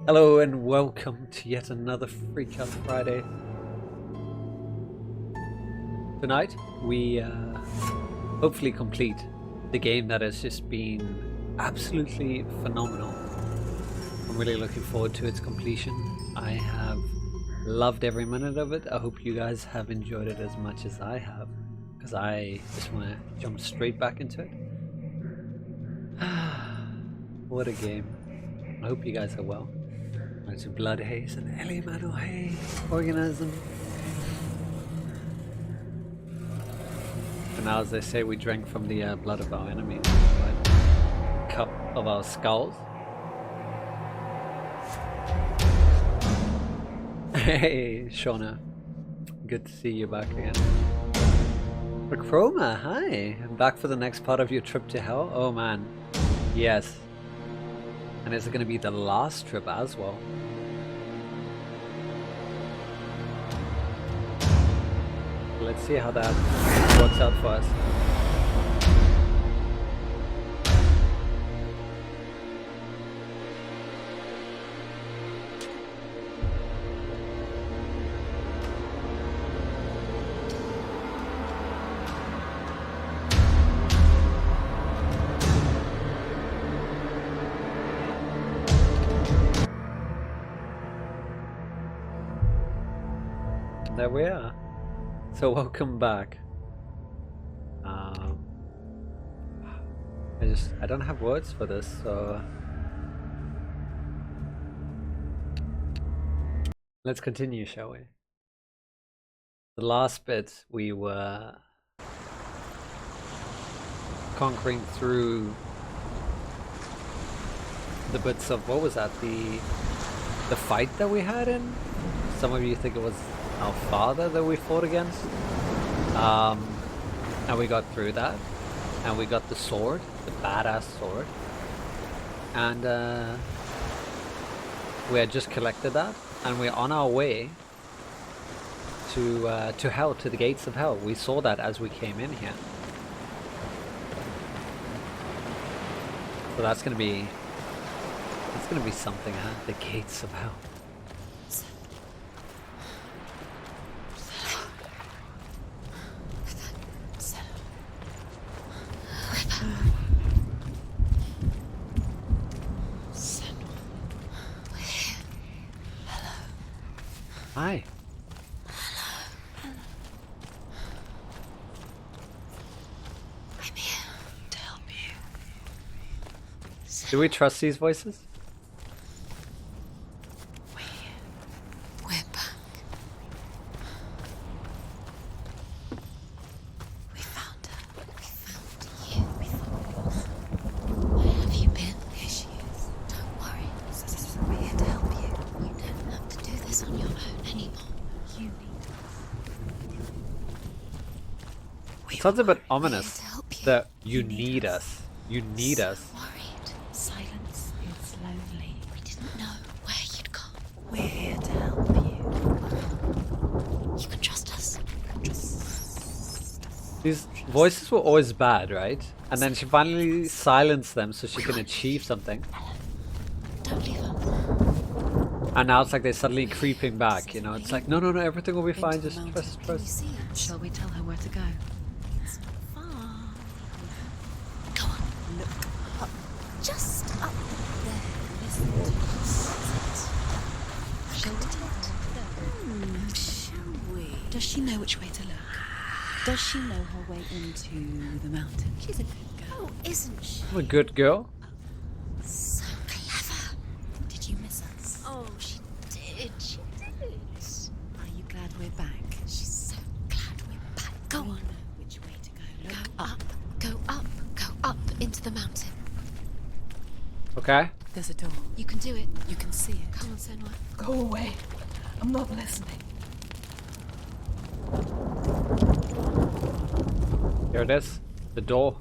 Hello and welcome to yet another Freakout Friday. Tonight we hopefully complete the game that has just been absolutely phenomenal. I'm really looking forward to its completion. I have loved every minute of it. I hope you guys have enjoyed it as much as I have, because I just want to jump straight back into it. What a game. I hope you guys are well. To blood haze and Deadmano haze organism. And now, as they say, we drank from the blood of our enemies, right? Cup of our skulls. Hey, Shauna, good to see you back again. Chroma, hi! I'm back for the next part of your trip to hell. Oh man, yes. And is it going to be the last trip as well? Let's see how that works out for us. There we are. So welcome back. I don't have words for this, so let's continue, shall we? The last bit we were conquering through the bits of, what was that, the fight that we had in? Some of you think it was our father that we fought against, and we got through that, and we got the sword, the badass sword, and we had just collected that, and we're on our way to hell, to the gates of hell. We saw that as we came in here, so that's gonna be something, huh? The gates of hell. Hi. Hello. I'm here to help you. Do we trust these voices? We're back. We found her. We found you. We thought we lost her. Where have you been? Here she is. Don't worry. We're here to help you. You don't have to do this on your own anymore. You need us. Sounds a bit ominous that you need us. You need us. Worried. Silence is lonely. We didn't know where you'd gone. We're here to help you. You can trust us. These voices were always bad, right? And then she finally silenced them so she can achieve something. Don't leave her. And now it's like they're suddenly creeping back, you know? It's like, no, everything will be fine, Into just the trust, mountain. Can you trust. see it? Shall we tell her where to go? It's not far. Go on. Look up. Just up there. Listen to us. Shall we tell her? Shall we? Does she know which way to look? Does she know her way into the mountain? She's a good girl. Oh, isn't she? I'm a good girl. So clever. Did you miss us? Oh, she did. She did. Are you glad we're back? She's so glad we're back. Go on. Know which way to go. Look up. Go up. Go up into the mountain. Okay. There's a door. You can do it. You can see it. Come on, Senua. Go away. I'm not listening. Here it is. The door.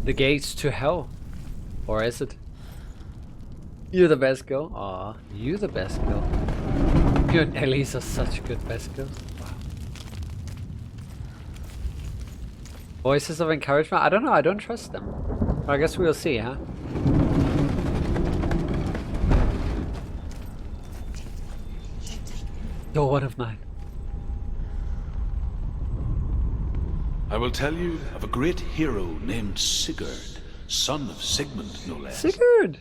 The gates to hell. Or is it? You're the best girl. Aw, you the best girl. You and Elise are such good best girls. Wow. Voices of encouragement? I don't know, I don't trust them. I guess we'll see, huh? You're one of 9. I will tell you of a great hero named Sigurd, son of Sigmund, no less. Sigurd!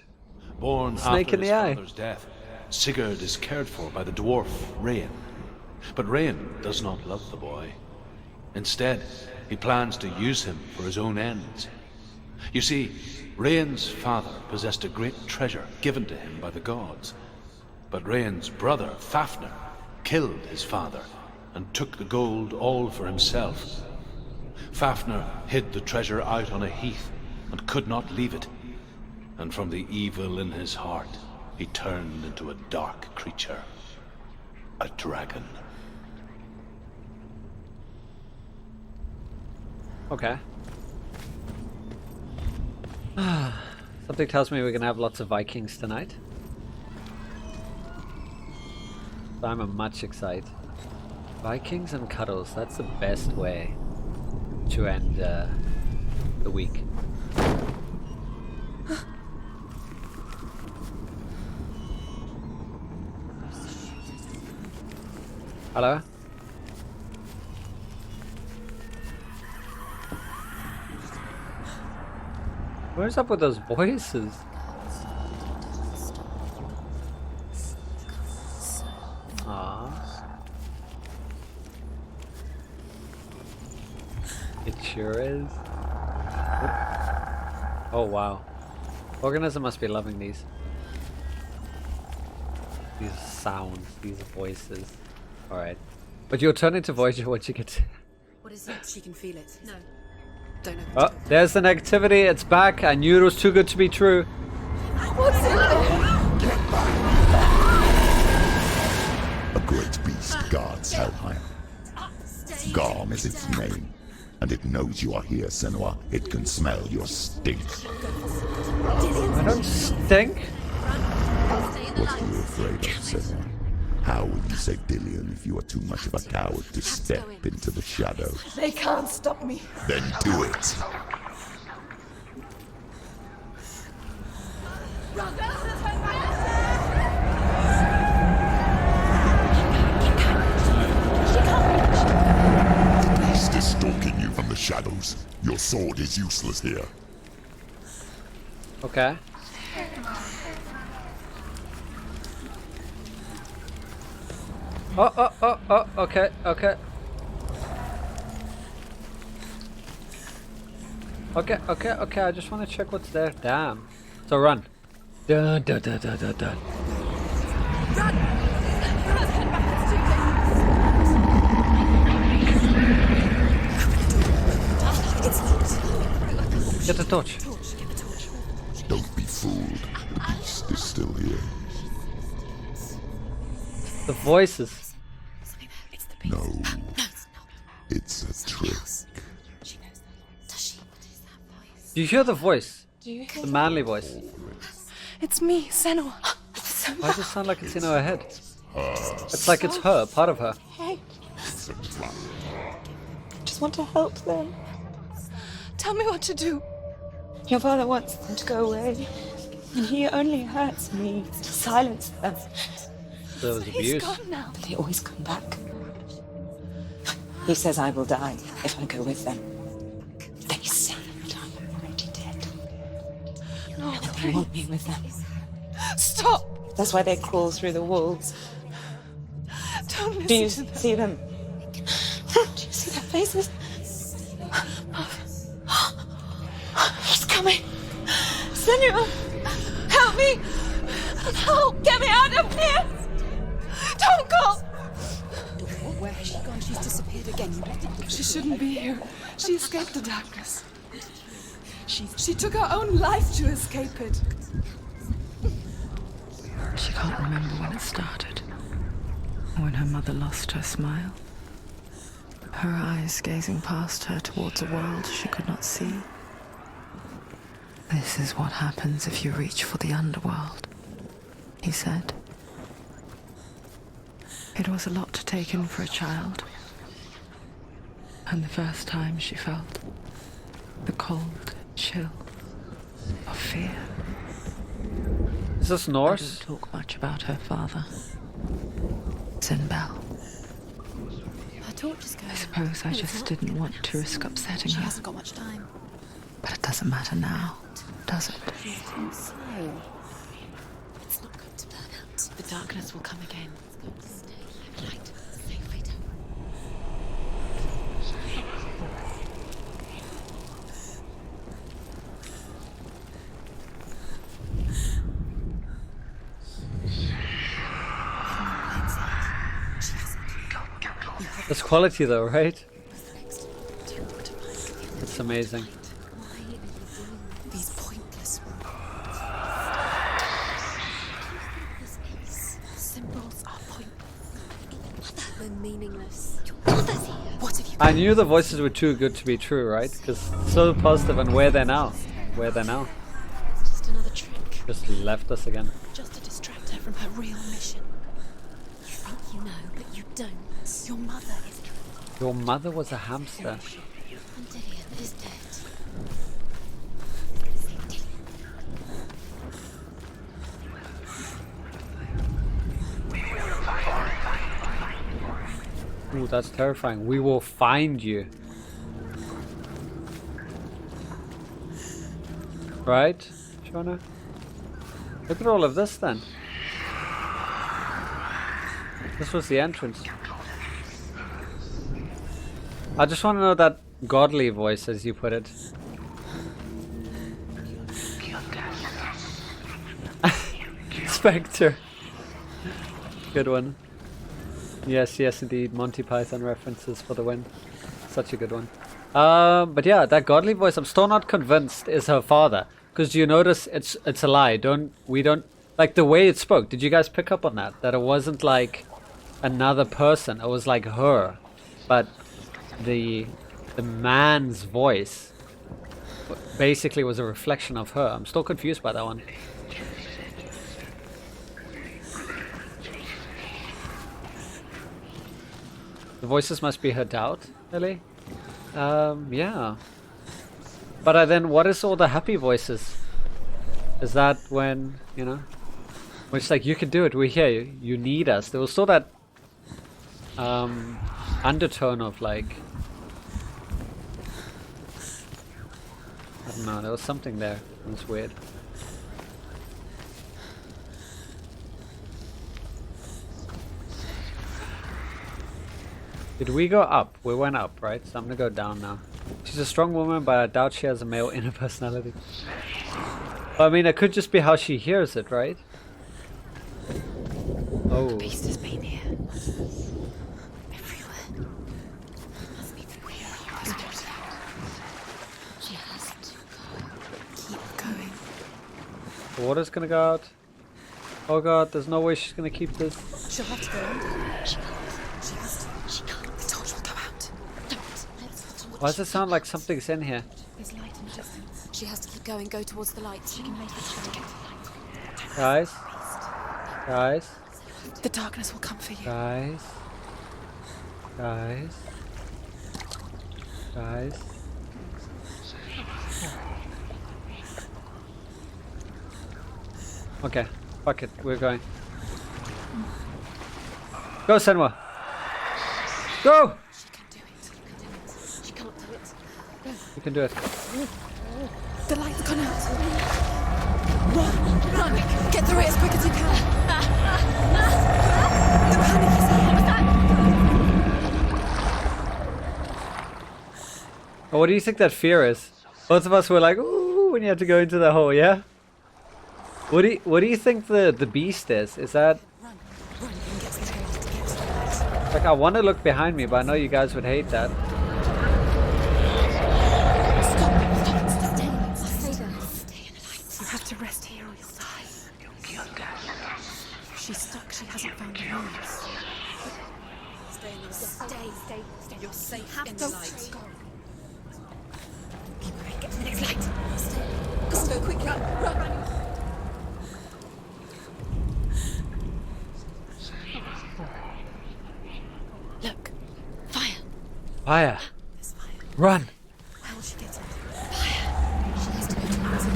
Born Snake after in his the eye. father's death, Sigurd is cared for by the dwarf Rain. But Rain does not love the boy. Instead, he plans to use him for his own ends. You see, Rain's father possessed a great treasure given to him by the gods. But Rain's brother, Fafnir, killed his father and took the gold all for himself. Fafnir hid the treasure out on a heath and could not leave it. And from the evil in his heart, he turned into a dark creature. A dragon. Okay. Something tells me we're gonna have lots of Vikings tonight. So I'm much excited. Vikings and cuddles, that's the best way to end the week. Hello? What's up with those voices? Aww. It sure is. Oh wow. Organism must be loving these. These sounds, these voices. Alright. But you'll turn into Voyager once you get to... What is it? She can feel it. No. Don't know. Oh, there's the negativity. It's back. I knew it was too good to be true. What's in there? A great beast guards Helheim. Garm is its name, and it knows you are here, Senua. It can smell your stink. I don't stink. What are you afraid of, Senua? How will you save Dillion if you are too much of a coward to step into the shadow? They can't stop me. Then do it! The beast is stalking you from the shadows. Your sword is useless here. Okay. Oh, okay, okay. Okay, I just want to check what's there. Damn. So run. Dun, dun, dun, dun, dun, dun. Get the torch. Don't be fooled. The beast is still here. The voices. It's the beast. No, No, it's not. it's a trick. She knows that. Does she? What is that voice? Do you hear the voice? Do you hear? The manly voice. It's me, Senua. Why does it sound like it's in her head? It's like it's her, part of her. Hey, I just want to help them. Tell me what to do. Your father wants them to go away, and he only hurts me to silence them. There was He's abuse. gone now. They always come back. He says I will die if I go with them. They say that I'm already dead. No, they want me with them. Stop! That's why they crawl through the walls. Don't listen. Do you see them? Do you see their faces? He's coming. Senua, help me! Help! Get me out of here! Don't go! Where has she gone? She's disappeared again. She shouldn't be here. She escaped the darkness. She took her own life to escape it. She can't remember when it started, or when her mother lost her smile. Her eyes gazing past her towards a world she could not see. This is what happens if you reach for the underworld, he said. It was a lot to take in for a child, and the first time she felt the cold chill of fear. Is this I Norse? didn't talk much about her father, Sinbel. torch is going. I suppose I just didn't want to risk upsetting She her. hasn't got much time. But it doesn't matter now, does it? She's too slow. It's not going to burn out. The darkness will come again. It's going to stay light. Stay Fredo. That's quality though, right? It's amazing. These pointless symbols are pointless. They're meaningless. What have you I knew the voices were too good to be true, right? Because so positive, and where they're now. Where they're now. It's just another trick. Just left us again. Just to distract her from her real mission. You think you know, but you don't. Your mother is... Your mother was a hamster. And Dillion is dead. Ooh, that's terrifying. We will find you. Right, Shona? Look at all of this then. This was the entrance. I just want to know that godly voice, as you put it. Spectre. Good one. Yes, yes, indeed. Monty Python references for the win. Such a good one. But yeah, that godly voice, I'm still not convinced is her father. Because you notice it's a lie. We don't like the way it spoke. Did you guys pick up on that? That it wasn't like another person. It was like her. But the man's voice basically was a reflection of her. I'm still confused by that one. The voices must be her doubt, really? Yeah. But then what is all the happy voices? Is that when, you know, when it's like, you can do it, we're here, you need us. There was still that undertone of like, I don't know, there was something there. It was weird. Did we go up? We went up, right? So I'm gonna go down now. She's a strong woman, but I doubt she has a male inner personality. I mean, it could just be how she hears it, right? Oh. The beast has been here. Everywhere. Must be through here. She has to go. Keep going. The water's gonna go out. Oh god, there's no way she's gonna keep this. She'll have to go under. She has to. She can't. The torch will go out. Don't. Let's Why does it sound like something's in here? There's light in the distance. She has to keep going. Go towards the light. She can make it to get to the light. Guys? Guys? The darkness will come for you. Guys? Guys? Guys? Okay, fuck it, we're going. Go, Senua! Go! She can do it. She can't do it. Go. You can do it. The light's gone out. Run! Get through it as quick as you can. The panic is Oh, what do you think that fear is? Both of us were like, ooh, when you had to go into the hole, yeah? What do you think the beast is? Is that... Run and get to the light to get to the light. Like, I want to look behind me, but I know you guys would hate that. Stop. Stay there. Stay in the light. You have to rest here or you'll die. She's stuck. She hasn't found the noise. Stay in the light. Stay. You're safe in the light. Go. Keep going. Get to the next light. Stay. Go quickly. Run. Look. Fire. Fire! There's fire. Run! How will she get it? Fire. She has to go towards it.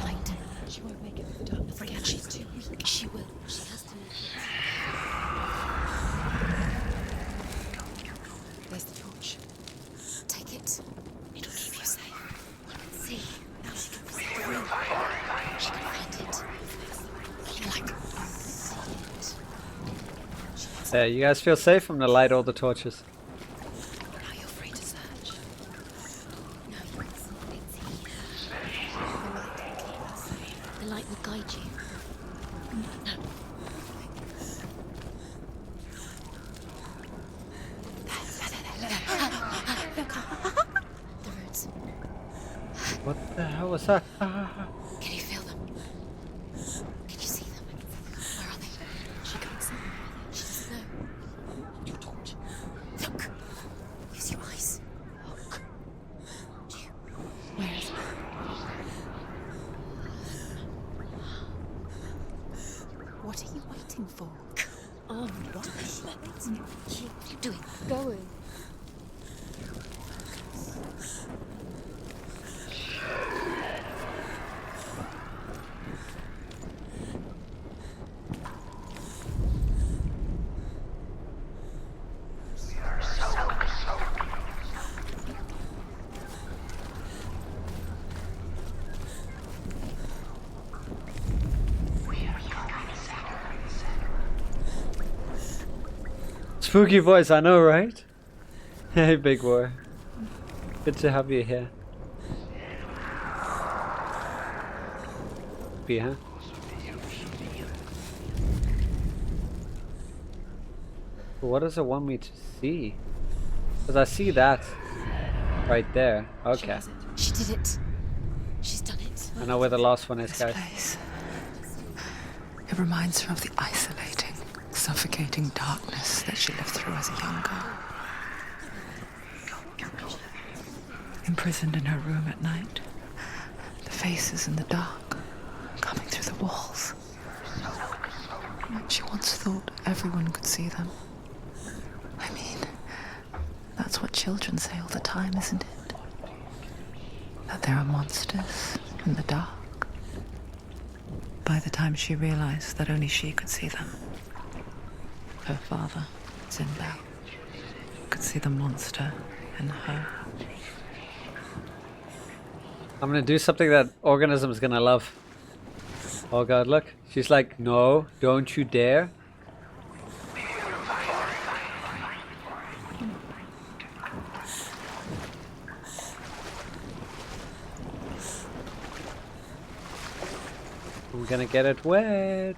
Light. She won't make it through the darkness. Freakout, she's too weak. She will. She has to make There, you guys feel safe from the light all the torches. Now you're free to search. No, it's here. The light will guide you. No. The roots. What the hell was that? Can you feel them? Can you see them? Where are they? She can't see them. She doesn't know. Your torch. Look. Use your eyes. Look. Where is it? What are you waiting for? Oh, what? What are you doing? Going. Spooky voice, I know, right? Hey, big boy. Good to have you here. Be, huh? What does it want me to see? Because I see that right there. Okay. She did it. She's done it. I know where the last one is, This guys. place. It reminds her of the isolating, suffocating darkness that she lived through as a young girl. Imprisoned in her room at night, the faces in the dark, coming through the walls. She once thought everyone could see them. I mean, that's what children say all the time, isn't it? That there are monsters in the dark. By the time she realized that only she could see them, her father, Zinbao, could see the monster in her. I'm gonna do something that Organism's gonna love. Oh god, look. She's like, no, don't you dare. I'm gonna get it wet.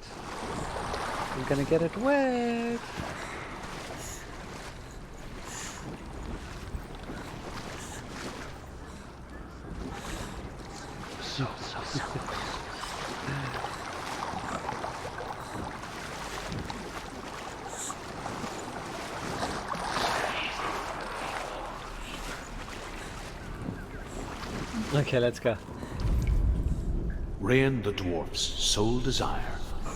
I'm gonna get it wet. Okay, let's go. Rain the dwarf's sole desire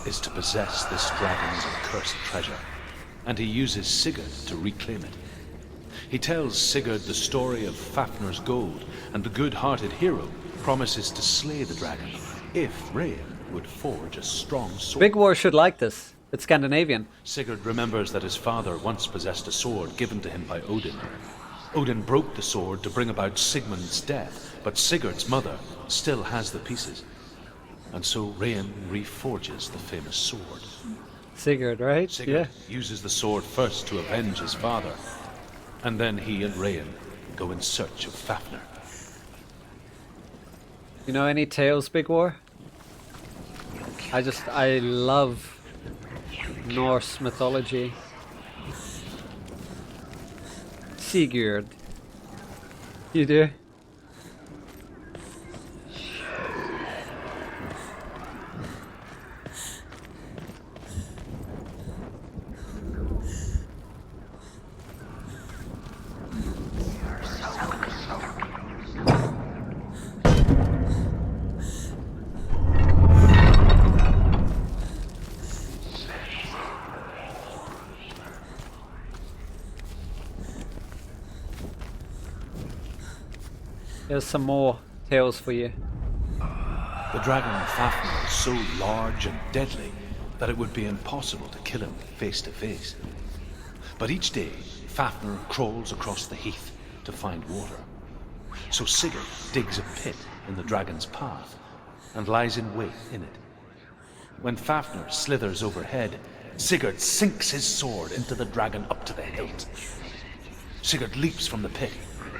is to possess this dragon's accursed treasure, and he uses Sigurd to reclaim it. He tells Sigurd the story of Fafnir's gold, and the good-hearted hero promises to slay the dragon if Rain would forge a strong sword. Big War should like this. It's Scandinavian. Sigurd remembers that his father once possessed a sword given to him by Odin. Odin broke the sword to bring about Sigmund's death, but Sigurd's mother still has the pieces. And so Rain reforges the famous sword. Sigurd, right? Sigurd uses the sword first to avenge his father, and then he and Rain go in search of Fafnir. You know any tales, Big War? I love Norse mythology. Sigurd. You do? There's some more tales for you. The dragon Fafnir is so large and deadly that it would be impossible to kill him face to face. But each day, Fafnir crawls across the heath to find water. So Sigurd digs a pit in the dragon's path and lies in wait in it. When Fafnir slithers overhead, Sigurd sinks his sword into the dragon up to the hilt. Sigurd leaps from the pit,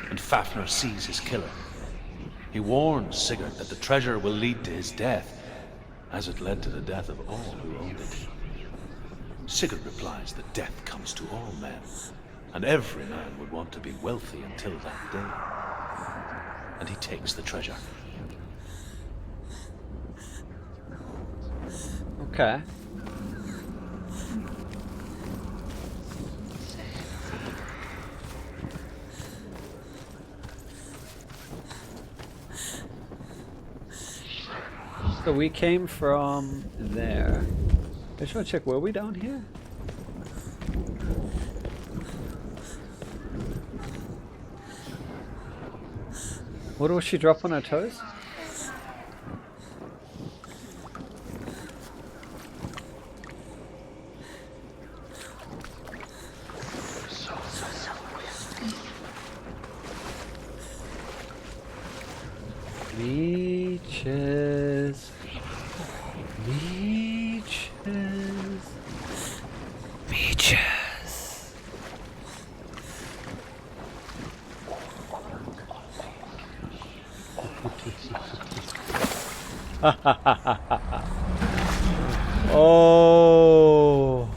and Fafnir sees his killer. He warns Sigurd that the treasure will lead to his death, as it led to the death of all who owned it. Sigurd replies that death comes to all men, and every man would want to be wealthy until that day. And he takes the treasure. Okay. So we came from there. I just want to check, were we down here? What will she drop on her toes? Leeches. Leeches. Leeches. Oh.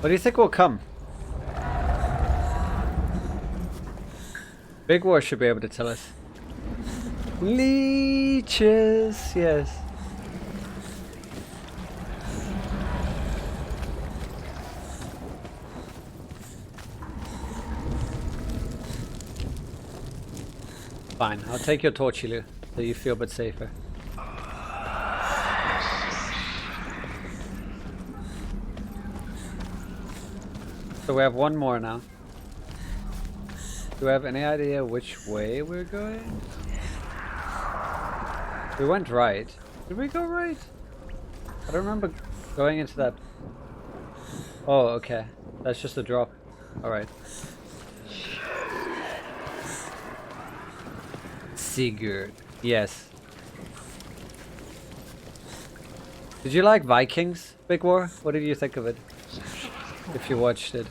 What do you think will come? Big War should be able to tell us. Leeches, yes. Fine, I'll take your torch, Ilu, so you feel a bit safer. So we have one more now. Do we have any idea which way we're going? We went right. Did we go right? I don't remember going into that. Oh, okay. That's just a drop. Alright. Sigurd. Yes. Did you like Vikings, Big War? What did you think of it? If you watched it.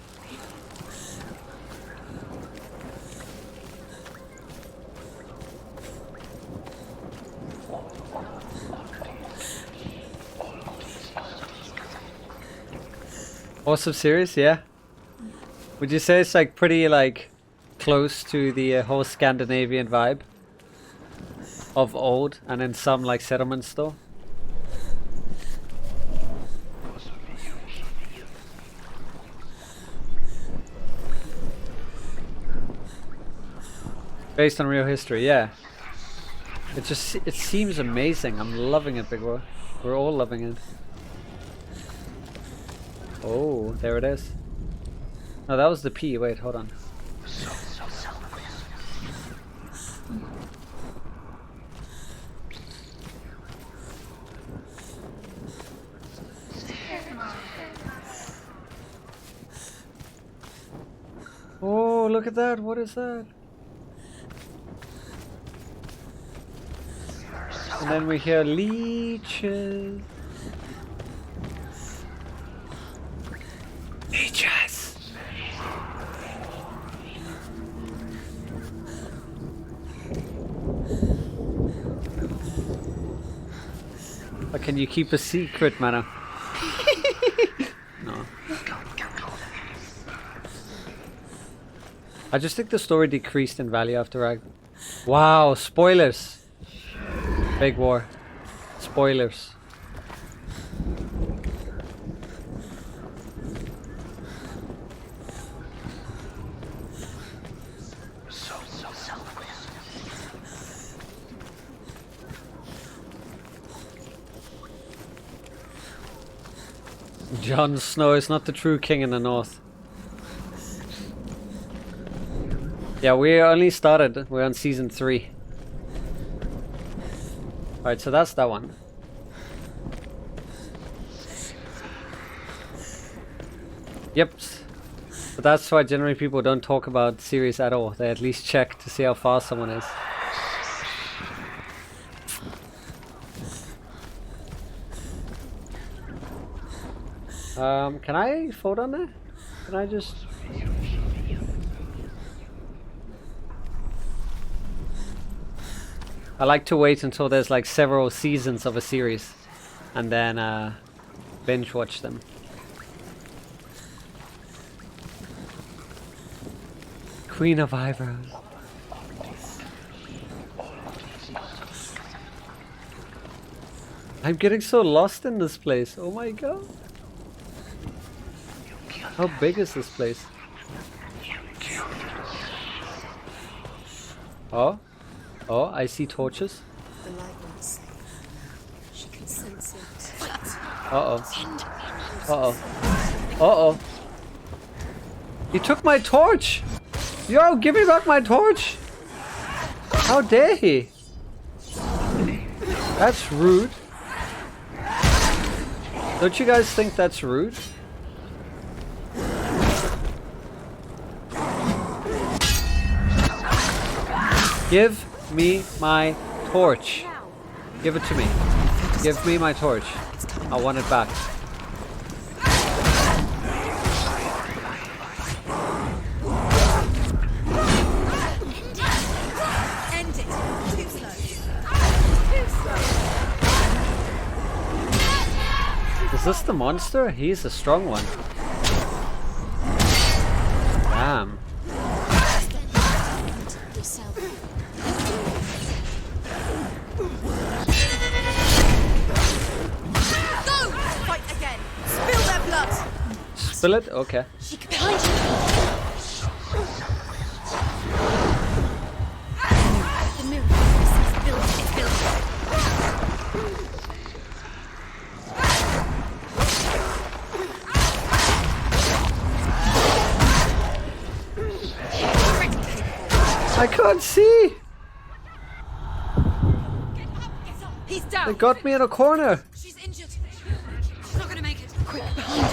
Awesome series, yeah. Would you say it's like pretty like close to the whole Scandinavian vibe of old, and then some like settlement stuff? Based on real history, yeah. It seems amazing. I'm loving it, Big War. We're all loving it. Oh, there it is. No, that was the P. Wait, hold on. Oh, look at that. What is that? And then we hear leeches. Leeches. But can you keep a secret, Mana? No. I just think the story decreased in value after Rag. Wow, spoilers. Big War. Spoilers. Jon Snow is not the true king in the north. Yeah, we only started. We're on season 3. Alright, so that's that one. Yep. But that's why generally people don't talk about series at all. They at least check to see how far someone is. Can I fold on there? Can I just... I like to wait until there's like several seasons of a series and then binge watch them. Queen of Eyebrows. I'm getting so lost in this place. Oh my god. How big is this place? Oh? Oh, I see torches. The light won't save her. She can sense it. Uh-oh. Uh-oh. Uh-oh. He took my torch! Yo, give me back my torch! How dare he? That's rude. Don't you guys think that's rude? Give me my torch. Give it to me. Give me my torch. I want it back. End it. Too slow. Is this the monster? He's a strong one. Damn. Spill it? Okay. Behind you. The mirror. It's built. It's built. I can't see! He's down. They got me in a corner! She's injured. She's not gonna make it. Quick, behind you.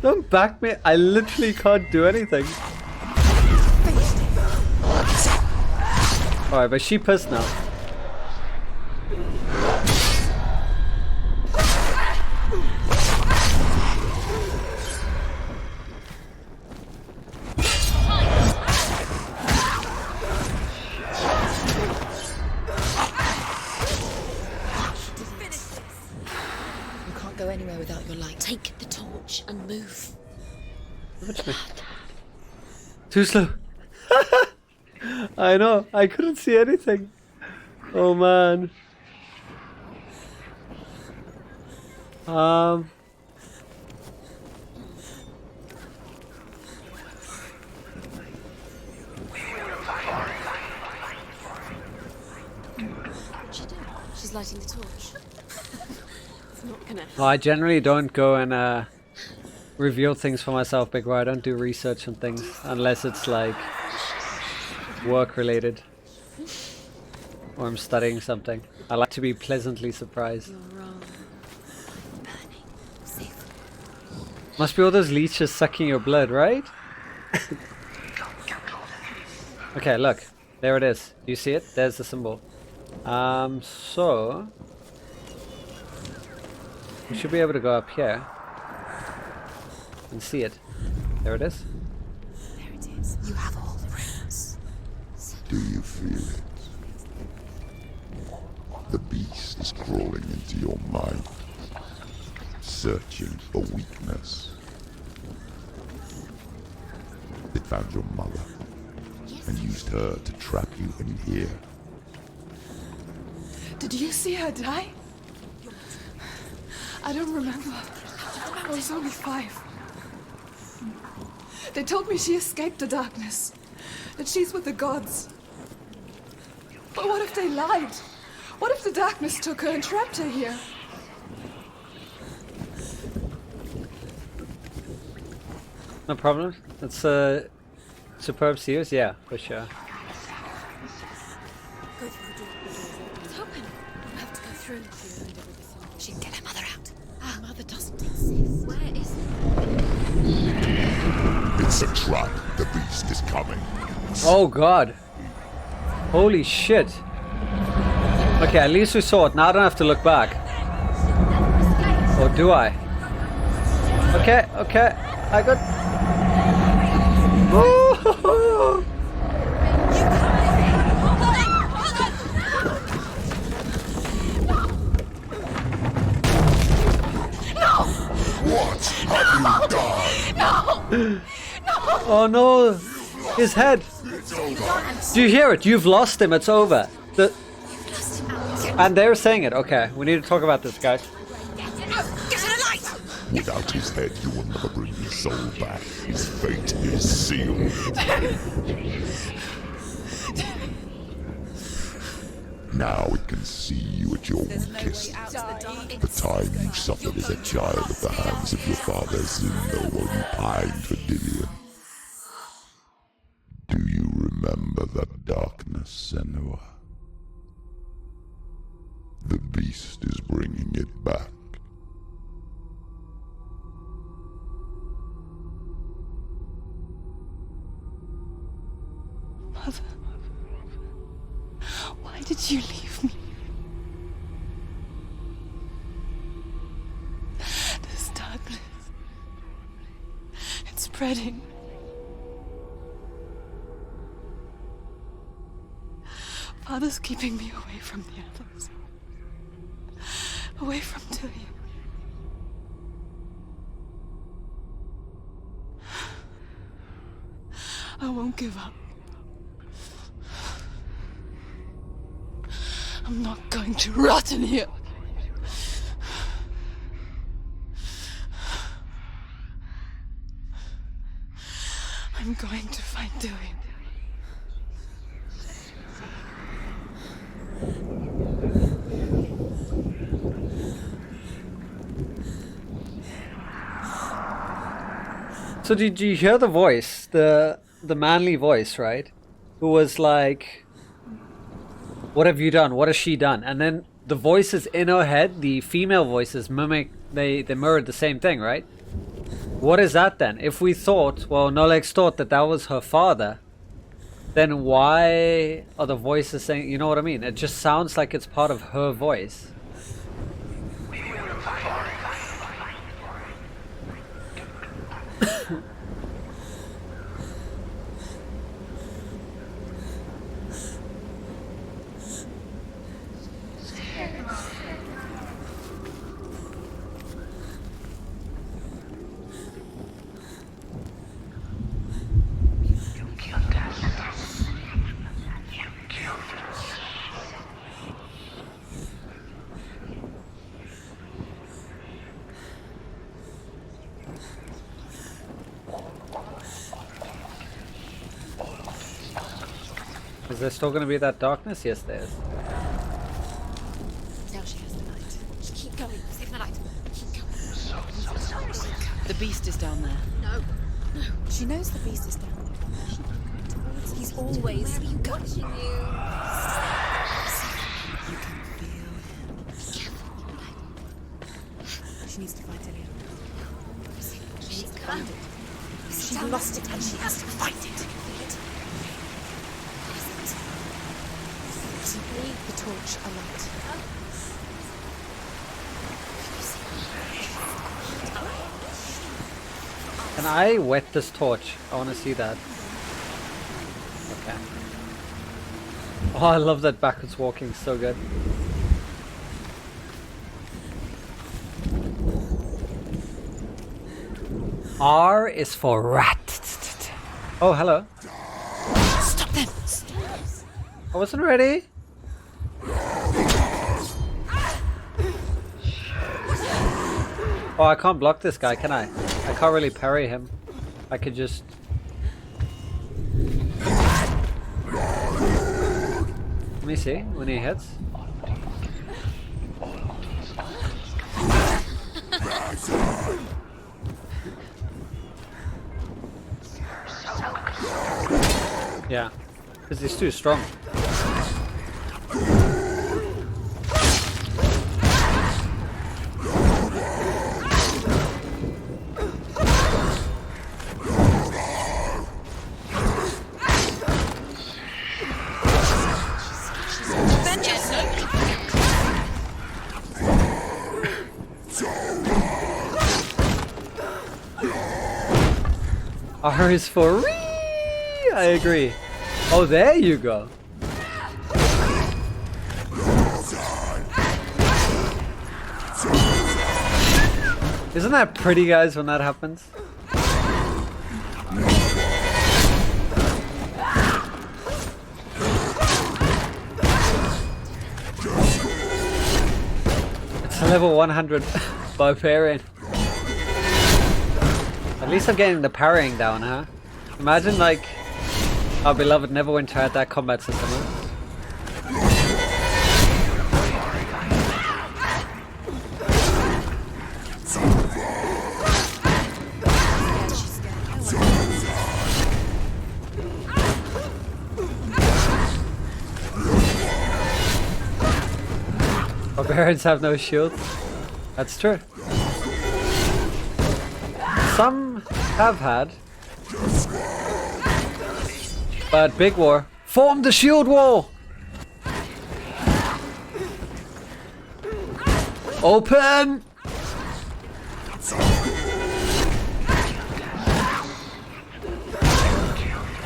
Don't back me. I literally can't do anything. Alright, but she pissed now. You can't go anywhere without your light. Take the torch and move. Too slow. I know. I couldn't see anything. Oh man. What's she doing? She's lighting the torch. It's not gonna. No, I generally don't go and reveal things for myself, Big Bro. I don't do research on things unless it's like work related or I'm studying something. I like to be pleasantly surprised. You're wrong. Burning. Safe. Must be all those leeches sucking your blood, right? Okay, look. There it is. Do you see it? There's the symbol. So we should be able to go up here and see it. There it is. There it is. You have all the rings. Do you feel it? The beast is crawling into your mind, searching for weakness. It found your mother and used her to trap you in here. Did you see her die? I don't remember. I was only 5. They told me she escaped the darkness, that she's with the gods. But what if they lied? What if the darkness took her and trapped her here? No problem. It's superb series, yeah, for sure. Go through the door. It's open. You have to go through. She can get her mother out. Her mother doesn't exist. Where is it? It's a trap. The beast is coming. Oh god. Holy shit. Okay, at least we saw it. Now I don't have to look back. Or do I? Okay, okay. I got... Woo! What have you done? Oh no! His head! Do you hear it? You've lost him, it's over. And they're saying it. Okay, we need to talk about this, guys. Without his head, you will never bring his soul back. His fate is sealed. Now it can see you at your weakest. The time you suffered as a child at the hands of your father Zuno while you pined for Dillion. Do you remember that darkness, Senua? The beast is bringing it back. Mother, why did you leave me? This darkness, it's spreading. Father's keeping me away from the others. Away from Dillion. I won't give up. I'm not going to rot in here. I'm going to find Dillion. So did you hear the voice? The manly voice, right? Who was like, what have you done? What has she done? And then the voices in her head, the female voices mimic, they mirrored the same thing, right? What is that then? If we thought, well, Nolex thought that was her father, then why are the voices saying, you know what I mean? It just sounds like it's part of her voice. Is there still going to be that darkness? Yes, there is. Now she has the light. Keep going. Save the light. Keep going. The beast is down there. No. No. She knows the beast is down there. He's always watching you. You can feel him. She needs to find Dillion. She needs to find it. She lost it and she has to find it. Leave the torch alight. Can I wet this torch? I want to see that. Okay. Oh, I love that backwards walking. So good. R is for rat. Oh, hello. Stop them! I wasn't ready. Oh, I can't block this guy, can I? I can't really parry him. I could just... Let me see, when he hits. Yeah, because he's too strong. R is for re. I agree. Oh, there you go. Isn't that pretty, guys, when that happens? It's a level 100 barbarian. At least I'm getting the parrying down, huh? Imagine like our beloved Neverwinter had that combat system, huh? Barbarians have no shield. That's true. Some have had. But big war. Form the shield wall! Open!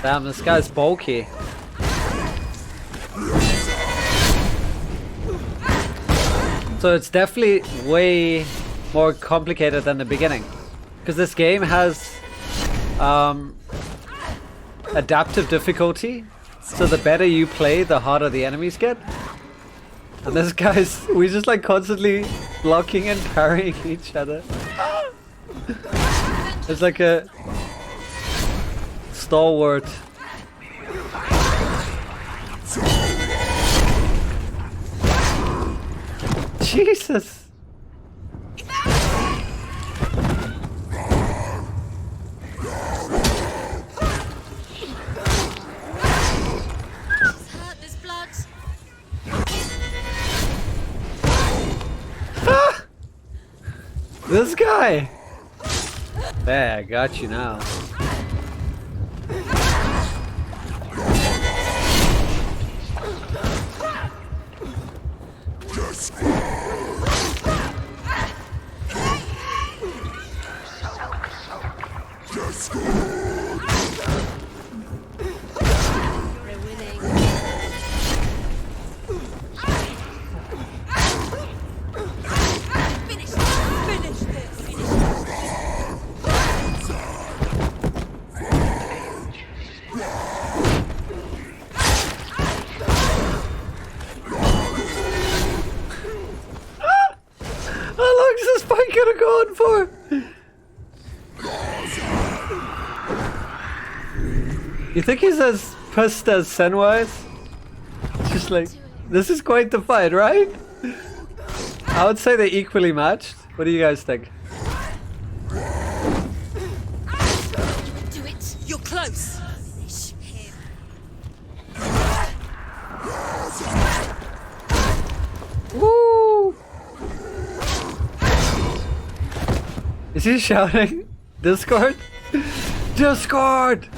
Damn, this guy's bulky. So it's definitely way more complicated than the beginning. Because this game has adaptive difficulty. So the better you play, the harder the enemies get. And this guy's, we just like constantly blocking and parrying each other. It's like a stalwart. Jesus! There's blood. Ah! This guy! There, I got you now. For? You think he's as pissed as Senua is? Just like, this is quite the fight, right? I would say they're equally matched. What do you guys think? Do it. You're close. Finish him. Woo! Is he shouting? Discord? Discord!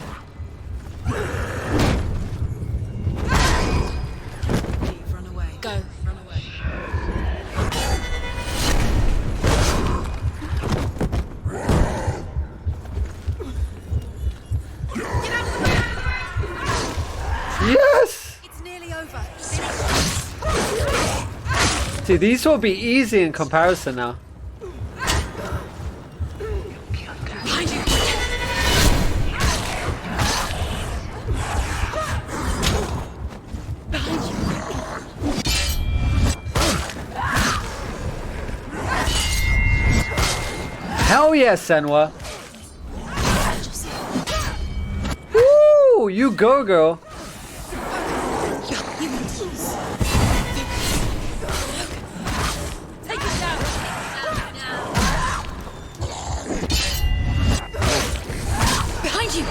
Run away. Go. Run away. Yes! It's nearly over. See, these will be easy in comparison now. Hell yes, Senua. Woo! You go, girl. Take it down. Behind you.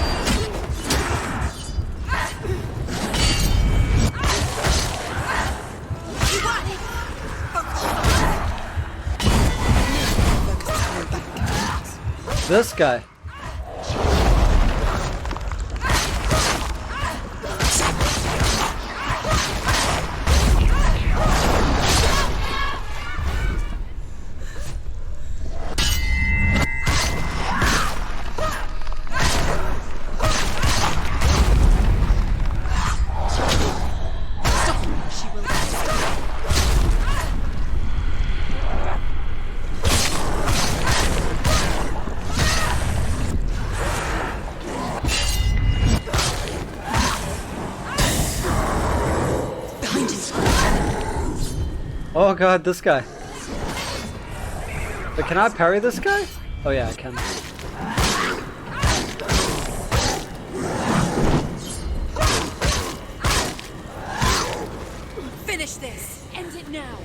This guy. Oh god, this guy. But can I parry this guy? Oh yeah, I can. Finish this! End it now!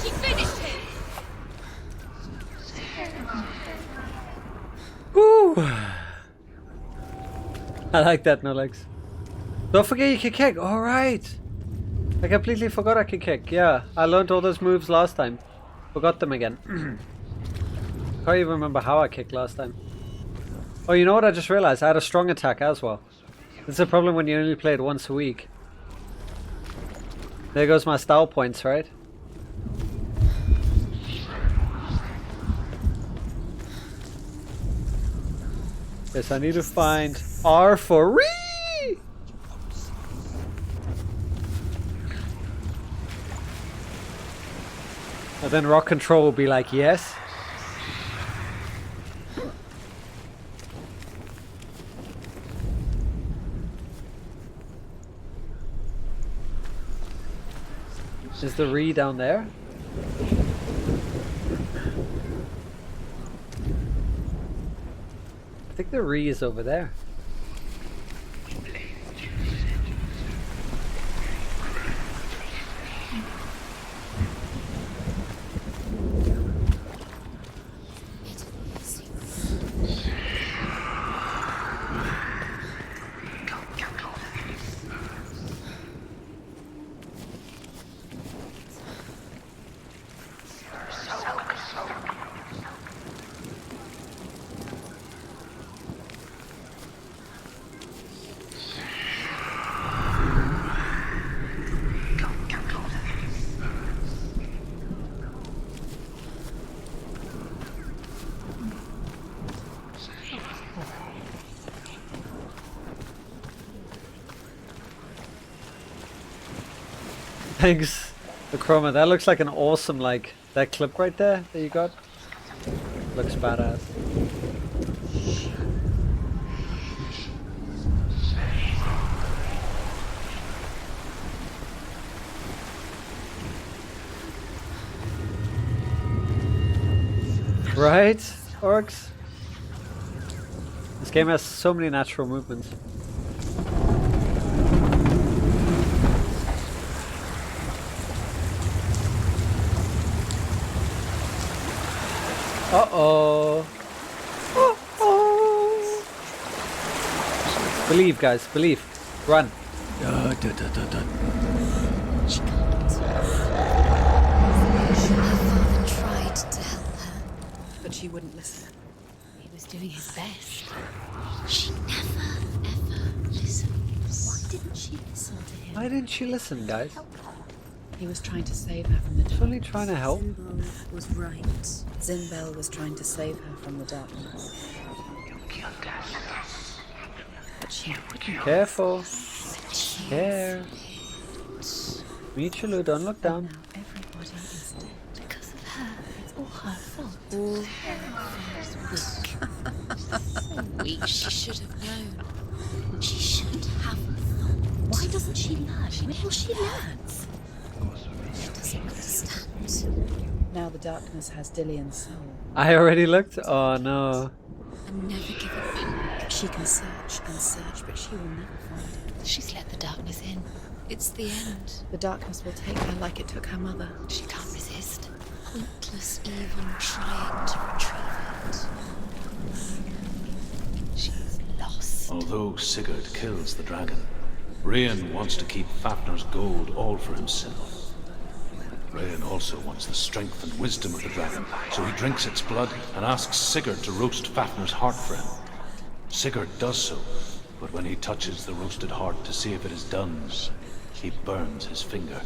She finished him! Woo! I like that, no legs. Don't forget you can kick. Alright. I completely forgot I could kick. Yeah, I learned all those moves last time. Forgot them again. Can't even remember how I kicked last time. Oh, you know what? I just realized I had a strong attack as well. It's a problem when you only play it once a week. There goes my style points, right? Yes, I need to find R for Re. And then rock control will be like, yes. Is the Re down there? I think the Re is over there. Thanks, the chroma. That looks like an awesome, like, that clip right there that you got. Looks badass. Right, orcs? This game has so many natural movements. Uh-oh. Uh-oh. Believe, guys. Believe. Run. She can't. Her father tried to help her, but she wouldn't listen. He was doing his best. She never, ever listens. Why didn't she listen to him? Why didn't she listen, guys? He was trying to save her from the darkness. Only trying to help. Zinbel was right. Zinbel was trying to save her from the darkness. But she wouldn't. Careful. Care. Michulu, don't look down. Now everybody is dead. Because of her. It's all her fault. All So weak. She should have known. She should have thought. Why doesn't she learn? When will she learn? She doesn't understand. now the darkness has Dillion's soul. I already looked? Oh no. And never give it back. She can search and search, but she will never find it. She's let the darkness in. It's the end. The darkness will take her like it took her mother. She can't resist. Weak useless even trying to retrieve it. She's lost. Although Sigurd kills the dragon, Rayan wants to keep Fafnir's gold all for himself. Rayan also wants the strength and wisdom of the dragon, so he drinks its blood and asks Sigurd to roast Fafnir's heart for him. Sigurd does so, but when he touches the roasted heart to see if it is done, he burns his finger.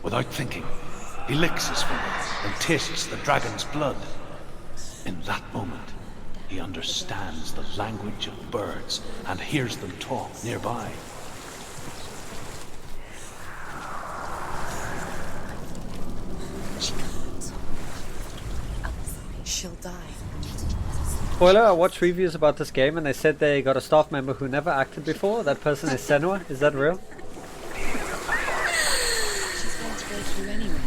Without thinking, he licks his finger and tastes the dragon's blood. In that moment, he understands the language of birds and hears them talk nearby. She can't. She'll die. Spoiler, I watched reviews about this game and they said they got a staff member who never acted before. That person is Senua. Is that real? She's going to go through anyway.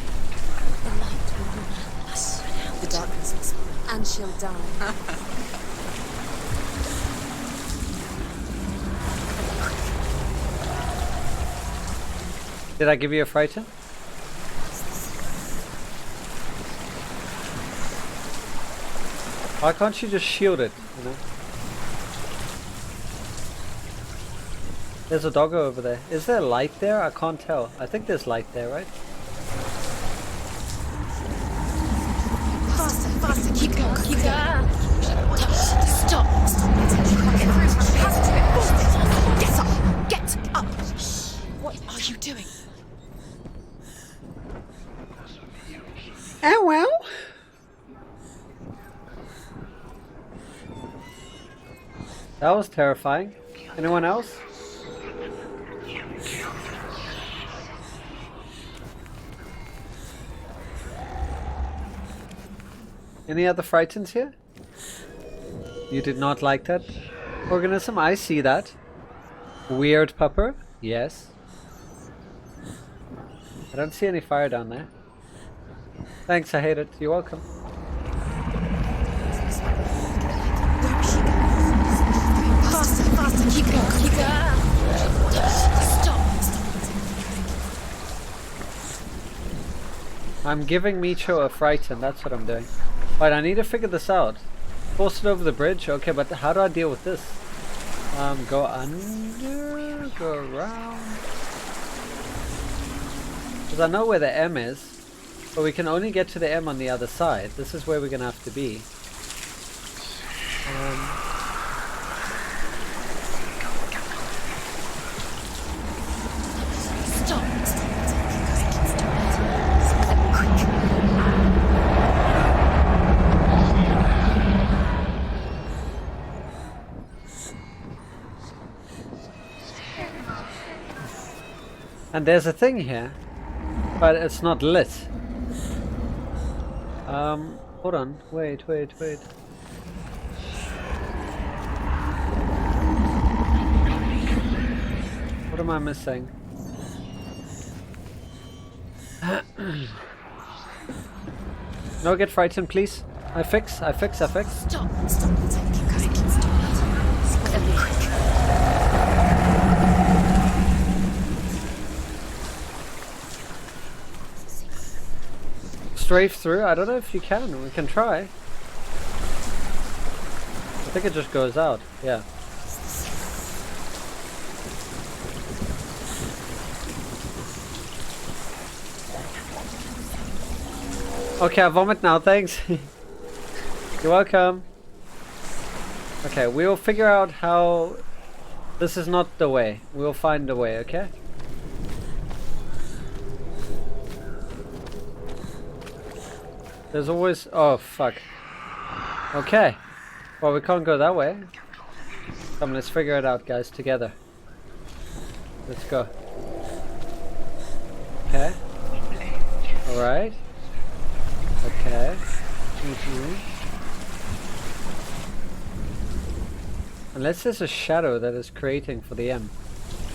The light will run us out. The darkness will spoil. And she'll die. Did I give you a frighten? Why can't you just shield it, you know? There's a doggo over there. Is there light there? I can't tell. I think there's light there, right? Faster, faster, keep going, keep going. Stop. Get up, get up. What are you doing? Oh well. That was terrifying. Anyone else? Any other frightens here? You did not like that organism? I see that. Weird pupper? Yes. I don't see any fire down there. Thanks, I hate it. You're welcome. Faster, faster, keep going, keep going. Stop. I'm giving Micho a frighten, that's what I'm doing. Right, I need to figure this out. Force it over the bridge? Okay, but how do I deal with this? Go under, go around. Because I know where the M is, but we can only get to the M on the other side. This is where we're gonna have to be. Stop. And there's a thing here, but it's not lit. Hold on. Wait. What am I missing? No, get frightened, please. I fix. Stop. Keep going, keep started. Strafe through? I don't know if you can. We can try. I think it just goes out. Yeah. Okay, I vomit now. Thanks. You're welcome. Okay, we'll figure out how... This is not the way. We'll find a way, okay? There's always... Oh, fuck. Okay. Well, we can't go that way. Come, let's figure it out, guys, together. Let's go. Okay. Alright. Okay. Unless there's a shadow that is creating for the M.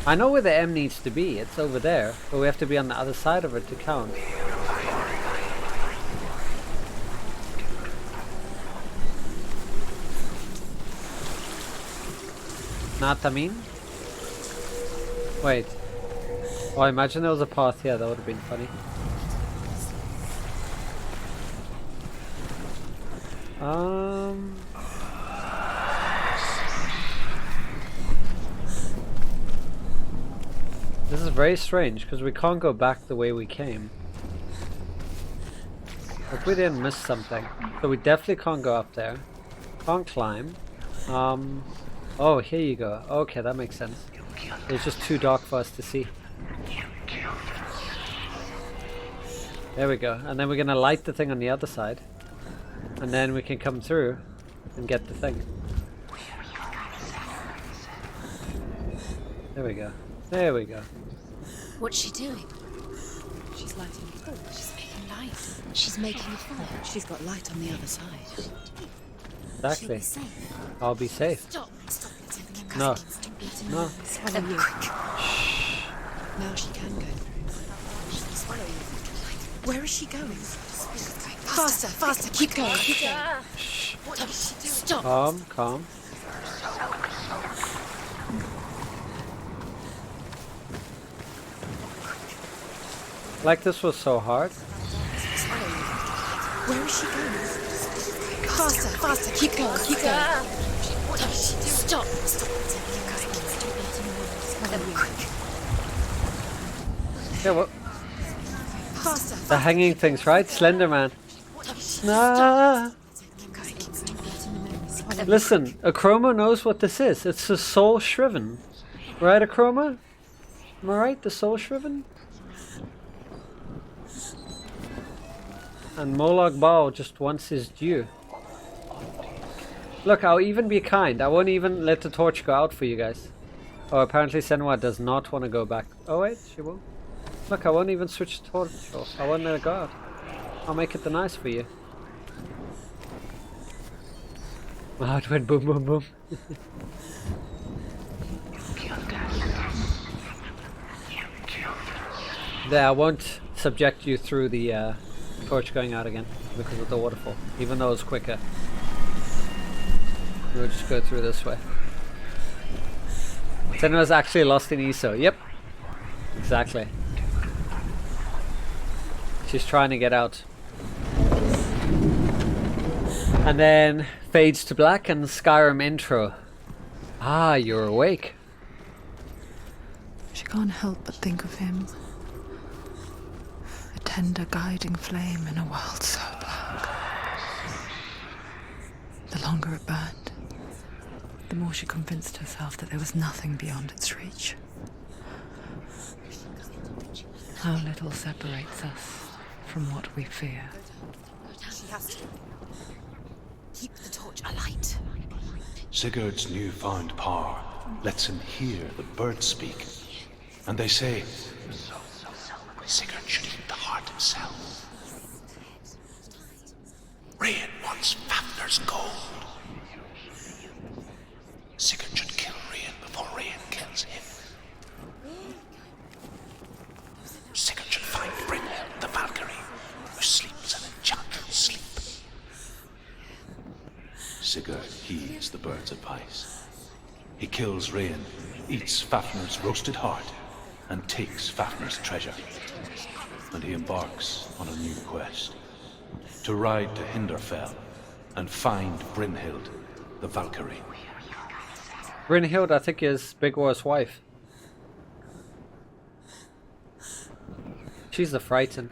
I know where the M needs to be. It's over there. But we have to be on the other side of it to count. Natamin? Wait. Oh, I imagine there was a path here. That would have been funny. This is very strange because we can't go back the way we came. Like we didn't miss something. So we definitely can't go up there. Can't climb. Oh, here you go. Okay, that makes sense. It's just too dark for us to see. There we go. And then we're gonna light the thing on the other side. And then we can come through and get the thing. There we go. There we go. What's she doing? She's lighting a torch. She's making light. She's making a fire. She's got light on the other side. She'll Exactly. be safe. I'll be safe. Stop. Stop. No. No. Swallow you. Now she can go through. Where is she going? Faster, faster, keep going, keep going. What is she doing? Stop. Calm, calm. Like this was so hard. Where is she going? Faster, faster, keep going, keep going. What is she doing? Stop. Stop. Yeah, what? Faster, The hanging things, right? Slender Man. Nah. Listen, Achroma knows what this is. It's the Soul Shriven. Right, Achroma? Am I right? The Soul Shriven? And Molag Bal just wants his due. Look, I'll even be kind. I won't even let the torch go out for you guys. Oh, apparently Senua does not want to go back. Oh wait, she will. Look, I won't even switch the torch off. I won't let it go out. I'll make it the nice for you. Wow, it went boom, boom, boom. There, I won't subject you through the torch going out again because of the waterfall, even though it's quicker. We'll just go through this way. Senua's actually lost in ESO. Yep, exactly. She's trying to get out. And then fades to black and Skyrim intro. Ah, you're awake. She can't help but think of him. A tender guiding flame in a world so black. The longer it burned, the more she convinced herself that there was nothing beyond its reach. How little separates us from what we fear. She has to. Keep the torch alight. Sigurd's newfound power lets him hear the birds speak. And they say, Sigurd should eat the heart himself. Rain wants Fafnir's gold. Sigurd should kill Rain before Rain kills him. Sigurd should find Brynhild the Valkyrie, who sleeps an enchanted sleep. Sigurd heeds the bird's advice. He kills Rain, eats Fafnir's roasted heart, and takes Fafnir's treasure. And he embarks on a new quest. To ride to Hinderfell and find Brynhild the Valkyrie. Brynhild, I think, is Big War's wife. She's the frightened.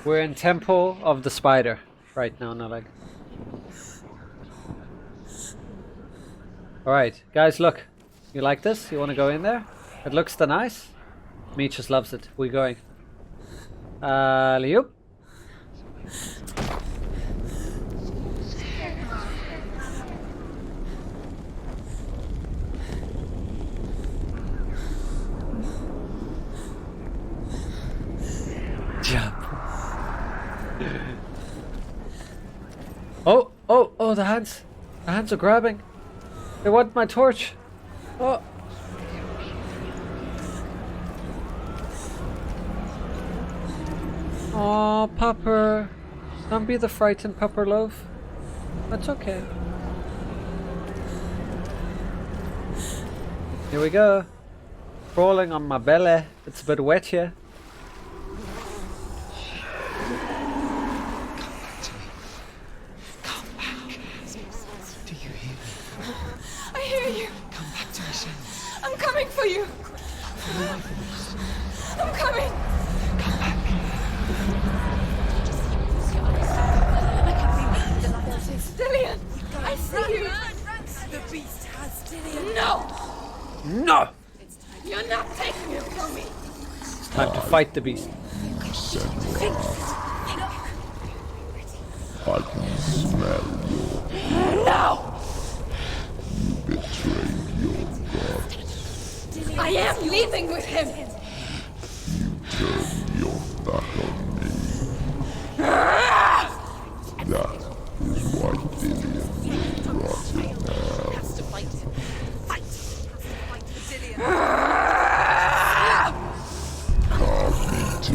We're in Temple of the Spider right now, Noleg. Alright, guys, look. You like this? You want to go in there? It looks the nice. Me just loves it. We're going. Liup. Jump. Oh, the hands. The hands are grabbing. They want my torch. Oh. Oh, Pupper. Don't be the frightened Pupper Loaf. That's okay. Here we go. Crawling on my belly. It's a bit wet here. I'm coming! Dillion! I see you! The beast has Dillion! No! No! You're not taking him from me! It's time to fight the beast. Think! I can smell No! you betrayed your god. I am leaving with him! Turn your back on me. That is why Dillion will rot in hell. Has to fight him. Fight! Fight Dillion! Carved into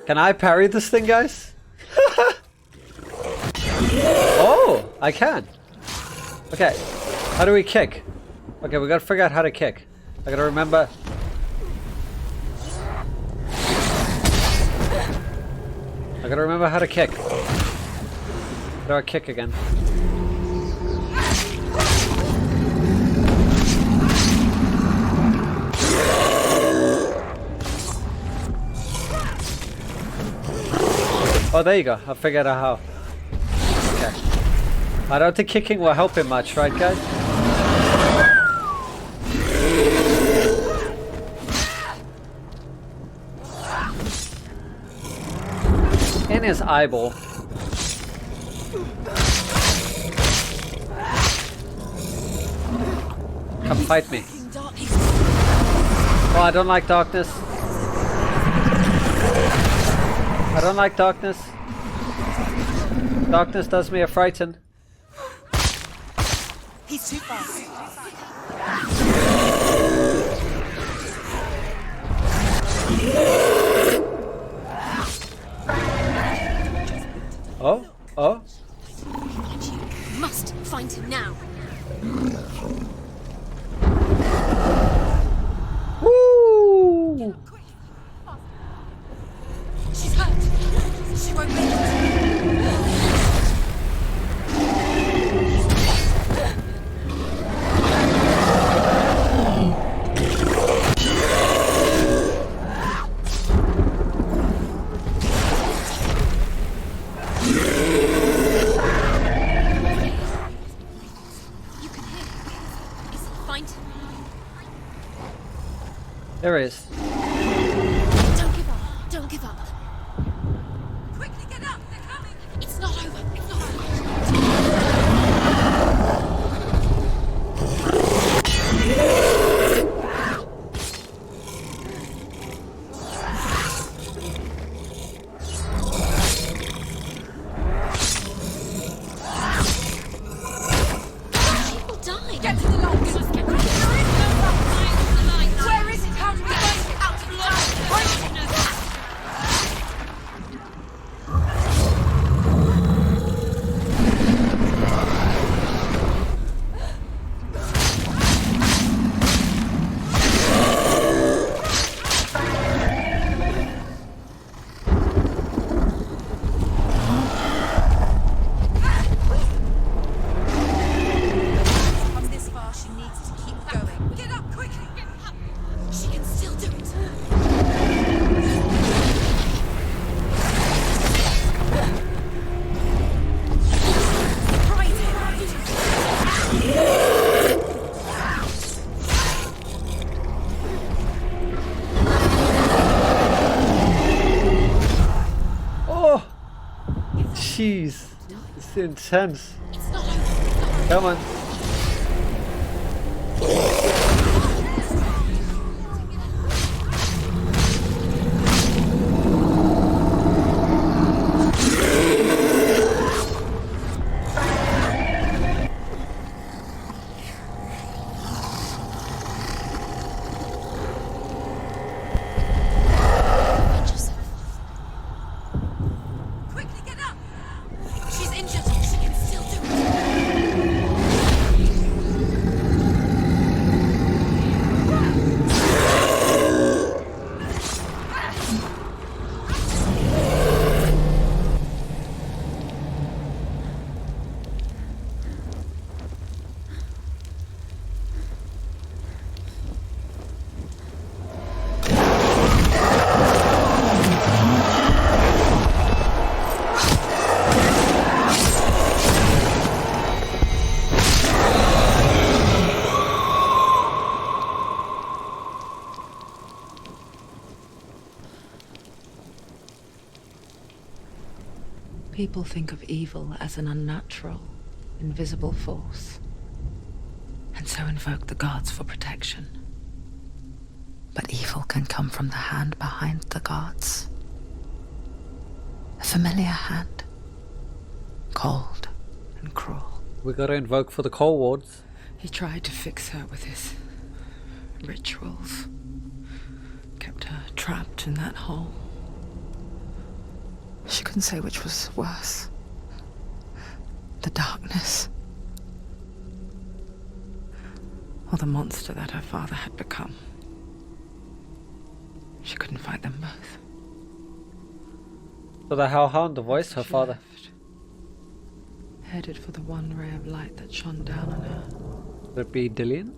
Can I parry this thing, guys? Oh, I can. Okay, how do we kick? Okay, we gotta figure out how to kick. I gotta remember. I gotta remember how to kick. How do I kick again? Oh, there you go. I figured out how. Okay. I don't think kicking will help him much, right, guys? In his eyeball. Come fight me. Oh, I don't like darkness. I don't like darkness. Darkness does me a frighten. He's too fast. Oh, oh. You must find him now. Woo! She's hurt. She won't make it. You can hear him. Is he find him? There he is. Don't give up. Don't give up. Quickly get up. They're coming. It's not over. It's not over. She will die. Get to the lock. We must get rid of it. Where is it? How do we find it? Out of line. Come this far, she needs to keep going. Get up quickly. She can still do it. Oh! Jeez. It's intense. It's not over. Come on. Find yourself. Quickly get up. She's injured. She can still do it. People think of evil as an unnatural, invisible force, and so invoke the gods for protection. But evil can come from the hand behind the gods. A familiar hand, cold and cruel. We gotta invoke for the Cold Wards. He tried to fix her with his rituals, kept her trapped in that hole. She couldn't say which was worse. The darkness, or the monster that her father had become. She couldn't fight them both. So the Hellhound, the voice, her She father. left, headed for the one ray of light that shone down on her. Would it be Dillion?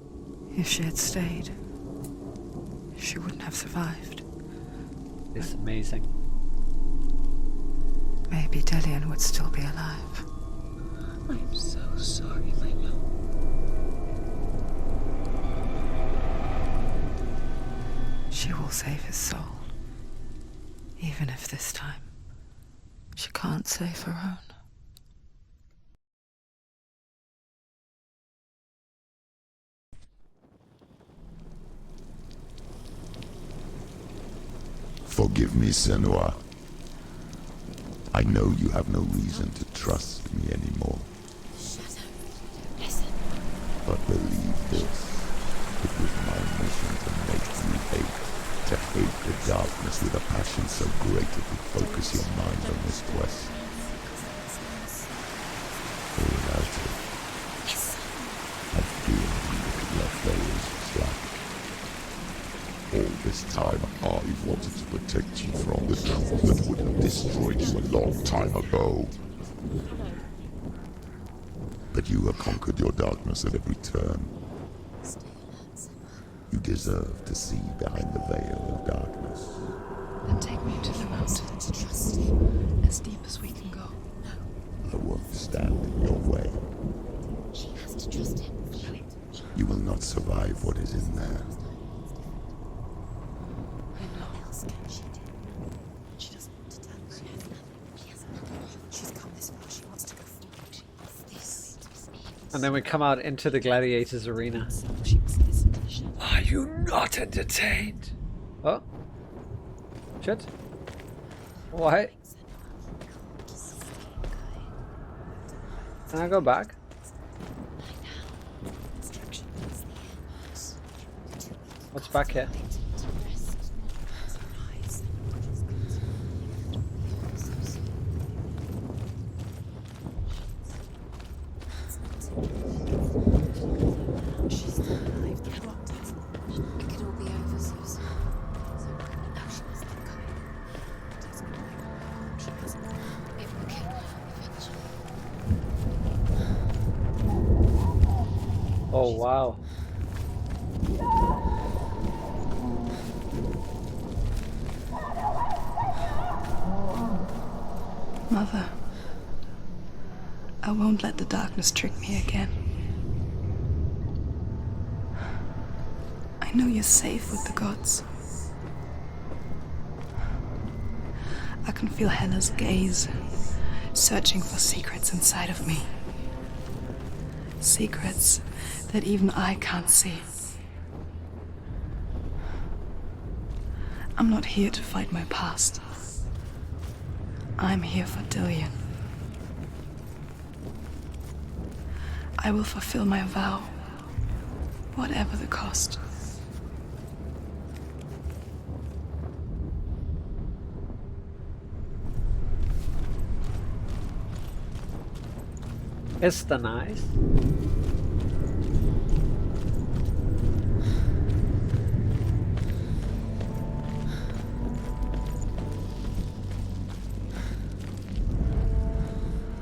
If she had stayed, she wouldn't have survived. It's amazing. Maybe Dillion would still be alive. I'm so sorry, my love. She will save his soul. Even if this time she can't save her own. Forgive me, Senua. I know you have no reason to trust me anymore. Shadow, listen. But believe this, it was my mission to make you hate. To hate the darkness with a passion so great it would focus your mind on this quest. Without it, I fear you look at your failures slack. All this time, I wanted to protect you from the truth that would have destroyed you a long time ago. But you have conquered your darkness at every turn. You deserve to see behind the veil of darkness. Then take me to the mountain. As deep as we can go. I won't stand in your way. She has to trust him. You will not survive what is in there. What else can she do? She doesn't want to tell us. She hasn't. She's come this far. She wants to go forward. This is And then we come out into the gladiators arena. she must listen to the shadow. Are you not entertained? Oh? Shit. Why? Can I go back? What's back here? She's still alive. Get locked in. It could all be over so soon. Now she must keep going. Just keep going. She hasn't. It will kill her eventually. Oh wow. Mother, I won't let the darkness trick me again. I know you're safe with the gods. I can feel Hela's gaze, searching for secrets inside of me. Secrets that even I can't see. I'm not here to fight my past. I'm here for Dillion. I will fulfill my vow, whatever the cost. Is that nice?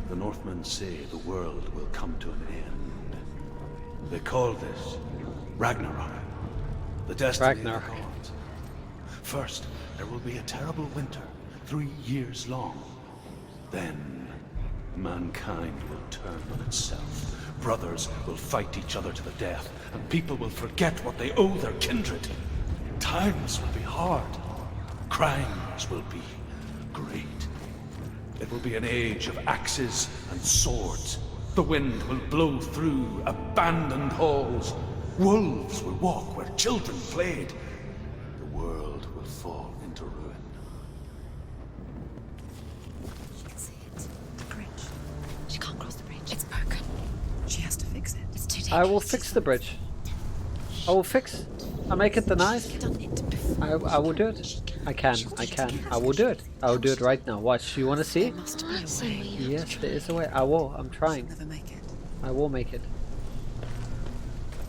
The Northmen say the world will come to an end. They call this Ragnarok, the destiny Ragnarok. of the gods. First, there will be a terrible winter, 3 years long. Then, mankind will turn on itself. Brothers will fight each other to the death, and people will forget what they owe their kindred. Times will be hard. Crimes will be great. It will be an age of axes and swords. The wind will blow through abandoned halls. Wolves will walk where children played. The world will fall into ruin. She can see it. The bridge. She can't cross the bridge. It's broken. She has to fix it. It's too dangerous. I will fix the bridge. I will fix. I'll make it the nice. She's done it before. I will do it. I can. I will do it. I will do it right now. Watch. You want to see? There must be a way. Yes, there is a way. I will. I'm trying. Never make it. I will make it.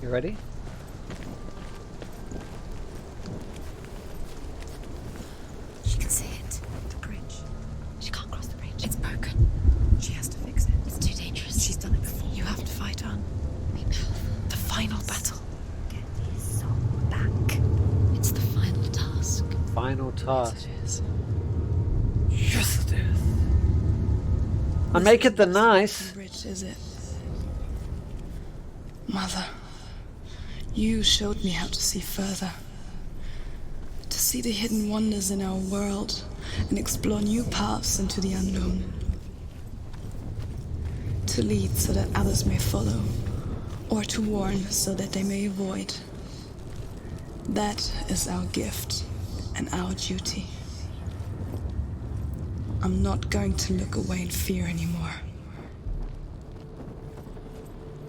You ready? She can see it. The bridge. She can't cross the bridge. It's broken. She has to fix it. It's too dangerous. She's done it before. You have to fight on. We know. The final battle. Get his soul back. It's the final task. Final task. It is. Yes, it is. I make it the nice. Bridge, is it? Mother, you showed me how to see further. To see the hidden wonders in our world and explore new paths into the unknown. To lead so that others may follow, or to warn so that they may avoid. That is our gift and our duty. I'm not going to look away in fear anymore.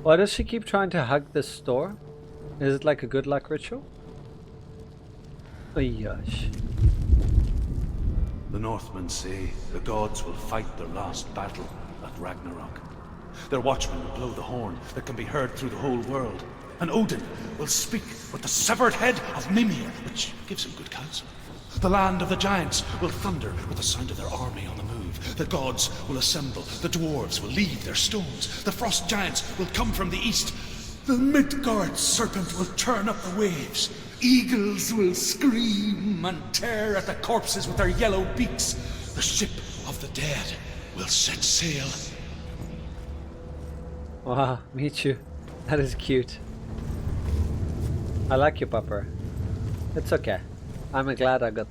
Why does she keep trying to hug this door? Is it like a good luck ritual? Oh gosh. The Northmen say the gods will fight their last battle at Ragnarok. Their watchmen will blow the horn that can be heard through the whole world. And Odin will speak with the severed head of Mimir, which gives him good counsel. The land of the giants will thunder with the sound of their army on the move. The gods will assemble. The dwarves will leave their stones. The frost giants will come from the east. The Midgard serpent will turn up the waves. Eagles will scream and tear at the corpses with their yellow beaks. The ship of the dead will set sail. Wow, meet you. That is cute. I like you, Pupper. It's okay. I'm glad I got.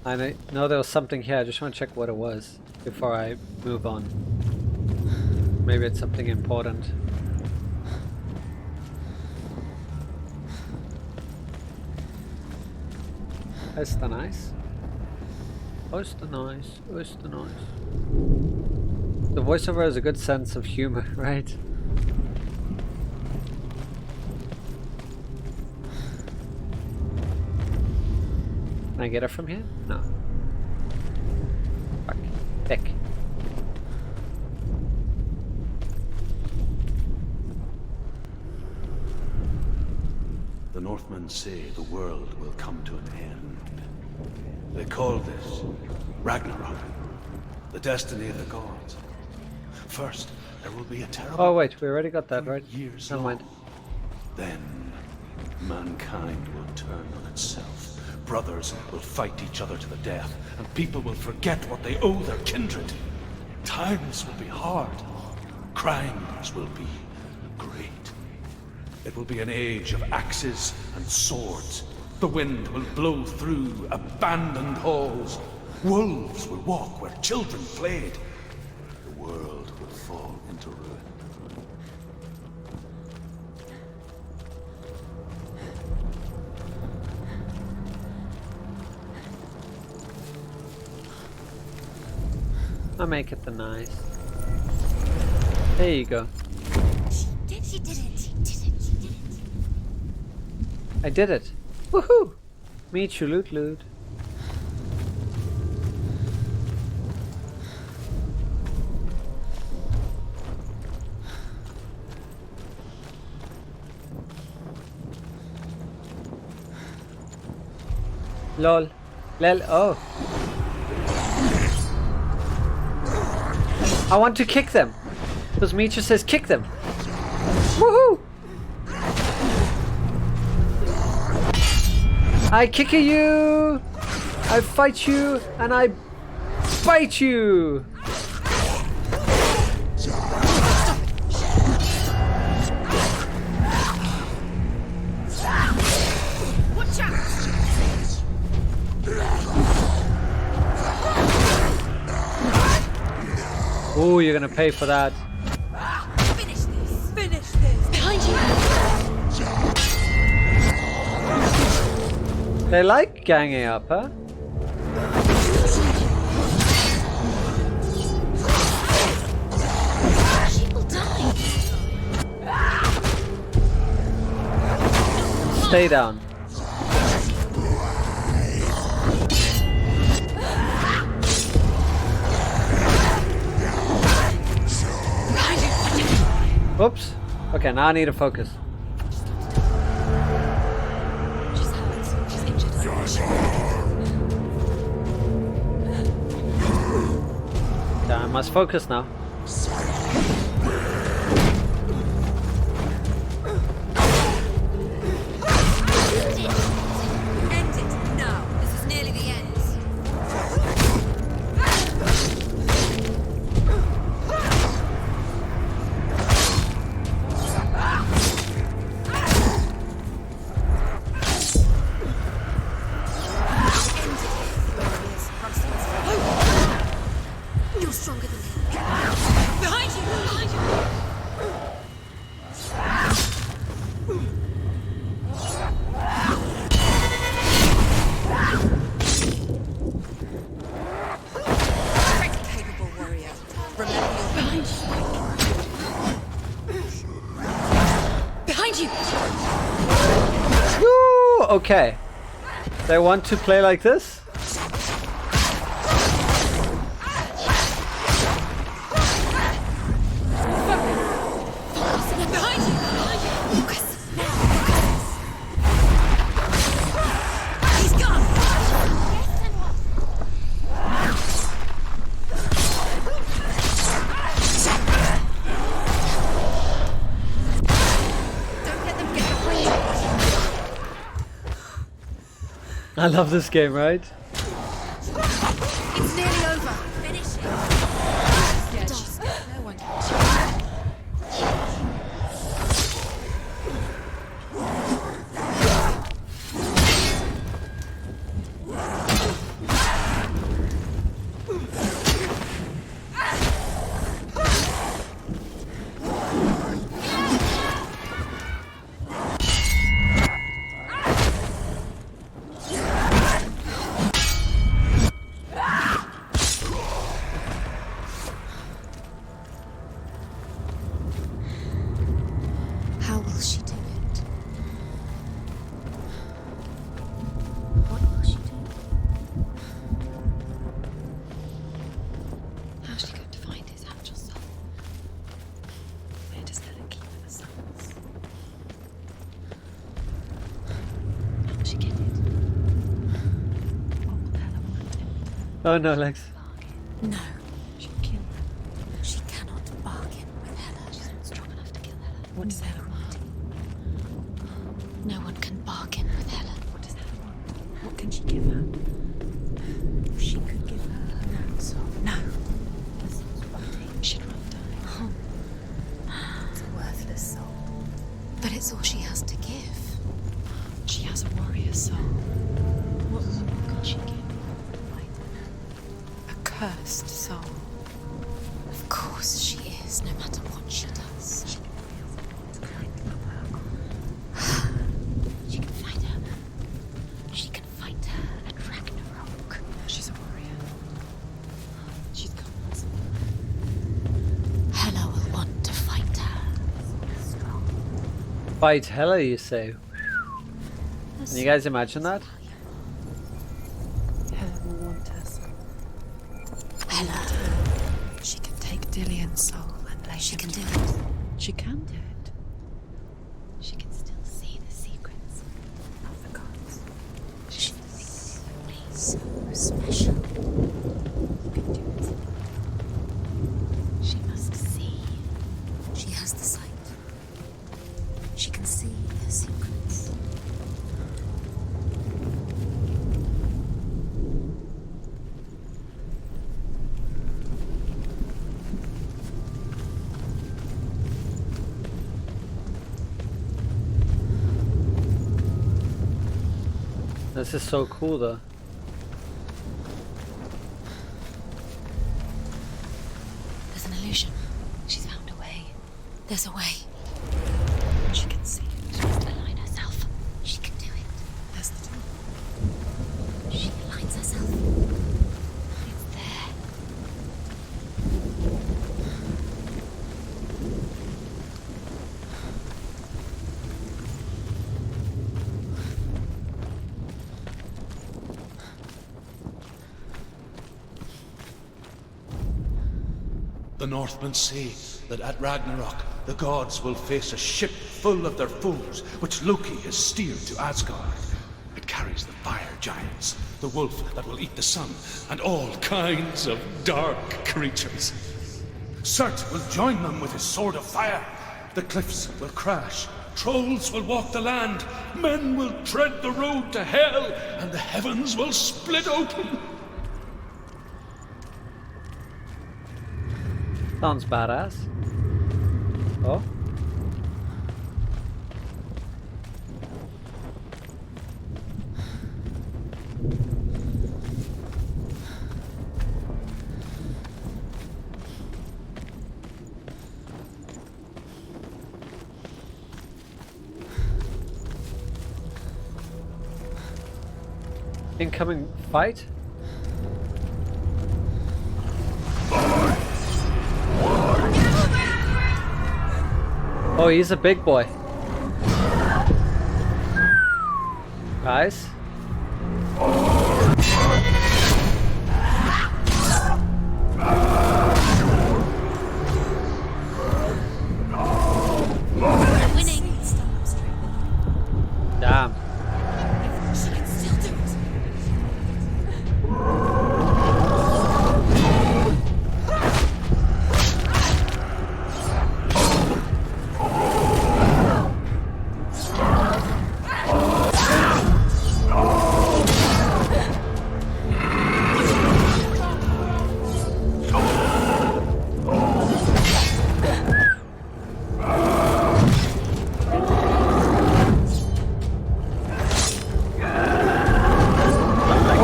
I know there was something here. I just want to check what it was before I move on. Maybe it's something important. That's the nice. What's the nice? What's the nice? The voiceover has a good sense of humor, right? Can I get it from here? No. Fuck. Heck. The Northmen say the world will come to an end. They call this Ragnarok, the destiny of the gods. First, there will be a terrible... Oh wait, we already got that, right? Years Never mind. long. Then, mankind will turn on itself. Brothers will fight each other to the death, and people will forget what they owe their kindred. Times will be hard. Crimes will be great. It will be an age of axes and swords. The wind will blow through abandoned halls. Wolves will walk where children played. The world will fall into ruin. I'll make it the nice. There you go. She did it. She did it. She did it. I did it. Woohoo! Meet you, loot loot. Lol. Lel. Oh. I want to kick them. Because Micha says kick them. Woohoo! I kick you! I fight you and I bite you! Watch out! you're gonna pay for that. Finish this! Finish this! Behind you! They like ganging up, huh? She will die! Stay down. Oops. Okay, now I need to focus. She's hurt. She's injured. Okay, I must focus now. End it now. This is nearly the end. You're stronger than him. Behind you! Behind you! Pretty capable warrior. Remember your behind you. Behind you! Woo! Okay. They want to play like this? Behind you! Behind you! Focus! Now! Focus! He's gone! Don't let them get behind you! I love this game, right? It's nearly over. Finish it. Yeah, she's no one can. How will she do it? What will she do? How's she going to find his actual soul? Where does Helen keep her souls? How will she get it? What will Helen want him to Oh no, Lex. bargain? No. She'll kill her. She cannot bargain with Helen. She's not strong enough to kill Helen. What does Helen want? No one can bargain with Helen. What does Helen want? What can she give her? She could give her her own soul. No. The soul's rotting. She'd rather die. Oh. It's a worthless soul. But it's all she has to give. She has a warrior soul. What more can she give? A cursed soul. Of course she is, no matter what she does. She can fight her. She can fight her at Ragnarok. She's a warrior. She's got us. Hela will want to fight her. Strong. Fight Hella, you say? Can you guys imagine that? Helen will want her soul. Hela. She can take Dillion's soul and lay She him can do down. it. She can do it. She can still see the secrets of the gods. She's so special. Who can do it? She must see. She has the sight. She can see their secrets. This is so cool though. There's an illusion illusion. She's found a way. There's a way. She can see it. She must align herself. She can do it. There's the door. She aligns herself. It's there. The Northmen say that at Ragnarok, the gods will face a ship full of their foes, which Loki has steered to Asgard. It carries the fire giants, the wolf that will eat the sun, and all kinds of dark creatures. Surt will join them with his sword of fire. The cliffs will crash, trolls will walk the land, men will tread the road to hell, and the heavens will split open. Sounds badass. Oh. Incoming fight? Oh, he's a big boy. Guys. Winning. Damn. She can still do it.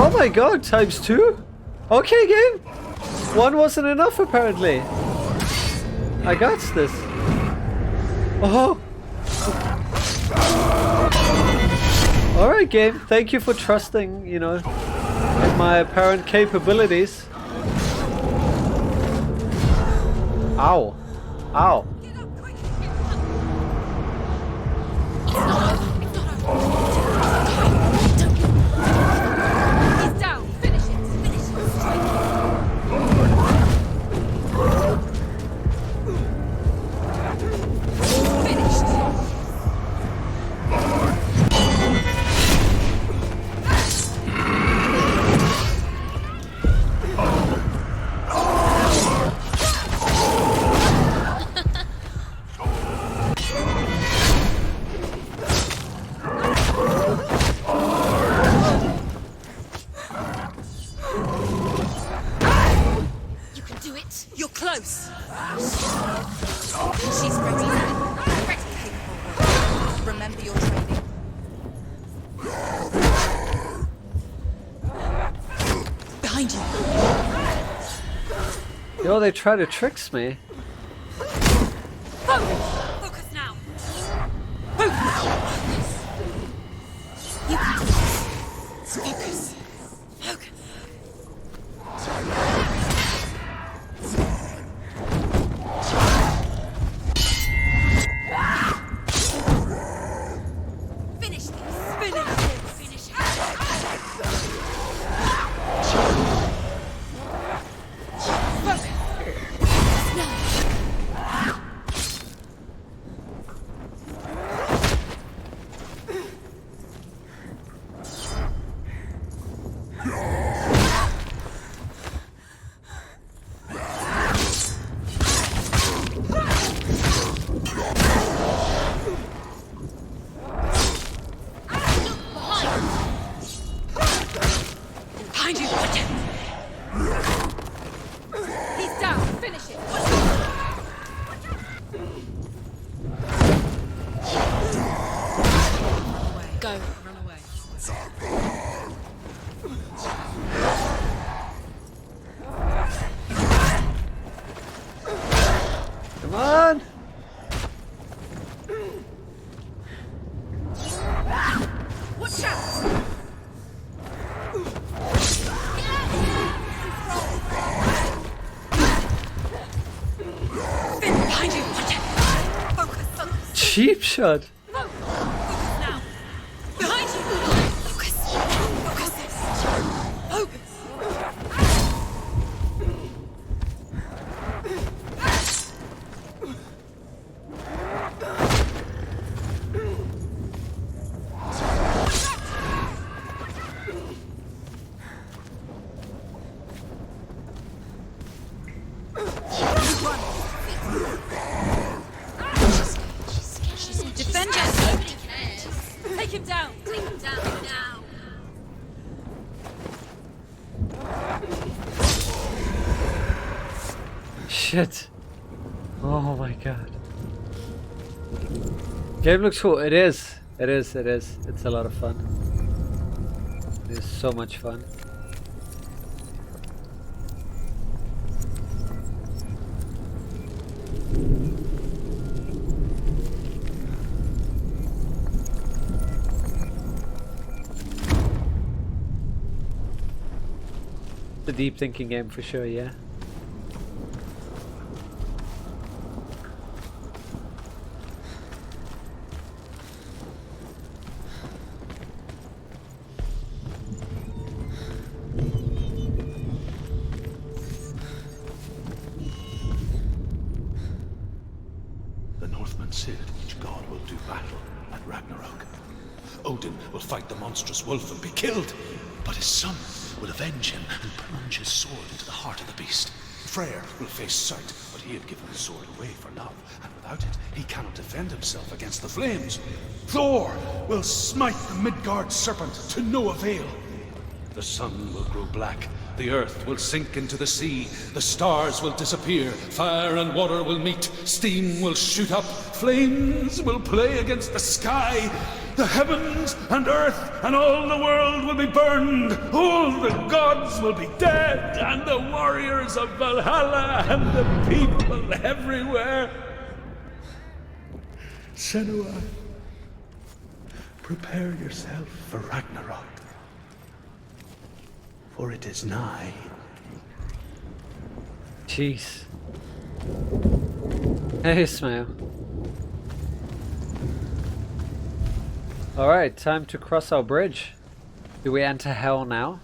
Oh my god, ×2? Okay, game. One wasn't enough, apparently. I got this. Oh. Alright, game. Thank you for trusting, you know, in my apparent capabilities. Ow. Ow. He's down. Finish it. Finish it. Finished. You can do it. You're close. She's ready. Ready, capable. Remember your training. Behind you. Yo, they try to trick me. Focus now. Focus. You can do this. Focus. Focus. Finish this. Finish this. Finish Come on! Watch out! Behind you! Watch it! Focus! Cheap shot! Focus now! Behind you! Focus! Focus! Focus! Defend yourself! Take him down! Take him down now! Shit. Oh my god. Game looks cool. It is. It is. It is. It's a lot of fun. It is so much fun. The deep thinking game for sure, yeah. The Northmen said each god will do battle at Ragnarok. Odin will fight the monstrous wolf and be killed, but his son will avenge him and plunge his sword into the heart of the beast. Freyr will face Surt, but he had given his sword away for love, and without it, he cannot defend himself against the flames. Thor will smite the Midgard serpent to no avail. The sun will grow black, the earth will sink into the sea, the stars will disappear, fire and water will meet, steam will shoot up, flames will play against the sky, the heavens and earth and all the world will be burned, all the gods will be dead, and the warriors of Valhalla and the people everywhere. Senua, prepare yourself for Ragnarok, for it is nigh. Jeez. Hey, Ismail. Alright, time to cross our bridge. Do we enter hell now?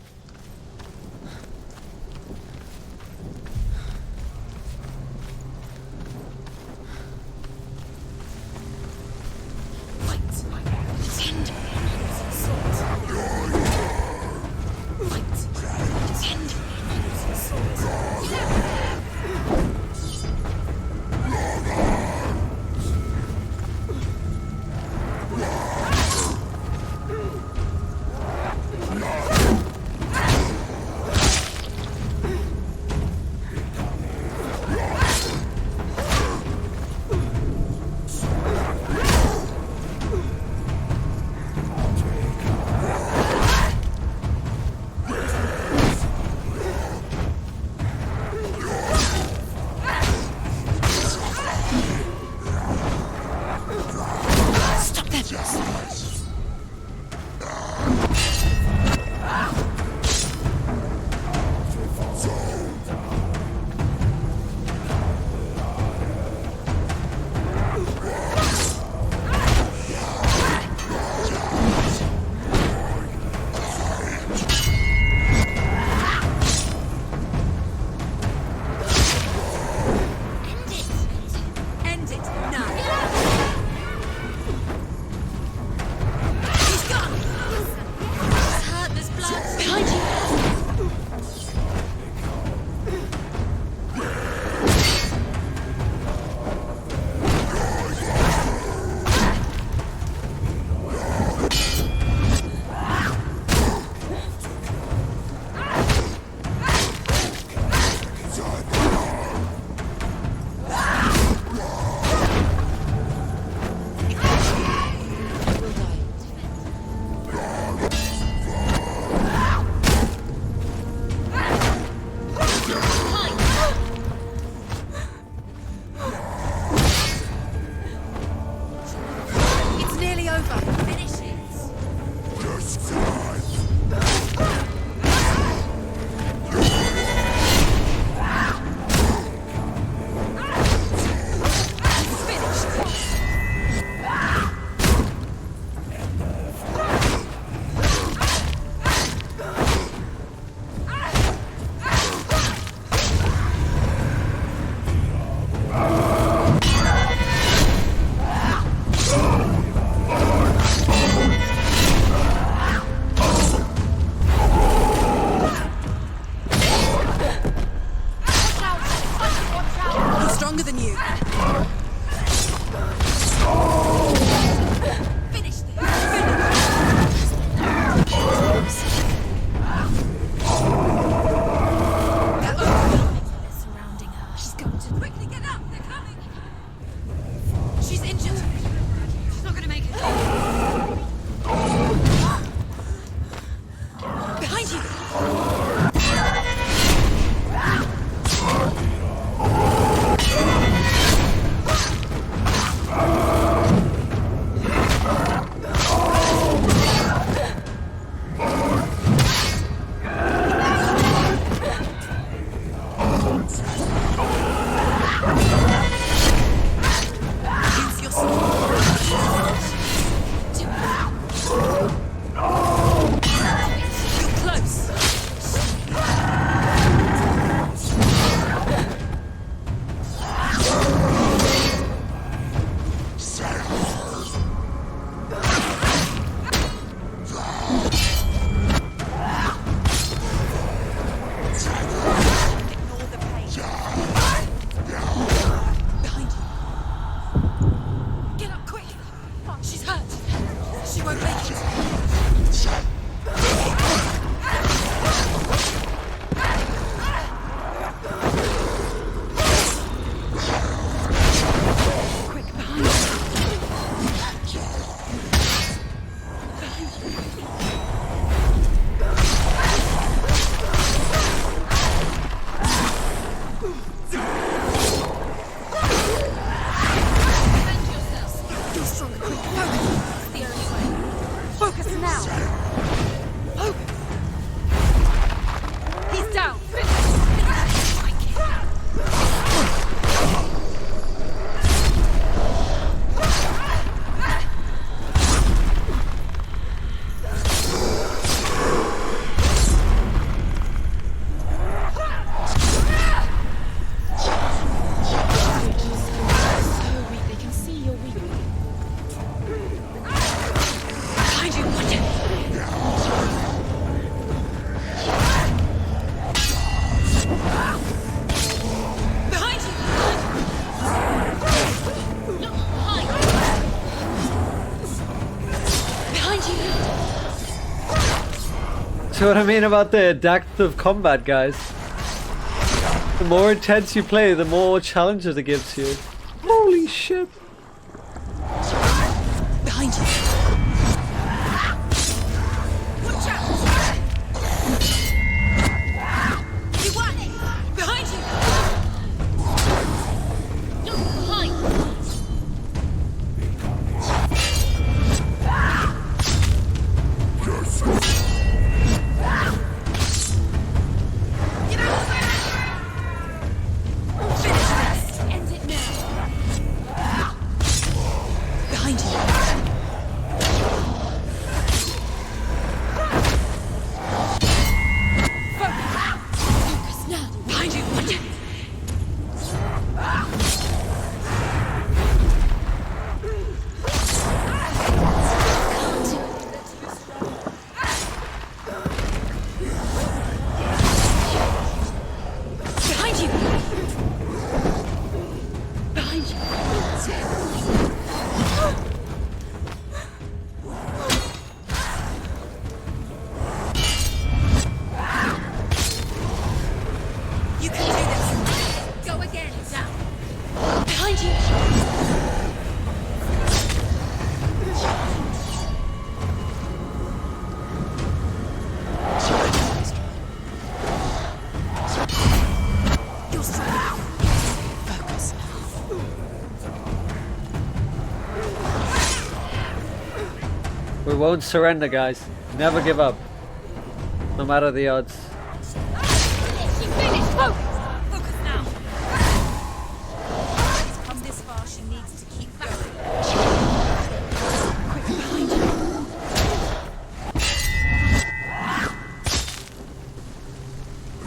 on you. Finish this. They're surrounding her. She's going to quickly get up. They're coming. She's injured. She's not going to make it. Behind you. Use your You're close. Ignore the pain. Behind you. Get up quick. She's hurt. She won't make it. Quick, behind you. Defend yourselves. You're strong. Quick, focus. It's the only way. Focus now. Focus. He's down. So weak. They can see you're weak. Behind you. Watch it. Behind you. No, behind. Behind you. See what I mean about the depth of combat, guys? The more intense you play, the more challenges it gives you. Holy shit. Behind you. Watch out. You won. Behind you. No, behind. Get out of there. Finish this. End it now. Behind you. Focus now. Behind you. Watch it. Behind you. Behind you. You can do this. Go again. Now. Behind you. You're strong. Focus now. We won't surrender, guys. Never give up. No matter the odds. She finished. Focus. Focus now. She's come this far. She needs to keep going. Quick, behind you.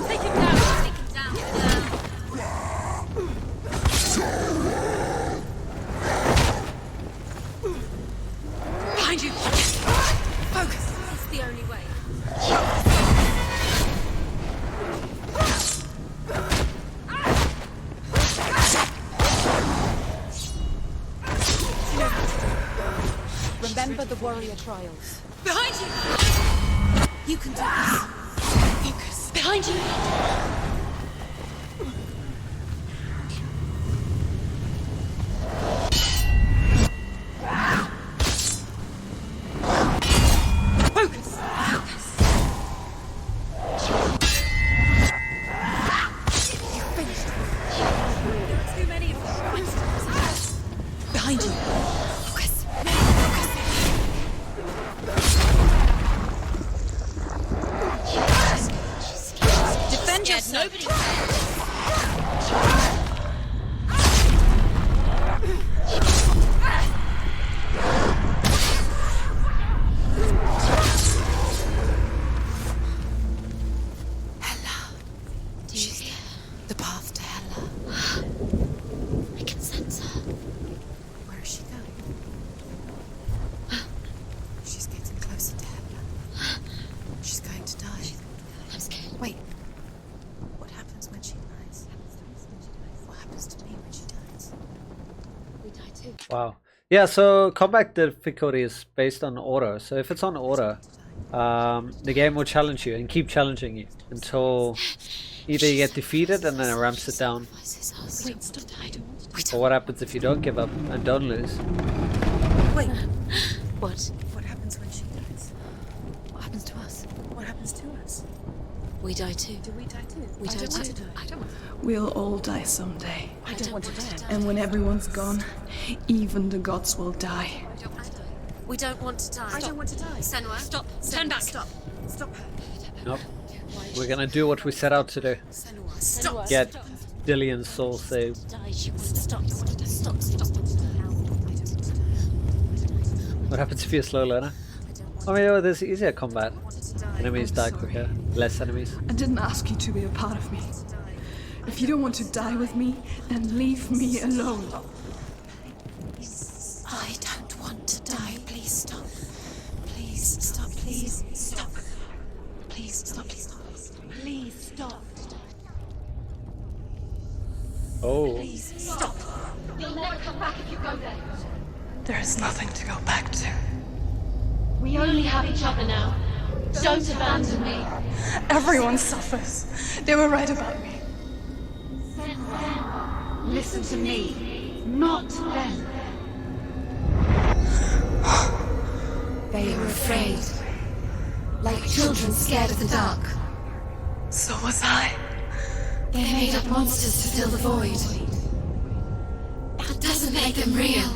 Take him down. Take him down. Behind you. Focus. It's the only way. Remember the warrior trials. Behind you! You can do this. Focus. Behind you! Wow. Yeah, so combat difficulty is based on order. So if it's on order, the game will challenge you and keep challenging you until either you get defeated and then it ramps it down. Or what happens if you don't give up and don't lose? Wait. What? What happens when she dies? What happens to us? What happens to us? We die too. Do we die too? We die too. I don't want to. We'll all die someday. I don't want to die. And when everyone's gone, even the gods will die. We don't want to die. I don't want to die. Senua, stop. Turn back. Stop. Stop her. Nope. We're gonna do what we set out to do. Senua, stop. Get Dillion's soul saved. Die. She wants to stop. Stop. What happens if you're a slow learner? I mean, there's easier combat. Enemies die quicker. Less enemies. I didn't ask you to be a part of me. If you don't want to die with me, then leave me alone. I don't want to die. Please stop. Please stop. Please stop. Please stop. Please stop. Please stop. Oh. Please stop. You'll never come back if you go there. There is nothing to go back to. We only have each other now. Don't abandon me. Everyone suffers. They were right about me. Listen to me, not them. They were afraid. Like children scared of the dark. So was I. They made up monsters to fill the void. That doesn't make them real.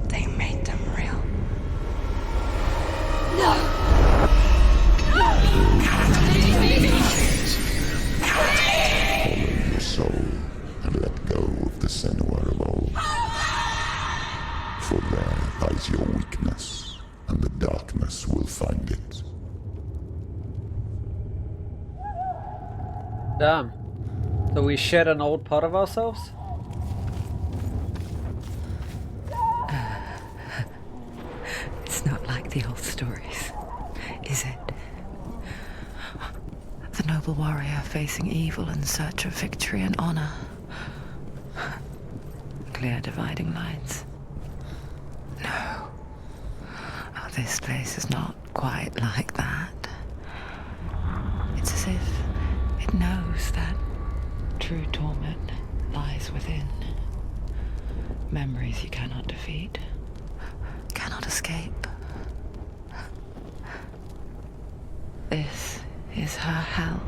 They made them real. No! Follow your soul and let go of the Senua of old. For there lies your weakness, and the darkness will find it. Damn. So we shed an old part of ourselves? It's not like the old stories, is it? The noble warrior facing evil in search of victory and honor. Clear dividing lines. No. Oh, this place is not quite like that. It's as if it knows that true torment lies within. Memories you cannot defeat, cannot escape. This is her hell.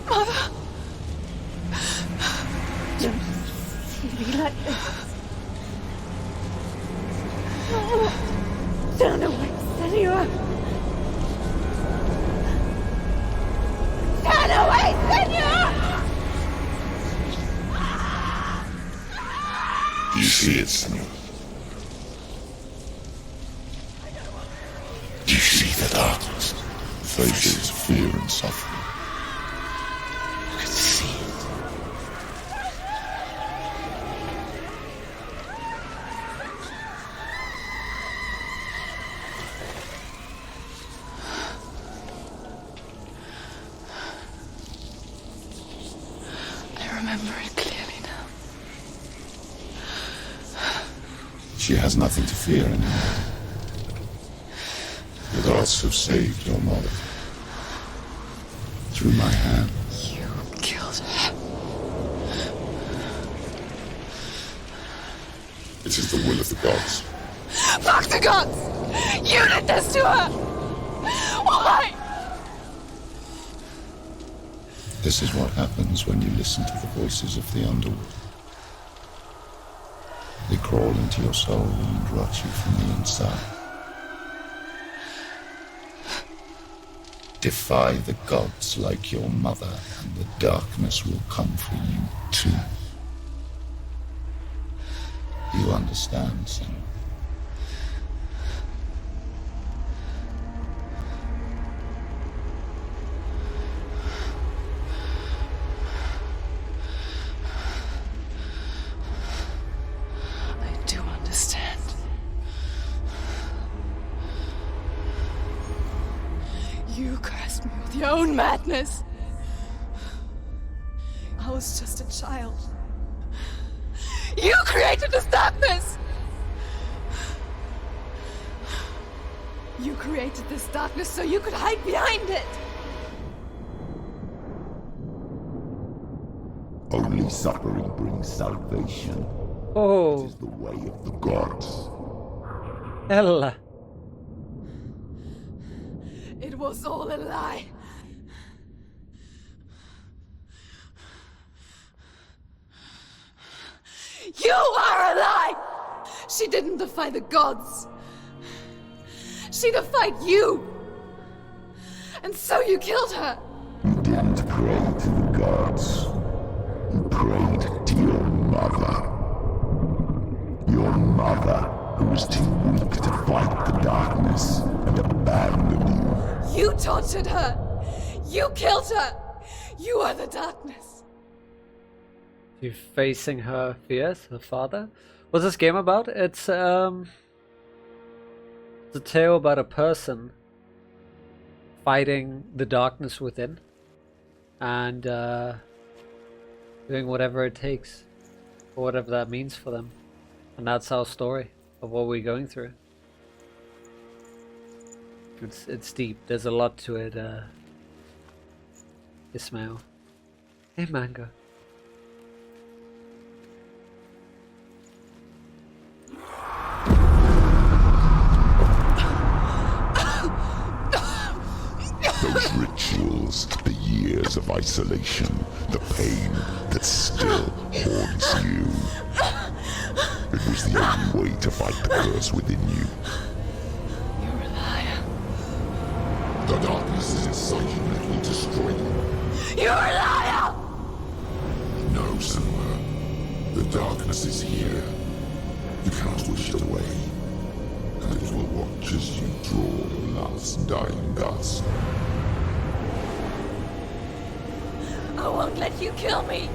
Mother! Don't be like this. Turn away, Senua! Turn away, Senua! Do you see it, Senua? Do you see the darkness? Faces of fear and suffering. I can see it. I remember it clearly now. She has nothing to fear anymore. The gods have saved your mother. Through my hand. You killed her. It is the will of the gods. Fuck the gods! You did this to her! Why? This is what happens when you listen to the voices of the underworld. They crawl into your soul and rot you from the inside. Defy the gods like your mother, and the darkness will come for you too. You understand, son? I do understand. You cursed me with your own madness. I was just a child. You created this darkness! You created this darkness so you could hide behind it. Only suffering brings salvation. Oh, It is the way of the gods. Ella. It was all a lie. You are a lie! She didn't defy the gods. She defied you. And so you killed her. You didn't pray to the gods. You prayed to your mother. Your mother, who was too weak to fight the darkness and abandoned you. You tortured her. You killed her. You are the darkness. You facing her fears, her father. What's this game about? It's a tale about a person fighting the darkness within and doing whatever it takes, or whatever that means for them. And that's our story of what we're going through. It's deep. There's a lot to it. Ismail. Hey, Mango. Those rituals, the years of isolation, the pain that still haunts you. It was the only way to fight the curse within you. You're a liar. The darkness is inside you and it will destroy you. You're a liar! No, Senua. The darkness is here. You cannot wish it away. And it will watch as you draw your last dying gasp. I won't let you kill me.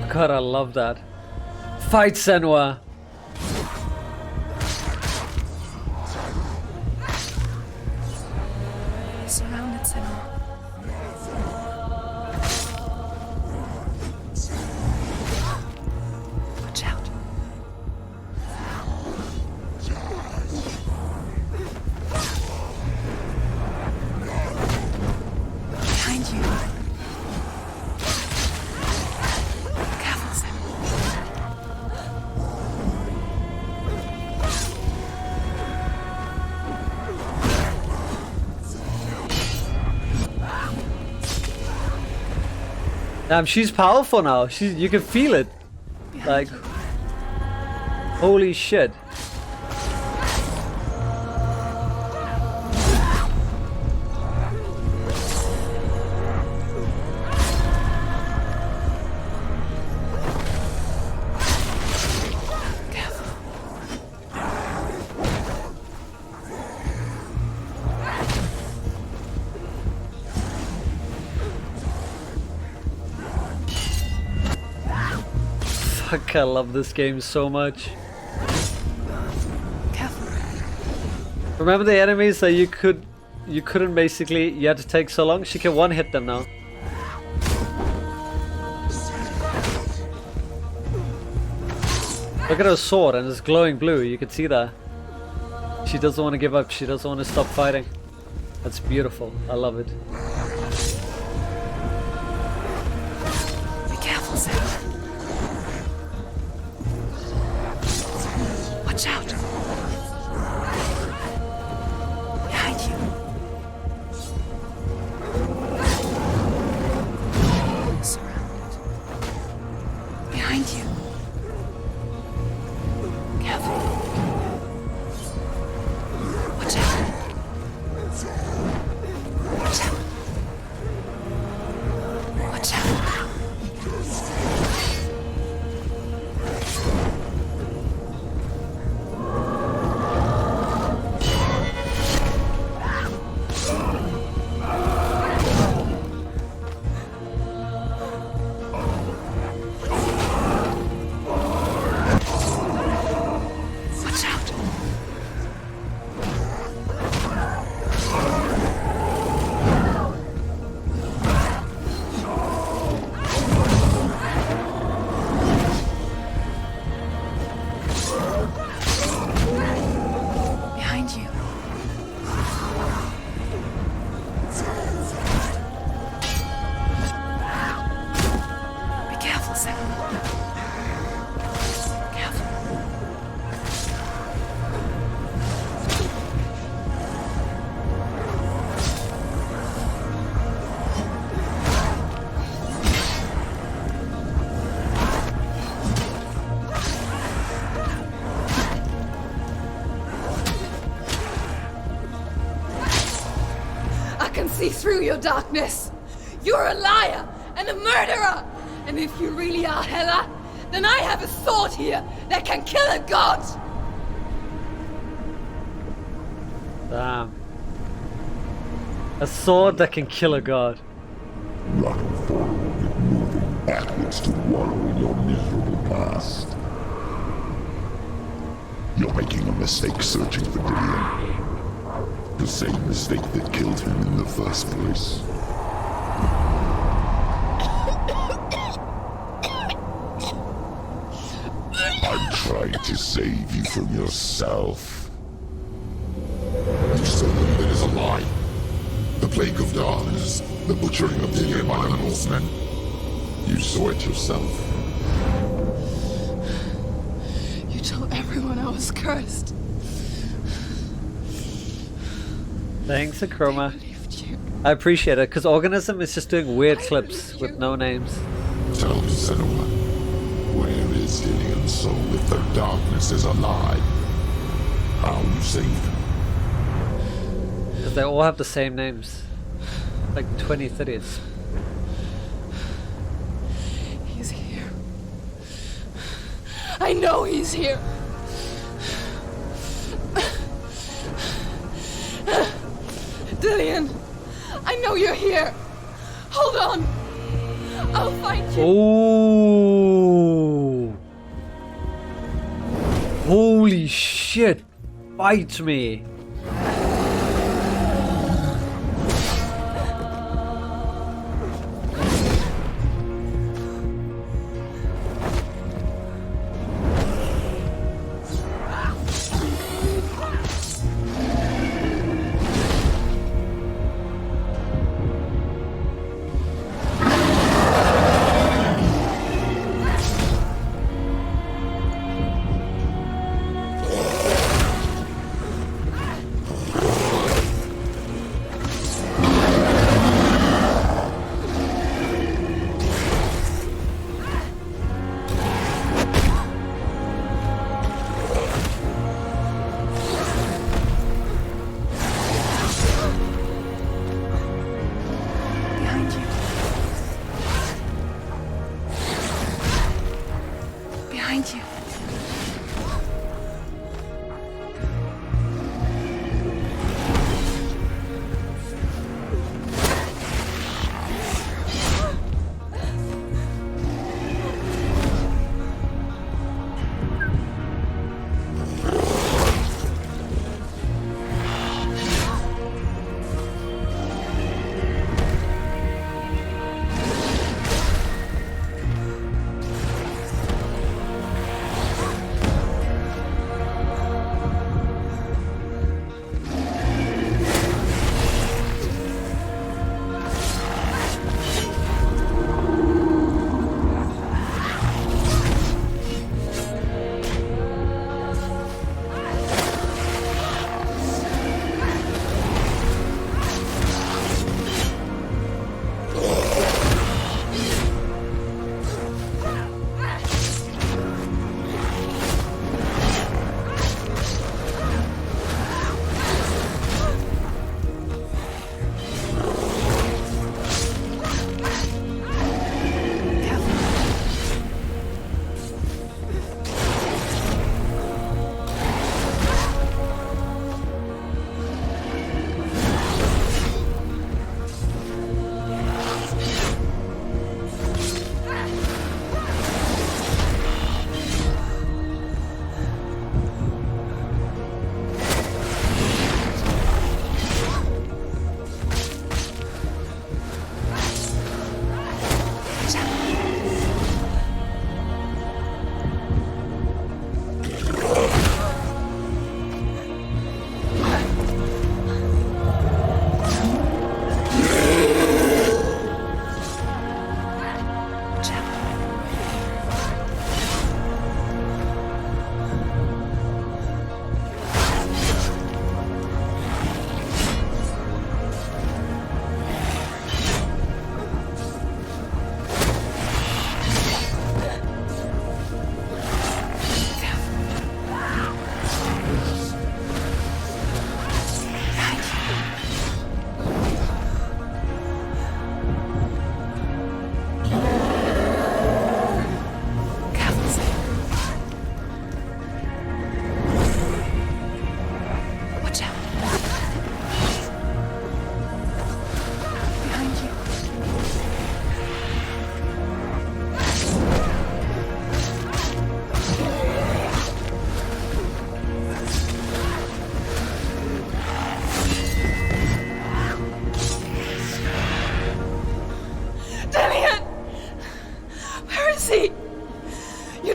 God, I love that. Fight, Senua! Surrounded, Senua. Watch out. Behind you. Careful, Senua. Damn, she's powerful now. You can feel it. Like, Holy shit. Fuck, I love this game so much. Careful. Remember the enemies that you couldn't basically, you had to take so long? She can one-hit them now. Look at her sword and it's glowing blue, you can see that. She doesn't want to give up, she doesn't want to stop fighting. That's beautiful, I love it. Be careful, Senua. Watch out! Behind you. Surrounded. Behind you. Careful. Watch out. Watch out. Watch out. Watch out. Behind you. Be careful, Senua. Careful. I can see through your darkness. You're a liar and a murderer. And if you really are Hela, then I have a sword here that can kill a god. Damn. A sword that can kill a god. Running forward and moving backwards to wallow in your miserable past. You're making a mistake searching for Dillion. The same mistake that killed him in the first place. I'm trying to save you from yourself. You saw them, that is a lie. The plague of darkness, the butchering of Dillion by the Northmen. You saw it yourself. You told everyone I was cursed. Thanks, Akroma. Believed you. I appreciate it, because Organism is just doing weird clips with no names. Tell me, Senua, where is Dillion's soul if the darkness is a lie? How you saved him? Because they all have the same names. Like 20, 30s. He's here. I know he's here. Dillion, I know you're here. Hold on. I'll find you. Oh! Holy shit! Bite me! Behind you.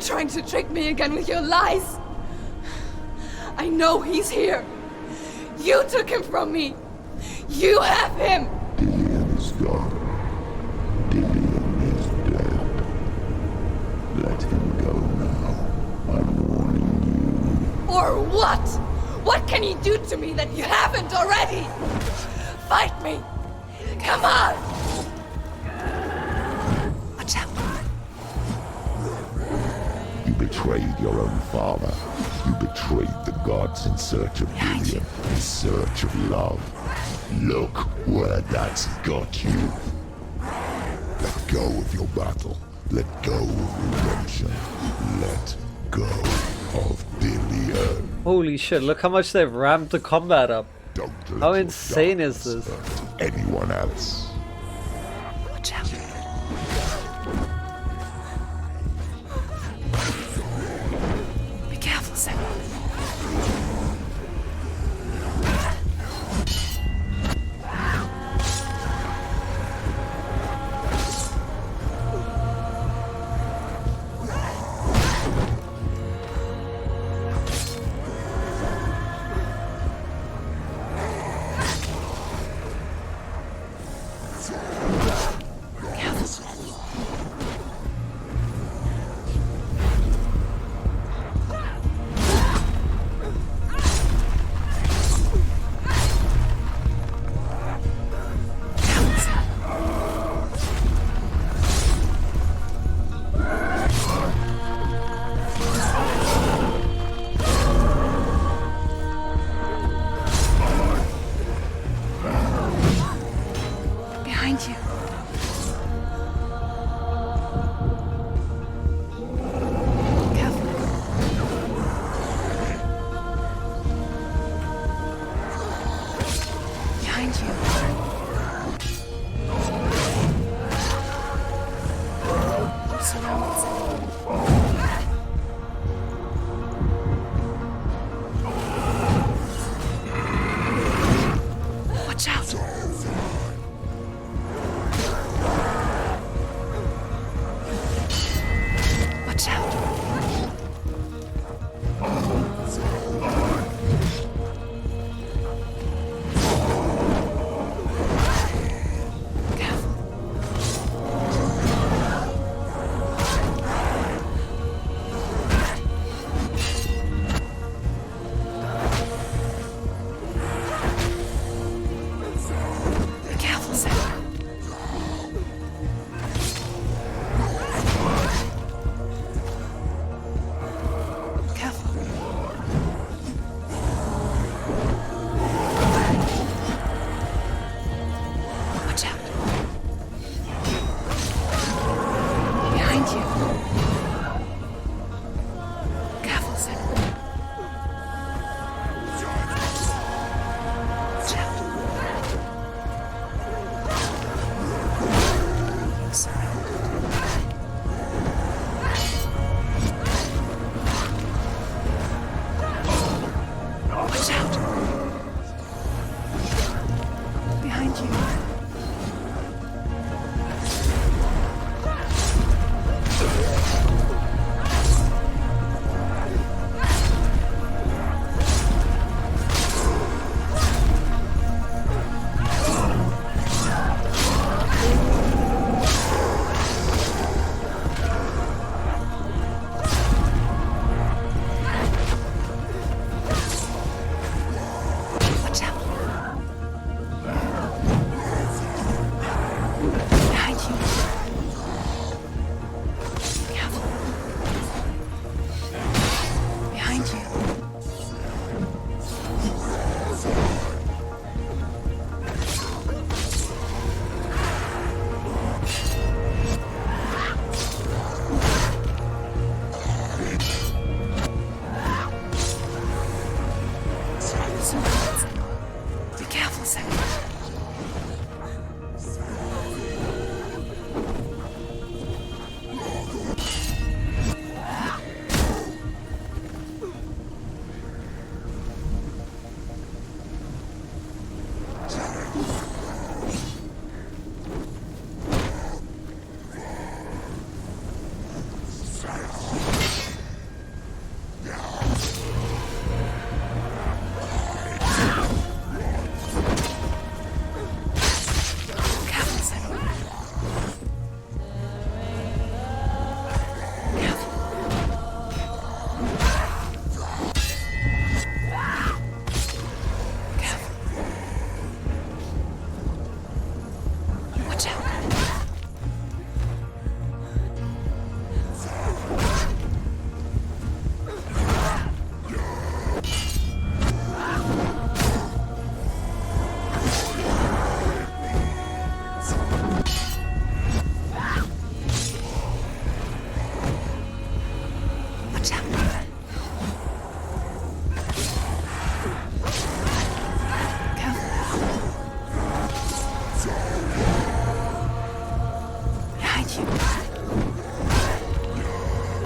Trying to trick me again with your lies. I know he's here. You took him from me. You have him. Dillion is gone. Dillion is dead. Let him go now. I'm warning you. Or what? What can he do to me that you haven't already? Fight me. Come on. Watch out. You betrayed your own father. You betrayed the gods in search of Dillion, in search of love. Look where that's got you. Let go of your battle. Let go of redemption. Let go of Dillion. Holy shit, look how much they've ramped the combat up. Don't let How your insane is darkness this? hurt anyone else. Watch out. Be careful, Senua.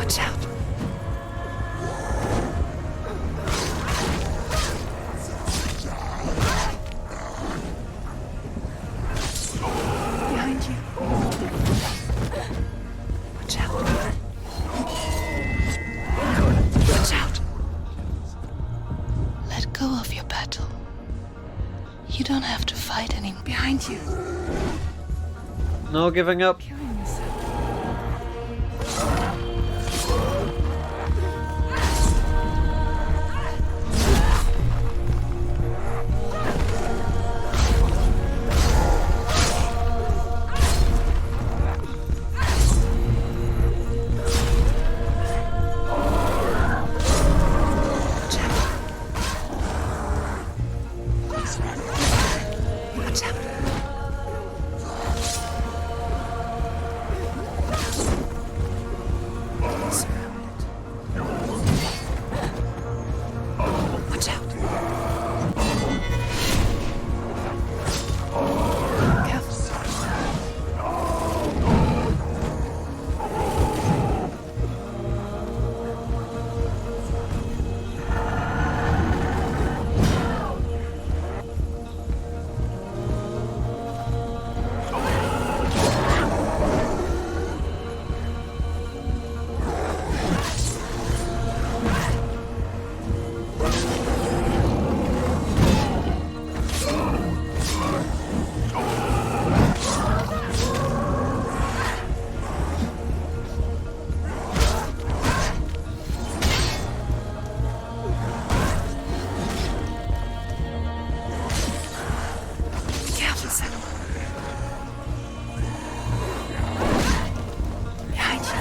Watch out. Behind you. Watch out. Watch out. Let go of your battle. You don't have to fight anymore. Behind you. No giving up. Killing yourself. Watch out. Watch out. Careful. Careful, Senua. Behind you.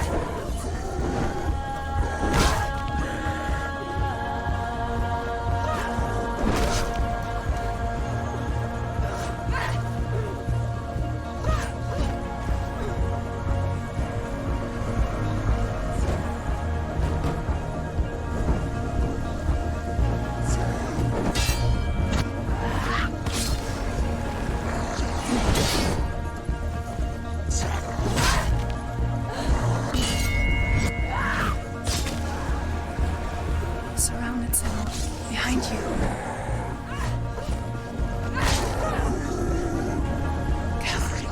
Surrounded, Senua. Behind you. Careful.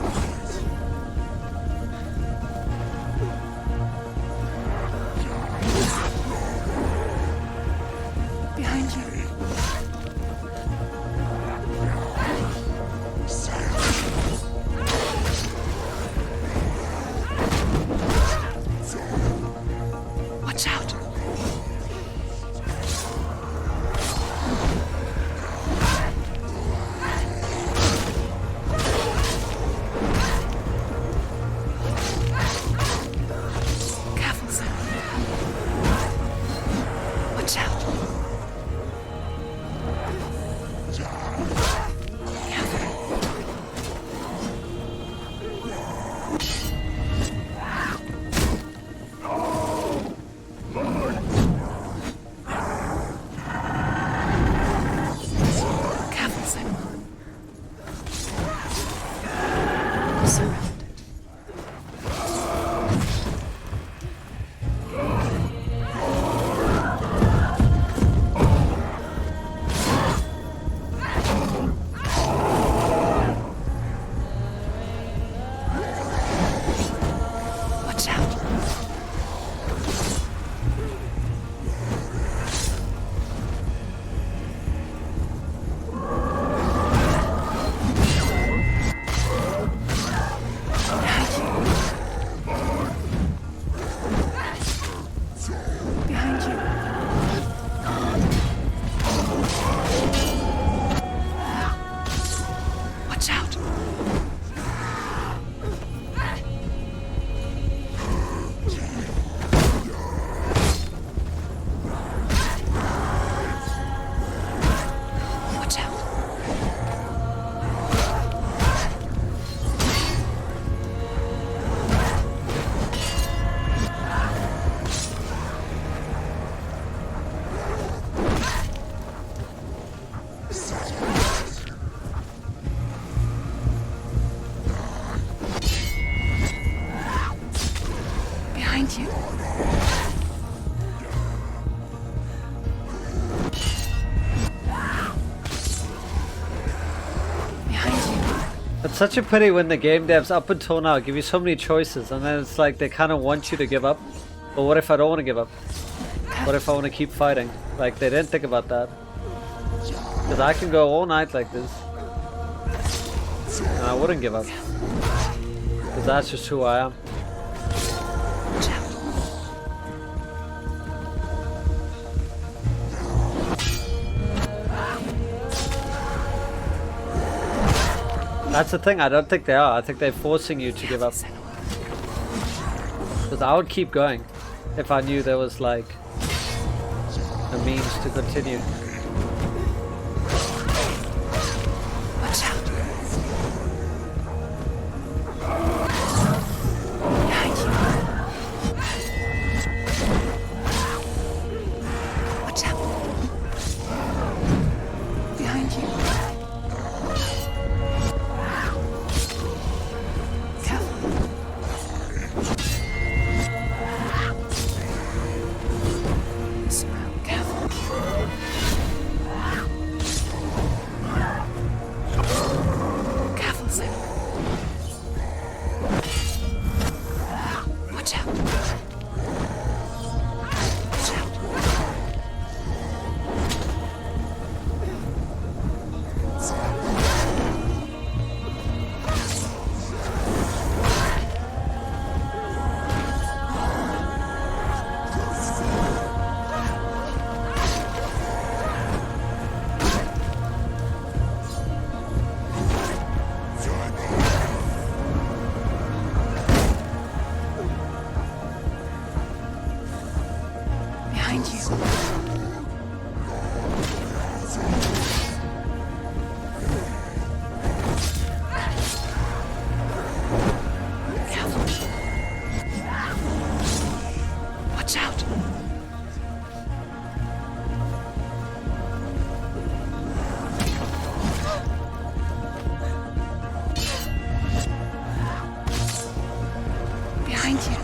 Behind you. Watch out. such a pity when the game devs up until now give you so many choices and then it's like they kind of want you to give up. But what if I don't want to give up? What if I want to keep fighting? Like, they didn't think about that. Because I can go all night like this. And I wouldn't give up. Because that's just who I am. That's the thing, I don't think they are. I think they're forcing you to give up. Because I would keep going if I knew there was like a means to continue. Watch out. Behind you. Watch out. Behind you.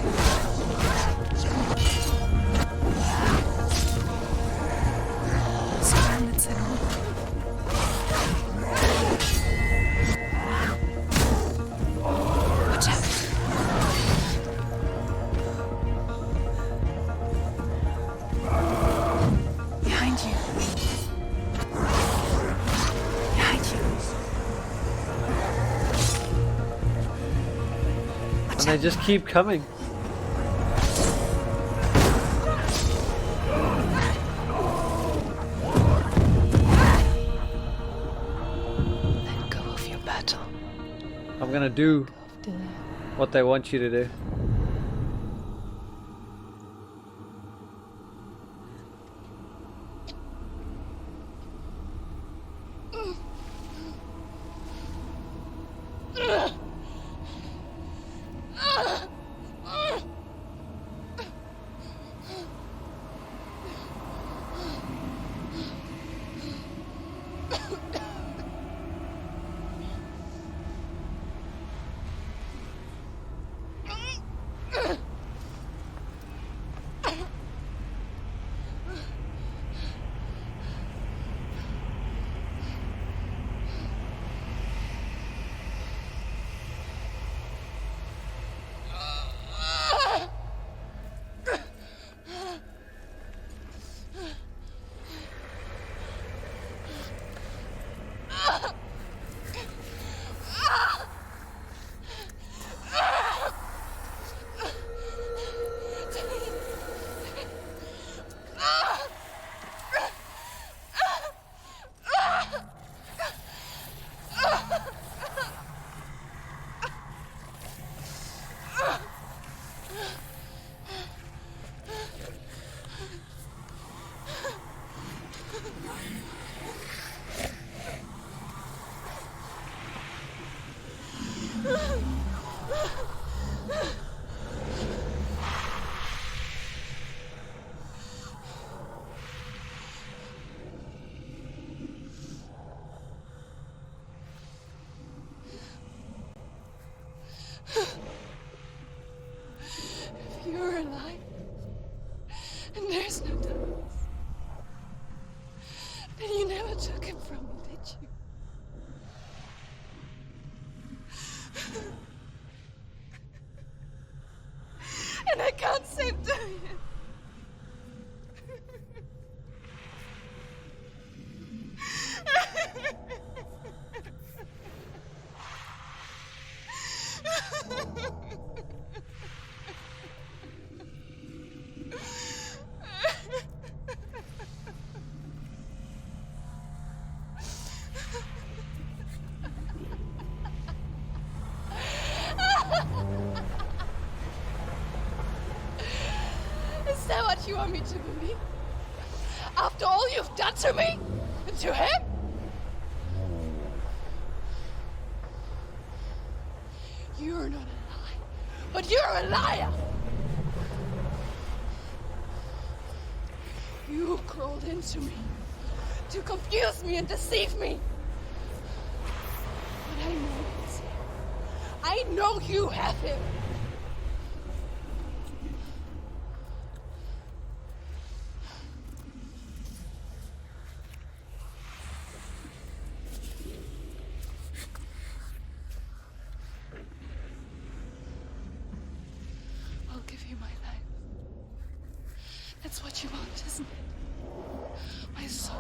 And they just keep coming. Let go of your battle. I'm gonna do what they want you to do. You're alive, and there's no Thomas. Then you never took him from me, did you? that what you want me to believe? After all you've done to me? And to him? You're not a lie, but you're a liar! You crawled into me to confuse me and deceive me. But I know it's him. I know you have him. I'll give you my life. That's what you want, isn't it? My soul.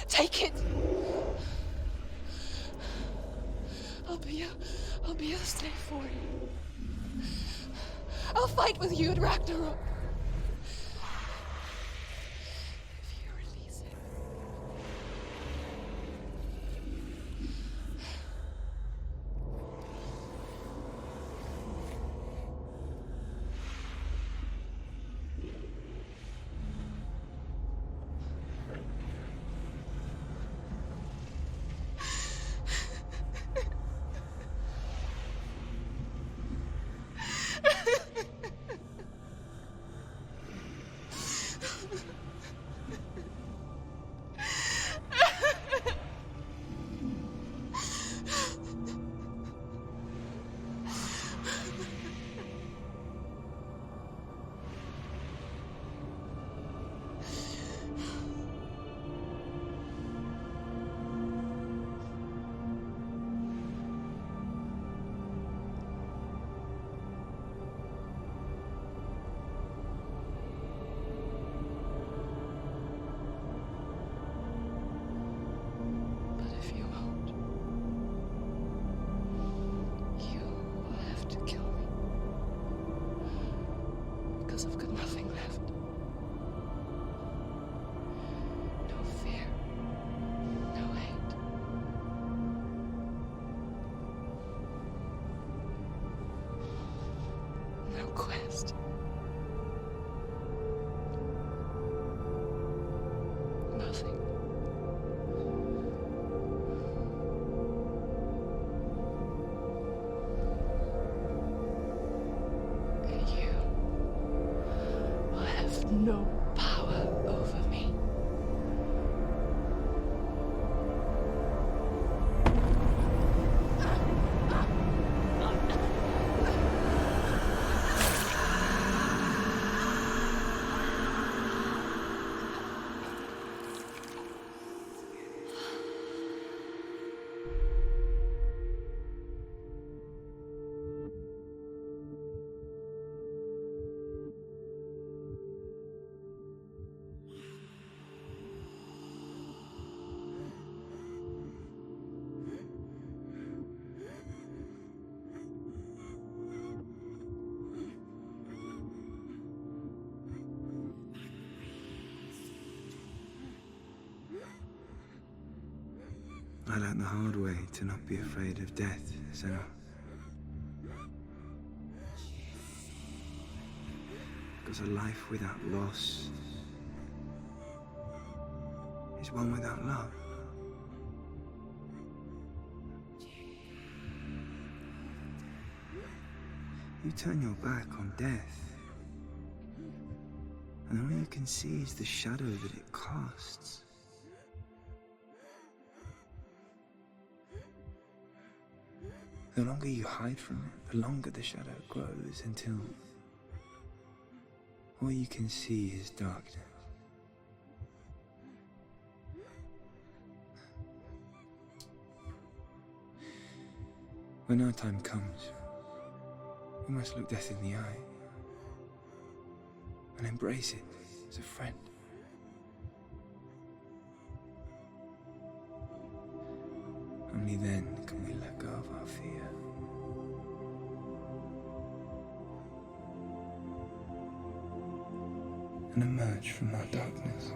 Take it. I'll be a slave for you. I'll fight with you at Ragnarok. If you release him. I've got nothing left. No fear. No hate. No quest. Nothing. No power over me. I learned the hard way to not be afraid of death, Senua. Because a life without loss is one without love. You turn your back on death, and all you can see is the shadow that it casts. The longer you hide from it, the longer the shadow grows until all you can see is darkness. When our time comes, we must look death in the eye and embrace it as a friend. Only then can we let go of our fear. And emerge from our darkness.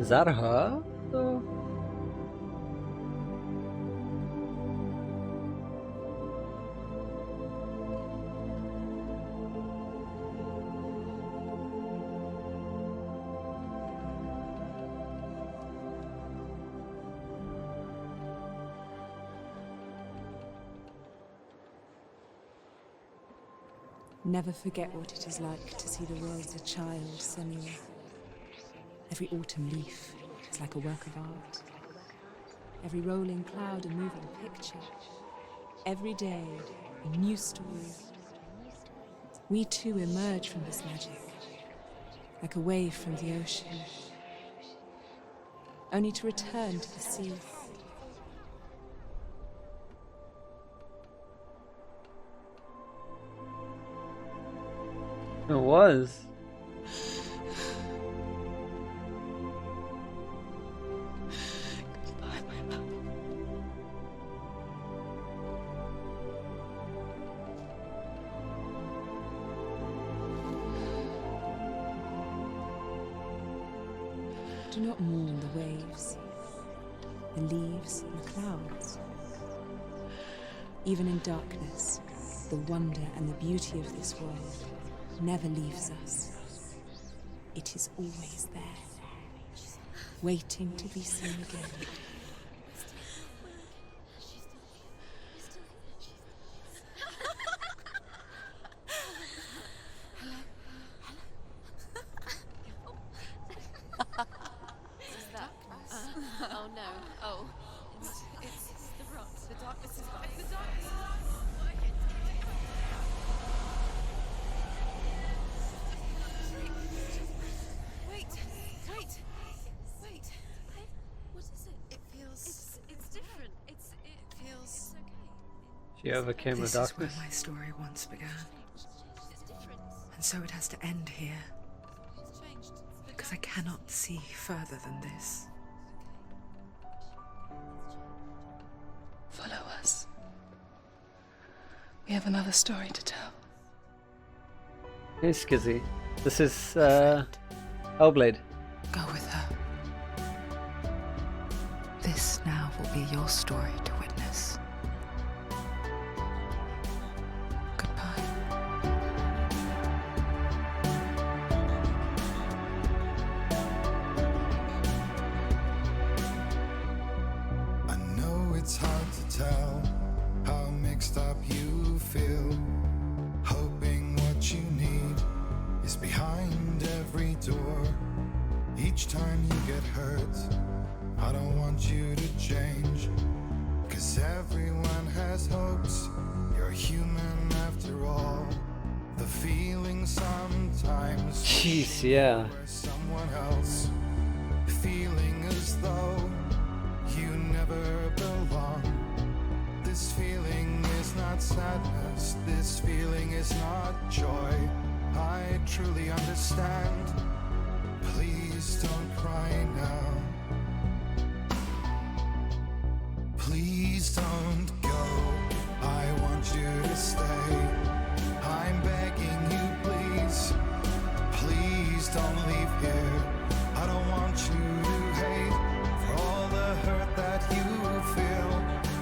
Is that her? Oh. Never forget what it is like to see the world as a child, Senua. Every autumn leaf is like a work of art. Every rolling cloud a moving picture. Every day a new story. We too emerge from this magic, like a wave from the ocean, only to return to the sea. It was. Goodbye, my love. Do not mourn the waves, the leaves, and the clouds. Even in darkness, the wonder and the beauty of this world never leaves us. It is always there, waiting to be seen again. Oh no. Oh. It's the rot. The darkness is back. The darkness is Wait. What is it? It feels... It's different. It feels... okay. She overcame the This is darkness. where my story once began. It's different. And so it has to end here, It's changed. because I cannot see further than this. Follow us. We have another story to tell. Hey Skizzy, this is Hellblade. Go with her. This now will be your story to witness. Goodbye. I know it's hard to tell how mixed up you feel. Hoping what you need is behind every door. Each time you get hurt, I don't want you to change. 'Cause everyone has hopes, you're human after all. The feeling sometimes Jeez, yeah. for someone else, feeling as though you never belong. This feeling is not sadness, this feeling is not joy. I truly understand. Please don't cry now. Please don't go. I want you to stay. I'm begging you, please. Please don't leave here. I don't want you to hate for all the hurt that you feel.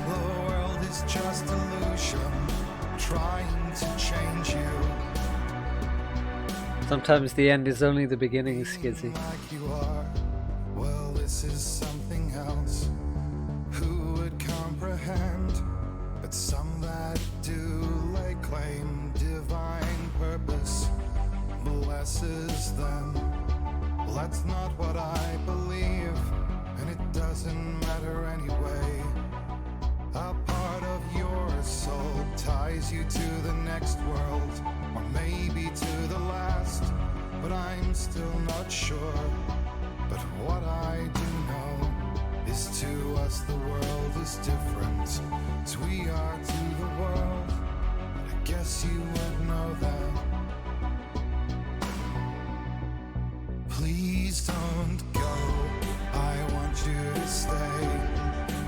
The world is just illusion, trying to change you. Sometimes the end is only the beginning, Skizzy. Like you are, well, this is something else. Who would comprehend? But some that do lay claim divine purpose blesses them. Well, that's not what I believe, and it doesn't matter anyway. A part of your soul ties you to the next world, or maybe to the last, but I'm still not sure. But what I do know is to us the world is different, as we are to the world. I guess you would know that. Please don't go, I want you to stay.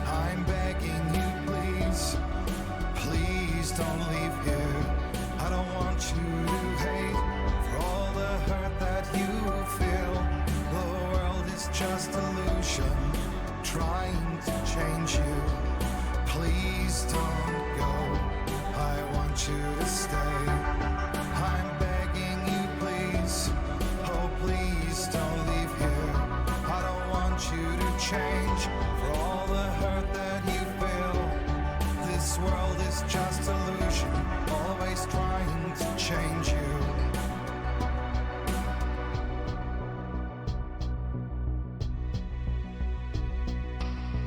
I'm begging you, please. Please don't leave here. I don't want you to hate for all the hurt that you feel. The world is just a to change you. Please don't go. I want you to stay. I'm begging you, please. Oh, please don't leave here. I don't want you to change for all the hurt that you feel. This world is just illusion, always trying to change you.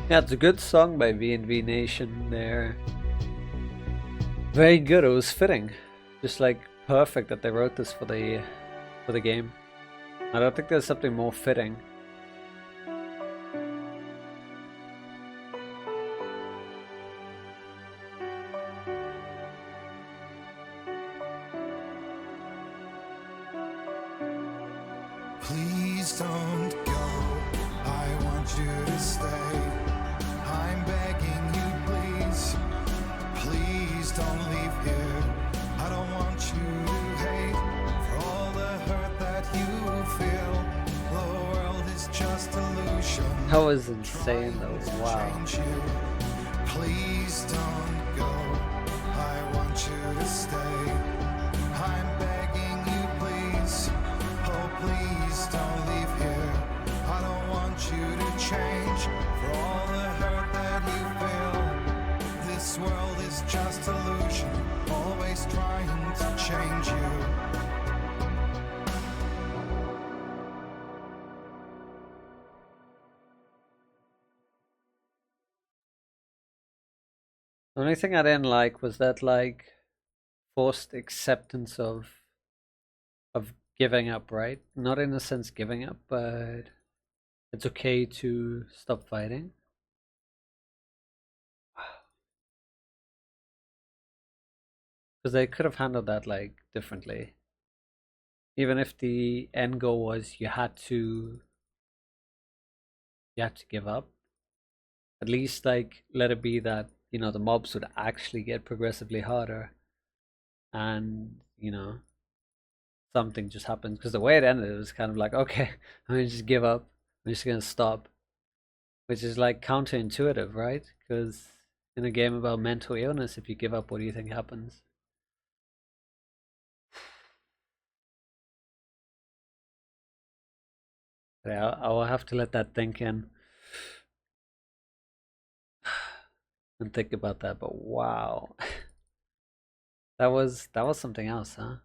Yeah, it's a good song by V&V Nation there. Very good, it was fitting. Just like perfect that they wrote this for the game. I don't think there's something more fitting. Please don't go. I want you to stay. I'm begging you, please. Please don't leave here. I don't want you to hate for all the hurt that you feel. The world is just illusion. That was insane though, wow. Change you. Please don't go. I want you to stay. I'm begging you, please. Oh, please don't leave here. I don't want you to change for all the hurt that you feel. This world is just illusion, always trying to change you. The only thing I didn't like was that like forced acceptance of giving up, right? Not in a sense giving up, but it's okay to stop fighting. Because they could have handled that like differently. Even if the end goal was you had to give up. At least like let it be that, you know, the mobs would actually get progressively harder. And, you know, something just happens. Because the way it ended, it was kind of like, okay, I'm gonna just give up. I'm just gonna stop. Which is like counterintuitive, right? Because in a game about mental illness, if you give up, what do you think happens? Yeah, I will have to let that think in. And think about that, but wow. That was something else, huh?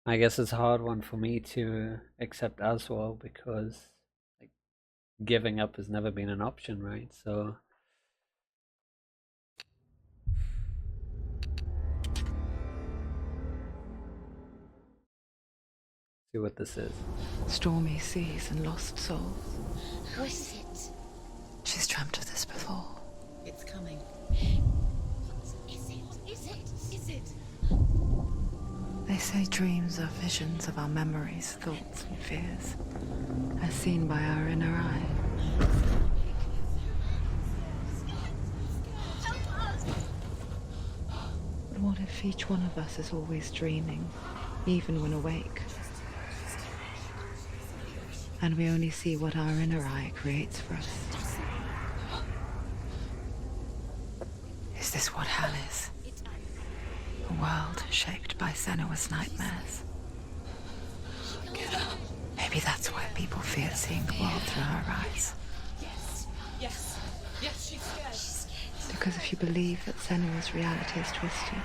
I guess it's a hard one for me to accept as well because like giving up has never been an option, right? So see what this is. Stormy seas and lost souls. Who is it? She's dreamt of this before. It's coming. Is it? They say dreams are visions of our memories, thoughts, and fears, as seen by our inner eye. But what if each one of us is always dreaming, even when awake? And we only see what our inner eye creates for us. Is this what hell is? A world shaped by Senua's nightmares. Maybe that's why people fear seeing the world through her eyes. Yes, she's scared. Because if you believe that Senua's reality is twisted,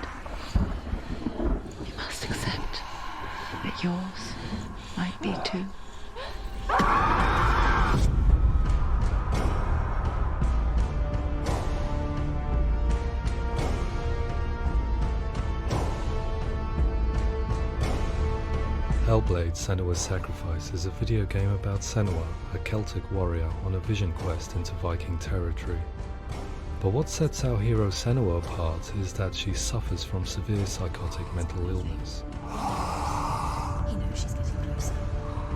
you must accept that yours might be too. Hellblade: Senua's Sacrifice is a video game about Senua, a Celtic warrior on a vision quest into Viking territory. But what sets our hero Senua apart is that she suffers from severe psychotic mental illness. He knows she's getting closer.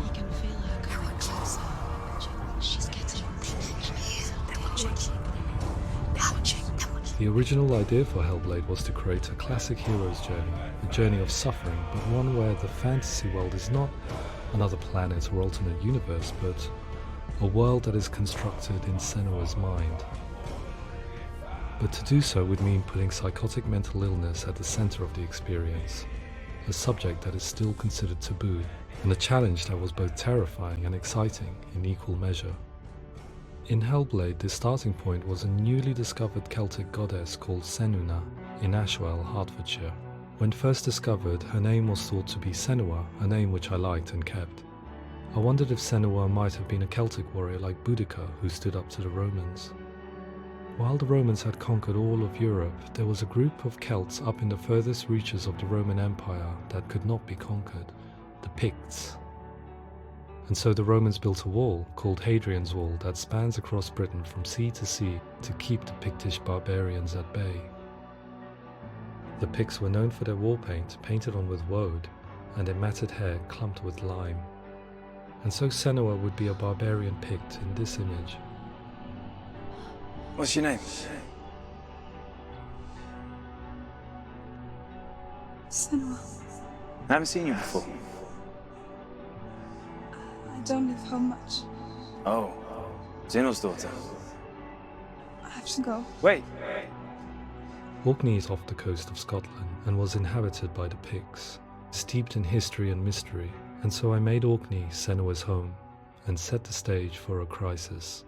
He can feel her coming closer. She's getting closer. They're watching. The original idea for Hellblade was to create a classic hero's journey, a journey of suffering, but one where the fantasy world is not another planet or alternate universe, but a world that is constructed in Senua's mind. But to do so would mean putting psychotic mental illness at the center of the experience, a subject that is still considered taboo, and a challenge that was both terrifying and exciting in equal measure. In Hellblade, the starting point was a newly discovered Celtic goddess called Senua in Ashwell, Hertfordshire. When first discovered, her name was thought to be Senua, a name which I liked and kept. I wondered if Senua might have been a Celtic warrior like Boudica who stood up to the Romans. While the Romans had conquered all of Europe, there was a group of Celts up in the furthest reaches of the Roman Empire that could not be conquered, the Picts. And so the Romans built a wall, called Hadrian's Wall, that spans across Britain from sea to sea to keep the Pictish barbarians at bay. The Picts were known for their war paint, painted on with woad, and their matted hair clumped with lime. And so Senua would be a barbarian Pict in this image. What's your name? Senua. I haven't seen you before. I don't live home much. Oh, Zeno's daughter. I have to go. Wait! Orkney is off the coast of Scotland and was inhabited by the Picts, steeped in history and mystery, and so I made Orkney Senua's home and set the stage for a crisis.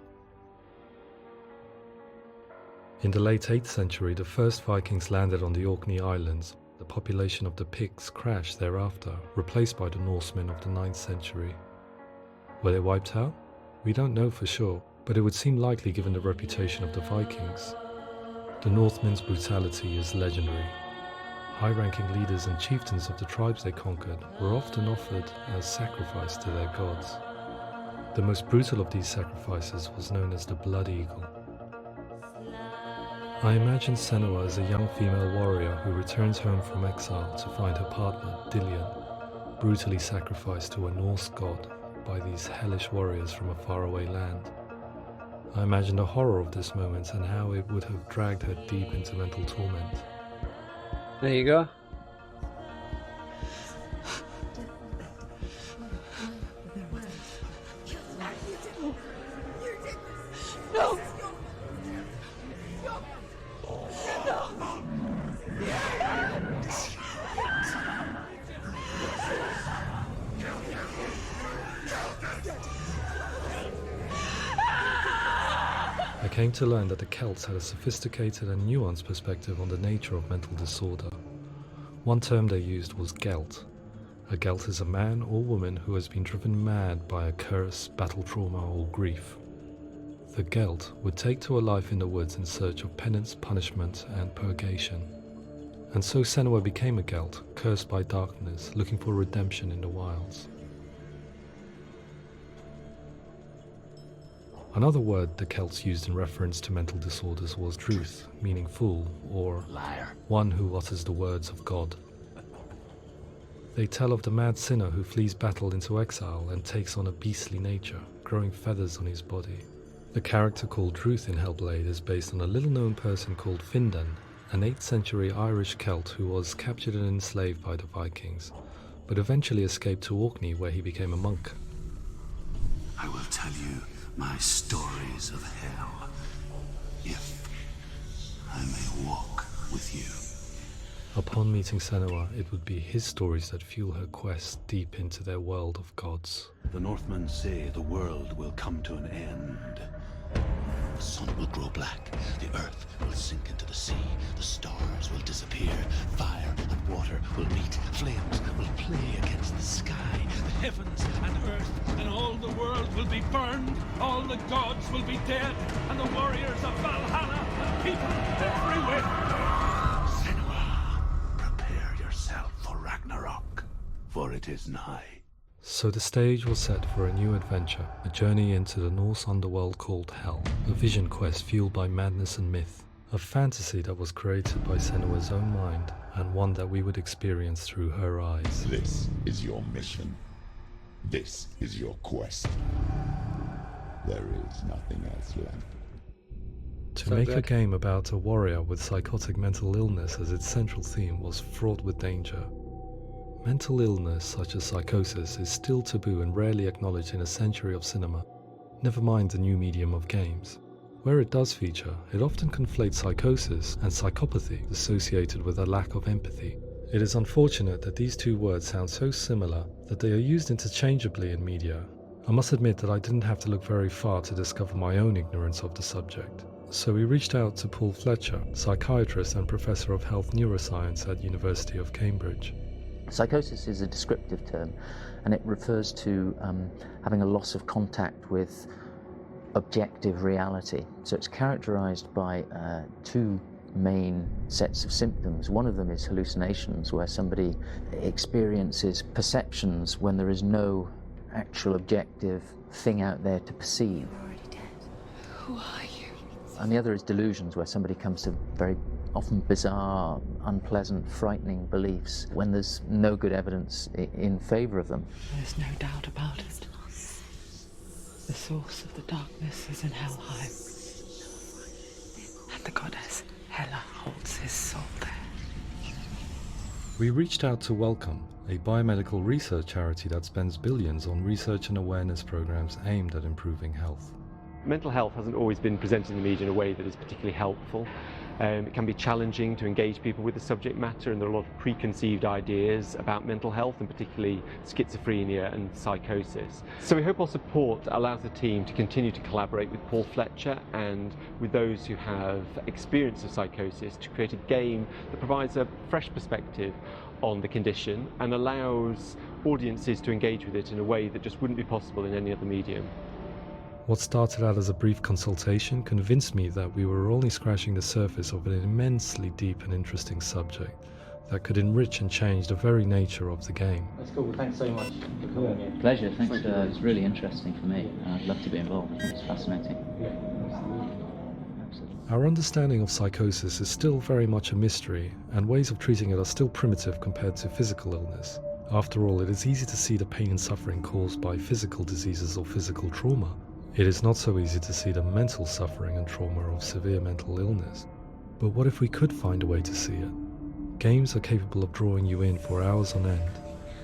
In the late 8th century, the first Vikings landed on the Orkney Islands. The population of the Picts crashed thereafter, replaced by the Norsemen of the 9th century. Were they wiped out? We don't know for sure, but it would seem likely given the reputation of the Vikings. The Northmen's brutality is legendary. High-ranking leaders and chieftains of the tribes they conquered were often offered as sacrifice to their gods. The most brutal of these sacrifices was known as the Blood Eagle. I imagine Senua as a young female warrior who returns home from exile to find her partner, Dillion, brutally sacrificed to a Norse god by these hellish warriors from a faraway land. I imagine the horror of this moment and how it would have dragged her deep into mental torment. There you go. No! I came to learn that the Celts had a sophisticated and nuanced perspective on the nature of mental disorder. One term they used was Gelt. A Gelt is a man or woman who has been driven mad by a curse, battle trauma, or grief. The Gelt would take to a life in the woods in search of penance, punishment, and purgation. And so Senua became a Gelt, cursed by darkness, looking for redemption in the wilds. Another word the Celts used in reference to mental disorders was druth, meaning fool, or liar, one who utters the words of God. They tell of the mad sinner who flees battle into exile and takes on a beastly nature, growing feathers on his body. The character called Druth in Hellblade is based on a little-known person called Findan, an 8th century Irish Celt who was captured and enslaved by the Vikings, but eventually escaped to Orkney where he became a monk. I will tell you my stories of hell, if I may walk with you. Upon meeting Senua, it would be his stories that fuel her quest deep into their world of gods. The Northmen say the world will come to an end. The sun will grow black, the earth will sink into the sea, the stars will disappear, fire and water will meet, flames will play against the sky, the heavens and earth and all the world will be burned, all the gods will be dead, and the warriors of Valhalla and people everywhere. Senua, prepare yourself for Ragnarok, for it is nigh. So the stage was set for a new adventure, a journey into the Norse underworld called Hell, a vision quest fueled by madness and myth, a fantasy that was created by Senua's own mind, and one that we would experience through her eyes. This is your mission. This is your quest. There is nothing else left. To So make a good. game about a warrior with psychotic mental illness as its central theme was fraught with danger. Mental illness such as psychosis is still taboo and rarely acknowledged in a century of cinema, never mind the new medium of games. Where it does feature, it often conflates psychosis and psychopathy associated with a lack of empathy. It is unfortunate that these two words sound so similar that they are used interchangeably in media. I must admit that I didn't have to look very far to discover my own ignorance of the subject. So we reached out to Paul Fletcher, psychiatrist and professor of health neuroscience at University of Cambridge. Psychosis is a descriptive term, and it refers to having a loss of contact with objective reality. So it's characterized by two main sets of symptoms. One of them is hallucinations, where somebody experiences perceptions when there is no actual objective thing out there to perceive. You're already dead. Who are you? And the other is delusions, where somebody comes to very often bizarre, unpleasant, frightening beliefs when there's no good evidence in favor of them. There's no doubt about it. The source of the darkness is in Helheim. And the goddess Hela holds his soul there. We reached out to Welcome, a biomedical research charity that spends billions on research and awareness programs aimed at improving health. Mental health hasn't always been presented in the media in a way that is particularly helpful. It can be challenging to engage people with the subject matter, and there are a lot of preconceived ideas about mental health, and particularly schizophrenia and psychosis. So we hope our support allows the team to continue to collaborate with Paul Fletcher and with those who have experience of psychosis to create a game that provides a fresh perspective on the condition and allows audiences to engage with it in a way that just wouldn't be possible in any other medium. What started out as a brief consultation convinced me that we were only scratching the surface of an immensely deep and interesting subject that could enrich and change the very nature of the game. That's cool. Thanks so much for coming here. Pleasure. Thanks. It's really interesting for me. I'd love to be involved. I think it's fascinating. Our understanding of psychosis is still very much a mystery, and ways of treating it are still primitive compared to physical illness. After all, it is easy to see the pain and suffering caused by physical diseases or physical trauma. It is not so easy to see the mental suffering and trauma of severe mental illness. But what if we could find a way to see it? Games are capable of drawing you in for hours on end,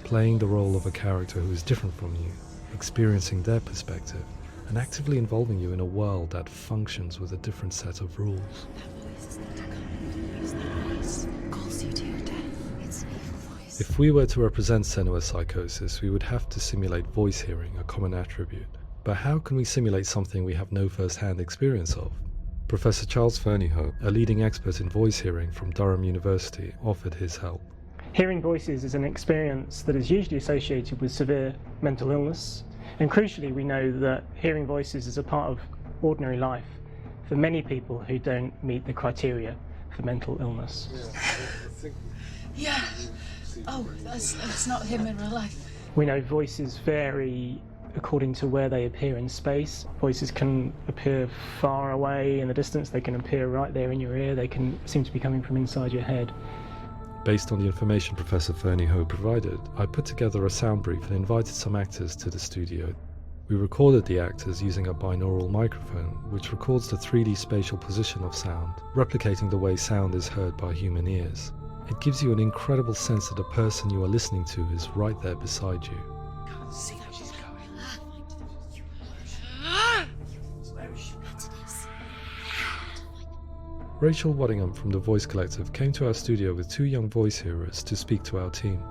playing the role of a character who is different from you, experiencing their perspective, and actively involving you in a world that functions with a different set of rules. Calls you to your death. It's an evil voice. If we were to represent Senua's psychosis, we would have to simulate voice hearing, a common attribute. But how can we simulate something we have no first-hand experience of? Professor Charles Fernyhough, a leading expert in voice hearing from Durham University, offered his help. Hearing voices is an experience that is usually associated with severe mental illness, and crucially we know that hearing voices is a part of ordinary life for many people who don't meet the criteria for mental illness. Yeah. Oh, that's not him in real life. We know voices vary according to where they appear in space. Voices can appear far away in the distance, they can appear right there in your ear, they can seem to be coming from inside your head. Based on the information Professor Fernyhough provided, I put together a sound brief and invited some actors to the studio. We recorded the actors using a binaural microphone, which records the 3D spatial position of sound, replicating the way sound is heard by human ears. It gives you an incredible sense that the person you are listening to is right there beside you. Can't see how she's going. Rachel Waddingham from the Voice Collective came to our studio with 2 young voice hearers to speak to our team.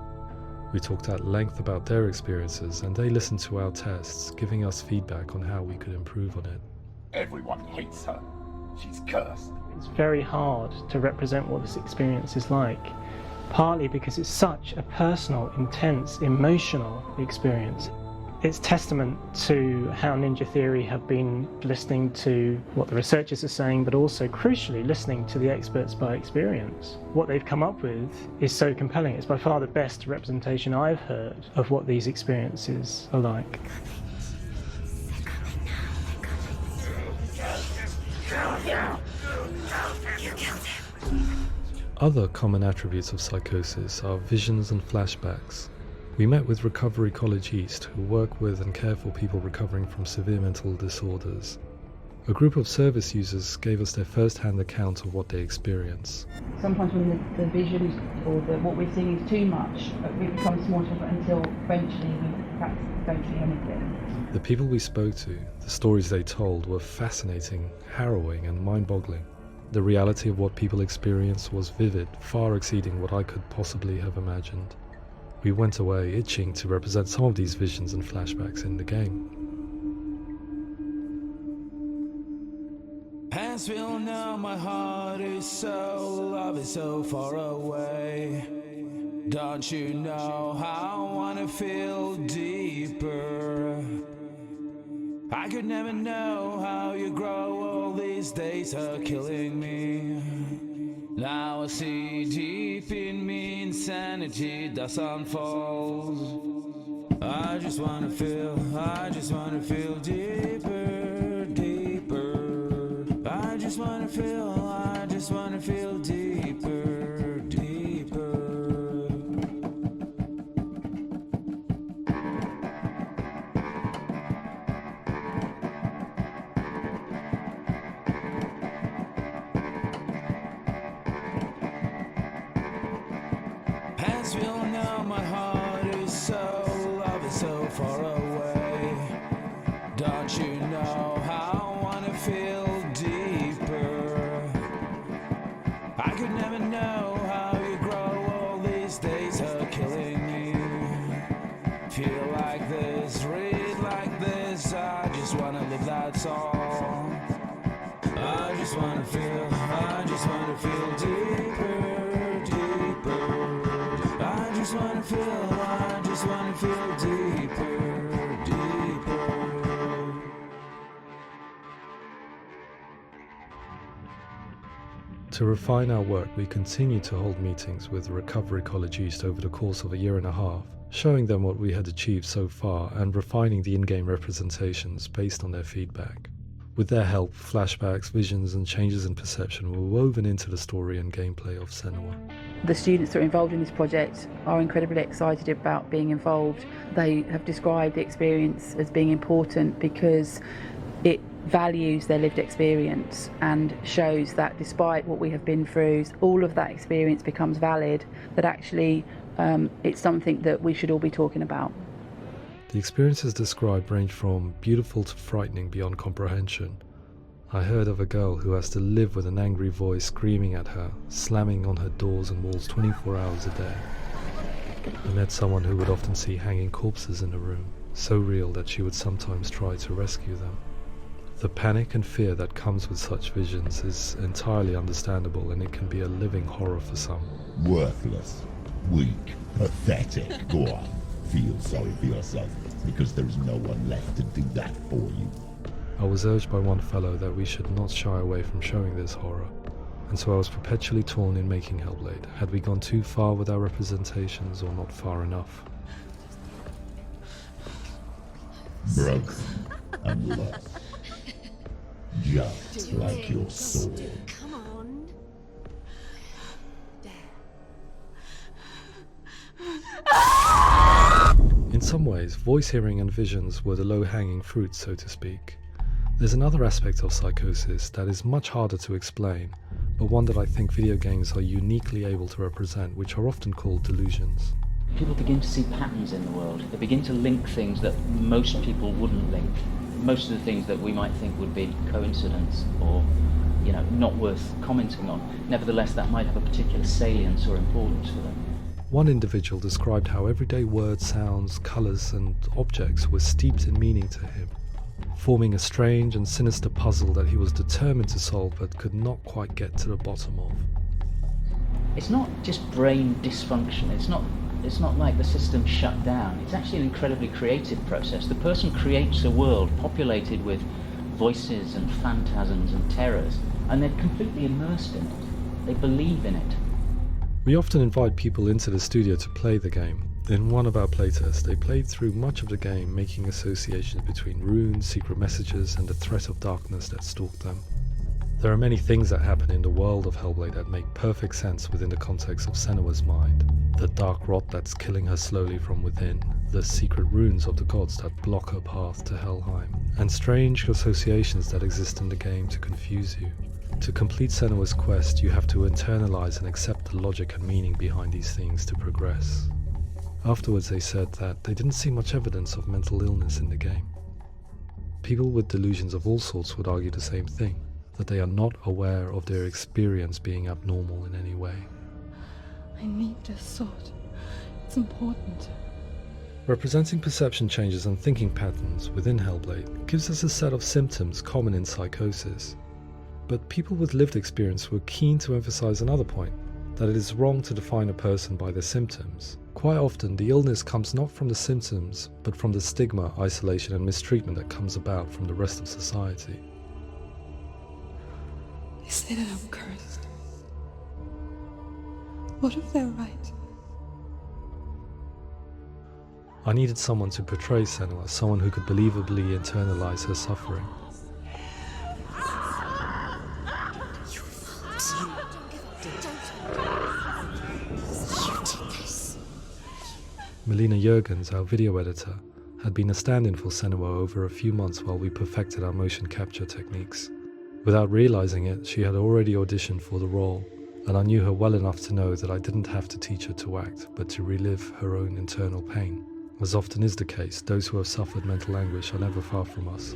We talked at length about their experiences, and they listened to our tests, giving us feedback on how we could improve on it. Everyone hates her. She's cursed. It's very hard to represent what this experience is like, partly because it's such a personal, intense, emotional experience. It's testament to how Ninja Theory have been listening to what the researchers are saying, but also, crucially, listening to the experts by experience. What they've come up with is so compelling. It's by far the best representation I've heard of what these experiences are like. Other common attributes of psychosis are visions and flashbacks. We met with Recovery College East, who work with and care for people recovering from severe mental disorders. A group of service users gave us their first-hand account of what they experience. Sometimes when the visions or what we're seeing is too much, it becomes more difficult until eventually we perhaps don't see anything. The people we spoke to, the stories they told, were fascinating, harrowing and mind-boggling. The reality of what people experienced was vivid, far exceeding what I could possibly have imagined. We went away itching to represent some of these visions and flashbacks in the game. As we all know, my heart is so, love is so far away. Don't you know how I wanna feel deeper? I could never know how you grow, all these days are killing me. Now I see deep in me insanity does unfold. I just wanna feel deeper, deeper. I just wanna feel deeper, deeper. As we all know, my heart is so, love is so far away. Don't you know how I wanna feel deeper? I could never know how you grow, all these days are killing me. Feel like this, read like this, I just wanna live, that's all. I just wanna feel deeper, deeper. I just wanna feel deeper, deeper. To refine our work, we continue to hold meetings with Recovery College East over the course of a year and a half, showing them what we had achieved so far and refining the in-game representations based on their feedback. With their help, flashbacks, visions and changes in perception were woven into the story and gameplay of Senua. The students that are involved in this project are incredibly excited about being involved. They have described the experience as being important because it values their lived experience and shows that despite what we have been through, all of that experience becomes valid, that actually it's something that we should all be talking about. The experiences described range from beautiful to frightening beyond comprehension. I heard of a girl who has to live with an angry voice screaming at her, slamming on her doors and walls 24 hours a day. I met someone who would often see hanging corpses in a room, so real that she would sometimes try to rescue them. The panic and fear that comes with such visions is entirely understandable, and it can be a living horror for some. Worthless, weak, pathetic. Go on, feel sorry for yourself, because there is no one left to do that for you. I was urged by one fellow that we should not shy away from showing this horror, and so I was perpetually torn in making Hellblade. Had we gone too far with our representations or not far enough? Broken and lost. Just like your soul. Come on. In some ways, voice hearing and visions were the low-hanging fruit, so to speak. There's another aspect of psychosis that is much harder to explain, but one that I think video games are uniquely able to represent, which are often called delusions. People begin to see patterns in the world. They begin to link things that most people wouldn't link. Most of the things that we might think would be coincidence or, not worth commenting on. Nevertheless, that might have a particular salience or importance for them. One individual described how everyday words, sounds, colours and objects were steeped in meaning to him, forming a strange and sinister puzzle that he was determined to solve but could not quite get to the bottom of. It's not just brain dysfunction. It's not like the system shut down. It's actually an incredibly creative process. The person creates a world populated with voices and phantasms and terrors, and they're completely immersed in it. They believe in it. We often invite people into the studio to play the game. In one of our playtests, they played through much of the game, making associations between runes, secret messages, and the threat of darkness that stalked them. There are many things that happen in the world of Hellblade that make perfect sense within the context of Senua's mind. The dark rot that's killing her slowly from within, the secret runes of the gods that block her path to Helheim, and strange associations that exist in the game to confuse you. To complete Senua's quest, you have to internalize and accept the logic and meaning behind these things to progress. Afterwards they said that they didn't see much evidence of mental illness in the game. People with delusions of all sorts would argue the same thing, that they are not aware of their experience being abnormal in any way. I need this sword. It's important. Representing perception changes and thinking patterns within Hellblade gives us a set of symptoms common in psychosis. But people with lived experience were keen to emphasize another point, that it is wrong to define a person by their symptoms. Quite often, the illness comes not from the symptoms, but from the stigma, isolation and mistreatment that comes about from the rest of society. They say that I'm cursed. What if they're right? I needed someone to portray Senua, someone who could believably internalize her suffering. Melina Jurgens, our video editor, had been a stand-in for Senua over a few months while we perfected our motion capture techniques. Without realizing it, she had already auditioned for the role, and I knew her well enough to know that I didn't have to teach her to act, but to relive her own internal pain. As often is the case, those who have suffered mental anguish are never far from us.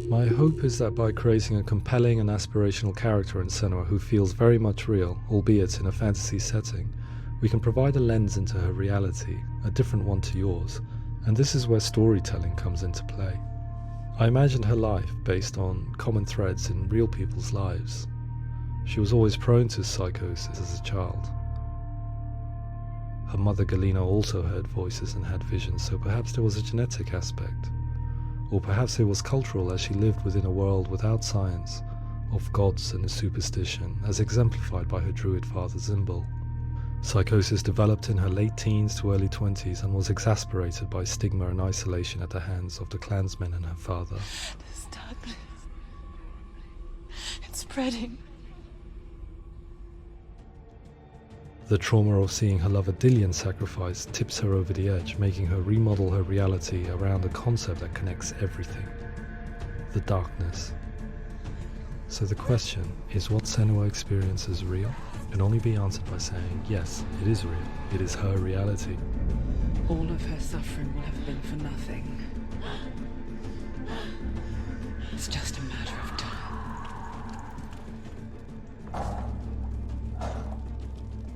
My hope is that by creating a compelling and aspirational character in Senua who feels very much real, albeit in a fantasy setting, we can provide a lens into her reality, a different one to yours, and this is where storytelling comes into play. I imagined her life based on common threads in real people's lives. She was always prone to psychosis as a child. Her mother Galina also heard voices and had visions, so perhaps there was a genetic aspect. Or perhaps it was cultural, as she lived within a world without science, of gods and a superstition, as exemplified by her druid father Zimbal. Psychosis developed in her late teens to early 20s and was exacerbated by stigma and isolation at the hands of the clansmen and her father. This darkness. It's spreading. The trauma of seeing her lover Dillion sacrificed tips her over the edge, making her remodel her reality around a concept that connects everything: the darkness. So the question, is what Senua experiences real? Can only be answered by saying, yes, it is real. It is her reality. All of her suffering will have been for nothing. It's just a matter of time.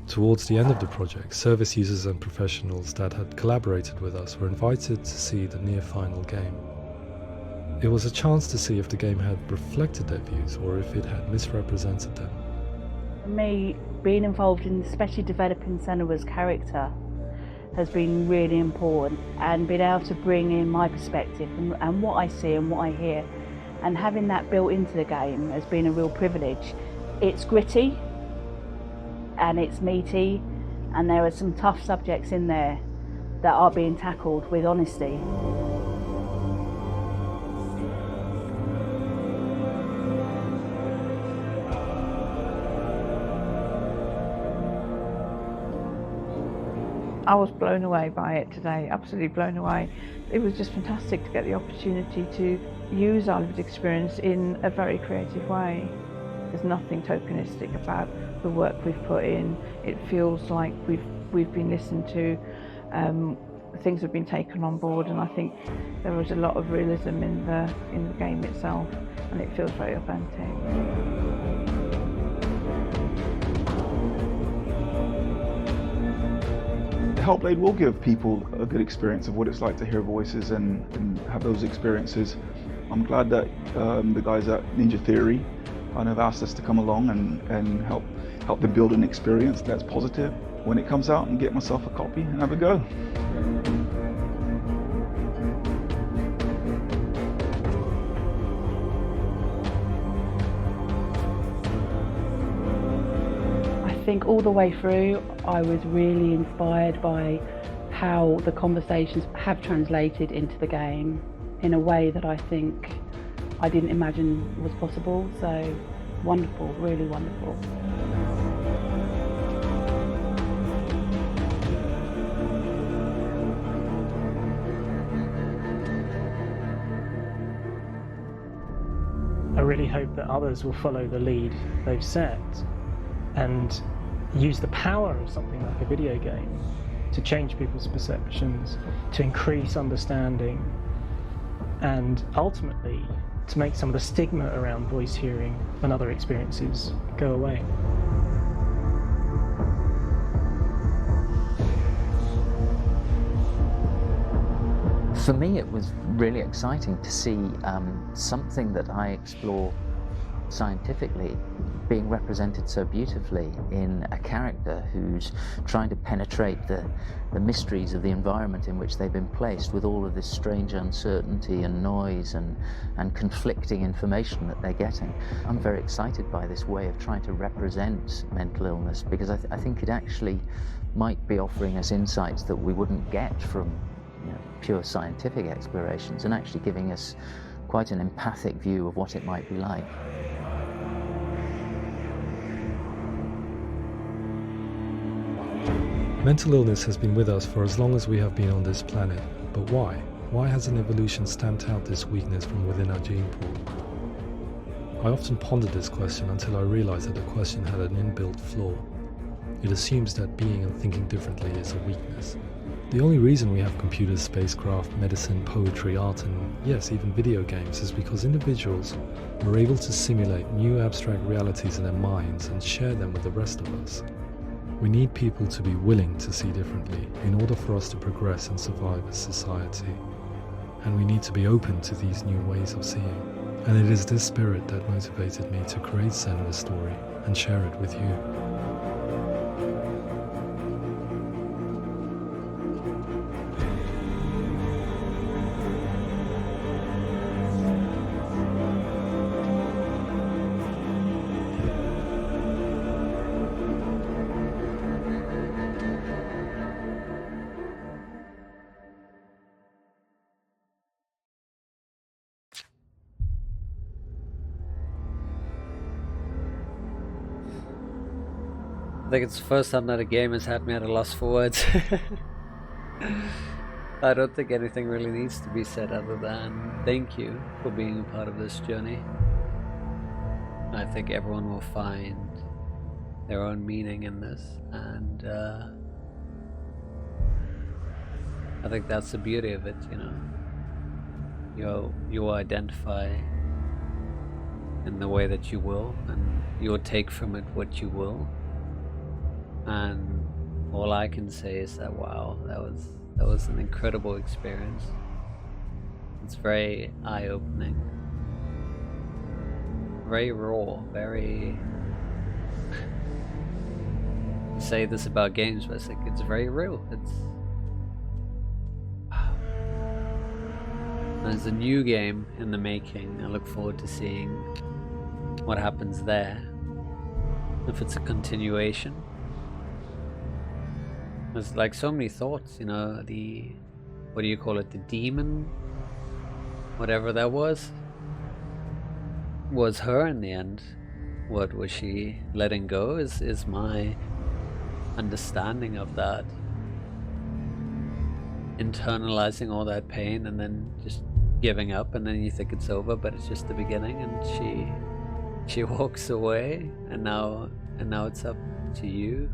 Towards the end of the project, service users and professionals that had collaborated with us were invited to see the near-final game. It was a chance to see if the game had reflected their views or if it had misrepresented them. For me, being involved in especially developing Senua's character has been really important, and being able to bring in my perspective and what I see and what I hear, and having that built into the game has been a real privilege. It's gritty and it's meaty, and there are some tough subjects in there that are being tackled with honesty. I was blown away by it today, absolutely blown away. It was just fantastic to get the opportunity to use our lived experience in a very creative way. There's nothing tokenistic about the work we've put in. It feels like we've been listened to, things have been taken on board, and I think there was a lot of realism in the game itself, and it feels very authentic. Hellblade will give people a good experience of what it's like to hear voices and have those experiences. I'm glad that the guys at Ninja Theory kind of asked us to come along and help them build an experience that's positive when it comes out, and get myself a copy and have a go. I think all the way through I was really inspired by how the conversations have translated into the game in a way that I think I didn't imagine was possible. So wonderful, really wonderful. I really hope that others will follow the lead they've set and use the power of something like a video game to change people's perceptions, to increase understanding, and ultimately to make some of the stigma around voice hearing and other experiences go away. For me, it was really exciting to see something that I explore scientifically being represented so beautifully in a character who's trying to penetrate the mysteries of the environment in which they've been placed, with all of this strange uncertainty and noise and conflicting information that they're getting. I'm very excited by this way of trying to represent mental illness, because I think it actually might be offering us insights that we wouldn't get from pure scientific explorations, and actually giving us quite an empathic view of what it might be like. Mental illness has been with us for as long as we have been on this planet, but why? Why hasn't evolution stamped out this weakness from within our gene pool? I often pondered this question until I realized that the question had an inbuilt flaw. It assumes that being and thinking differently is a weakness. The only reason we have computers, spacecraft, medicine, poetry, art, and yes, even video games is because individuals were able to simulate new abstract realities in their minds and share them with the rest of us. We need people to be willing to see differently in order for us to progress and survive as society. And we need to be open to these new ways of seeing. And it is this spirit that motivated me to create Senua's story and share it with you. I think it's the first time that a game has had me at a loss for words. I don't think anything really needs to be said other than thank you for being a part of this journey. I think everyone will find their own meaning in this, and I think that's the beauty of it, you'll identify in the way that you will, and you'll take from it what you will. And all I can say is that wow, that was an incredible experience. It's very eye-opening, very raw, very. I say this about games, but it's very real. It's wow. There's a new game in the making. I look forward to seeing what happens there. If it's a continuation. There's like so many thoughts, what do you call it, the demon, whatever that was her in the end. What was she letting go is my understanding of that. Internalizing all that pain and then just giving up, and then you think it's over, but it's just the beginning, and she walks away, and now it's up to you.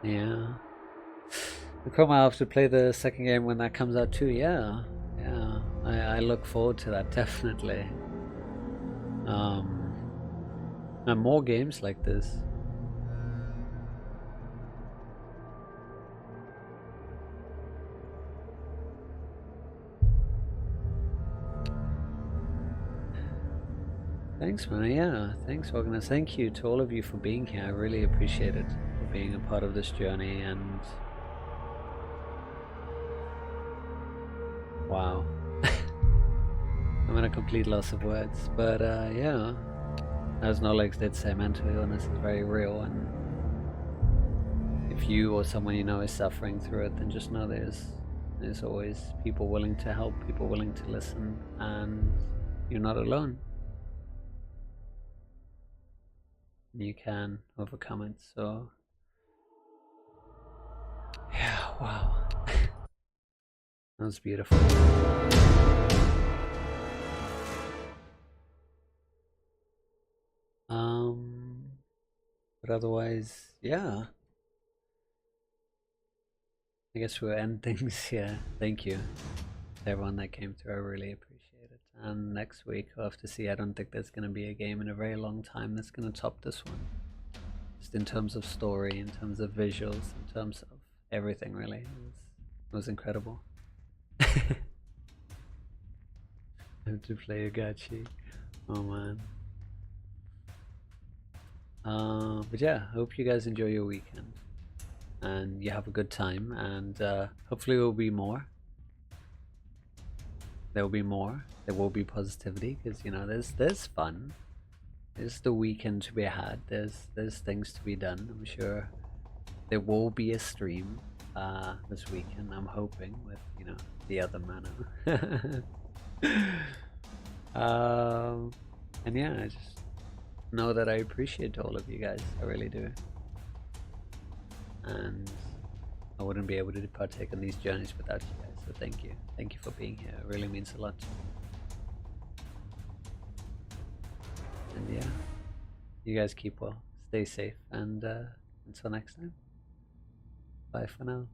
Yeah. I'll have to play the second game when that comes out too. Yeah. I look forward to that, definitely. And more games like this. Thanks, man. Yeah, thanks, Organist. Thank you to all of you for being here. I really appreciate it, for being a part of this journey, and Wow. I'm at a complete loss of words, but yeah, as Nolex did say, mental illness is very real, and if you or someone you know is suffering through it, then just know there's always people willing to help, people willing to listen, and you're not alone. You can overcome it. So yeah, wow. That was beautiful. But otherwise, yeah, I guess we'll end things here. Thank you to everyone that came through. I really appreciate it. And next week we'll have to see. I don't think there's going to be a game in a very long time that's going to top this one. Just in terms of story, in terms of visuals, in terms of everything, really. It was incredible. I have to play a gachi. Oh man. But yeah, hope you guys enjoy your weekend and you have a good time, and hopefully there will be more. There will be more. There will be positivity, because you know there's fun. There's the weekend to be had. There's things to be done. I'm sure there will be a stream this weekend. I'm hoping with the other Mano. And yeah, I just know that I appreciate all of you guys. I really do. And I wouldn't be able to partake in these journeys without you guys. So thank you. Thank you for being here. It really means a lot to me. And yeah, you guys keep well. Stay safe. And until next time. Bye for now.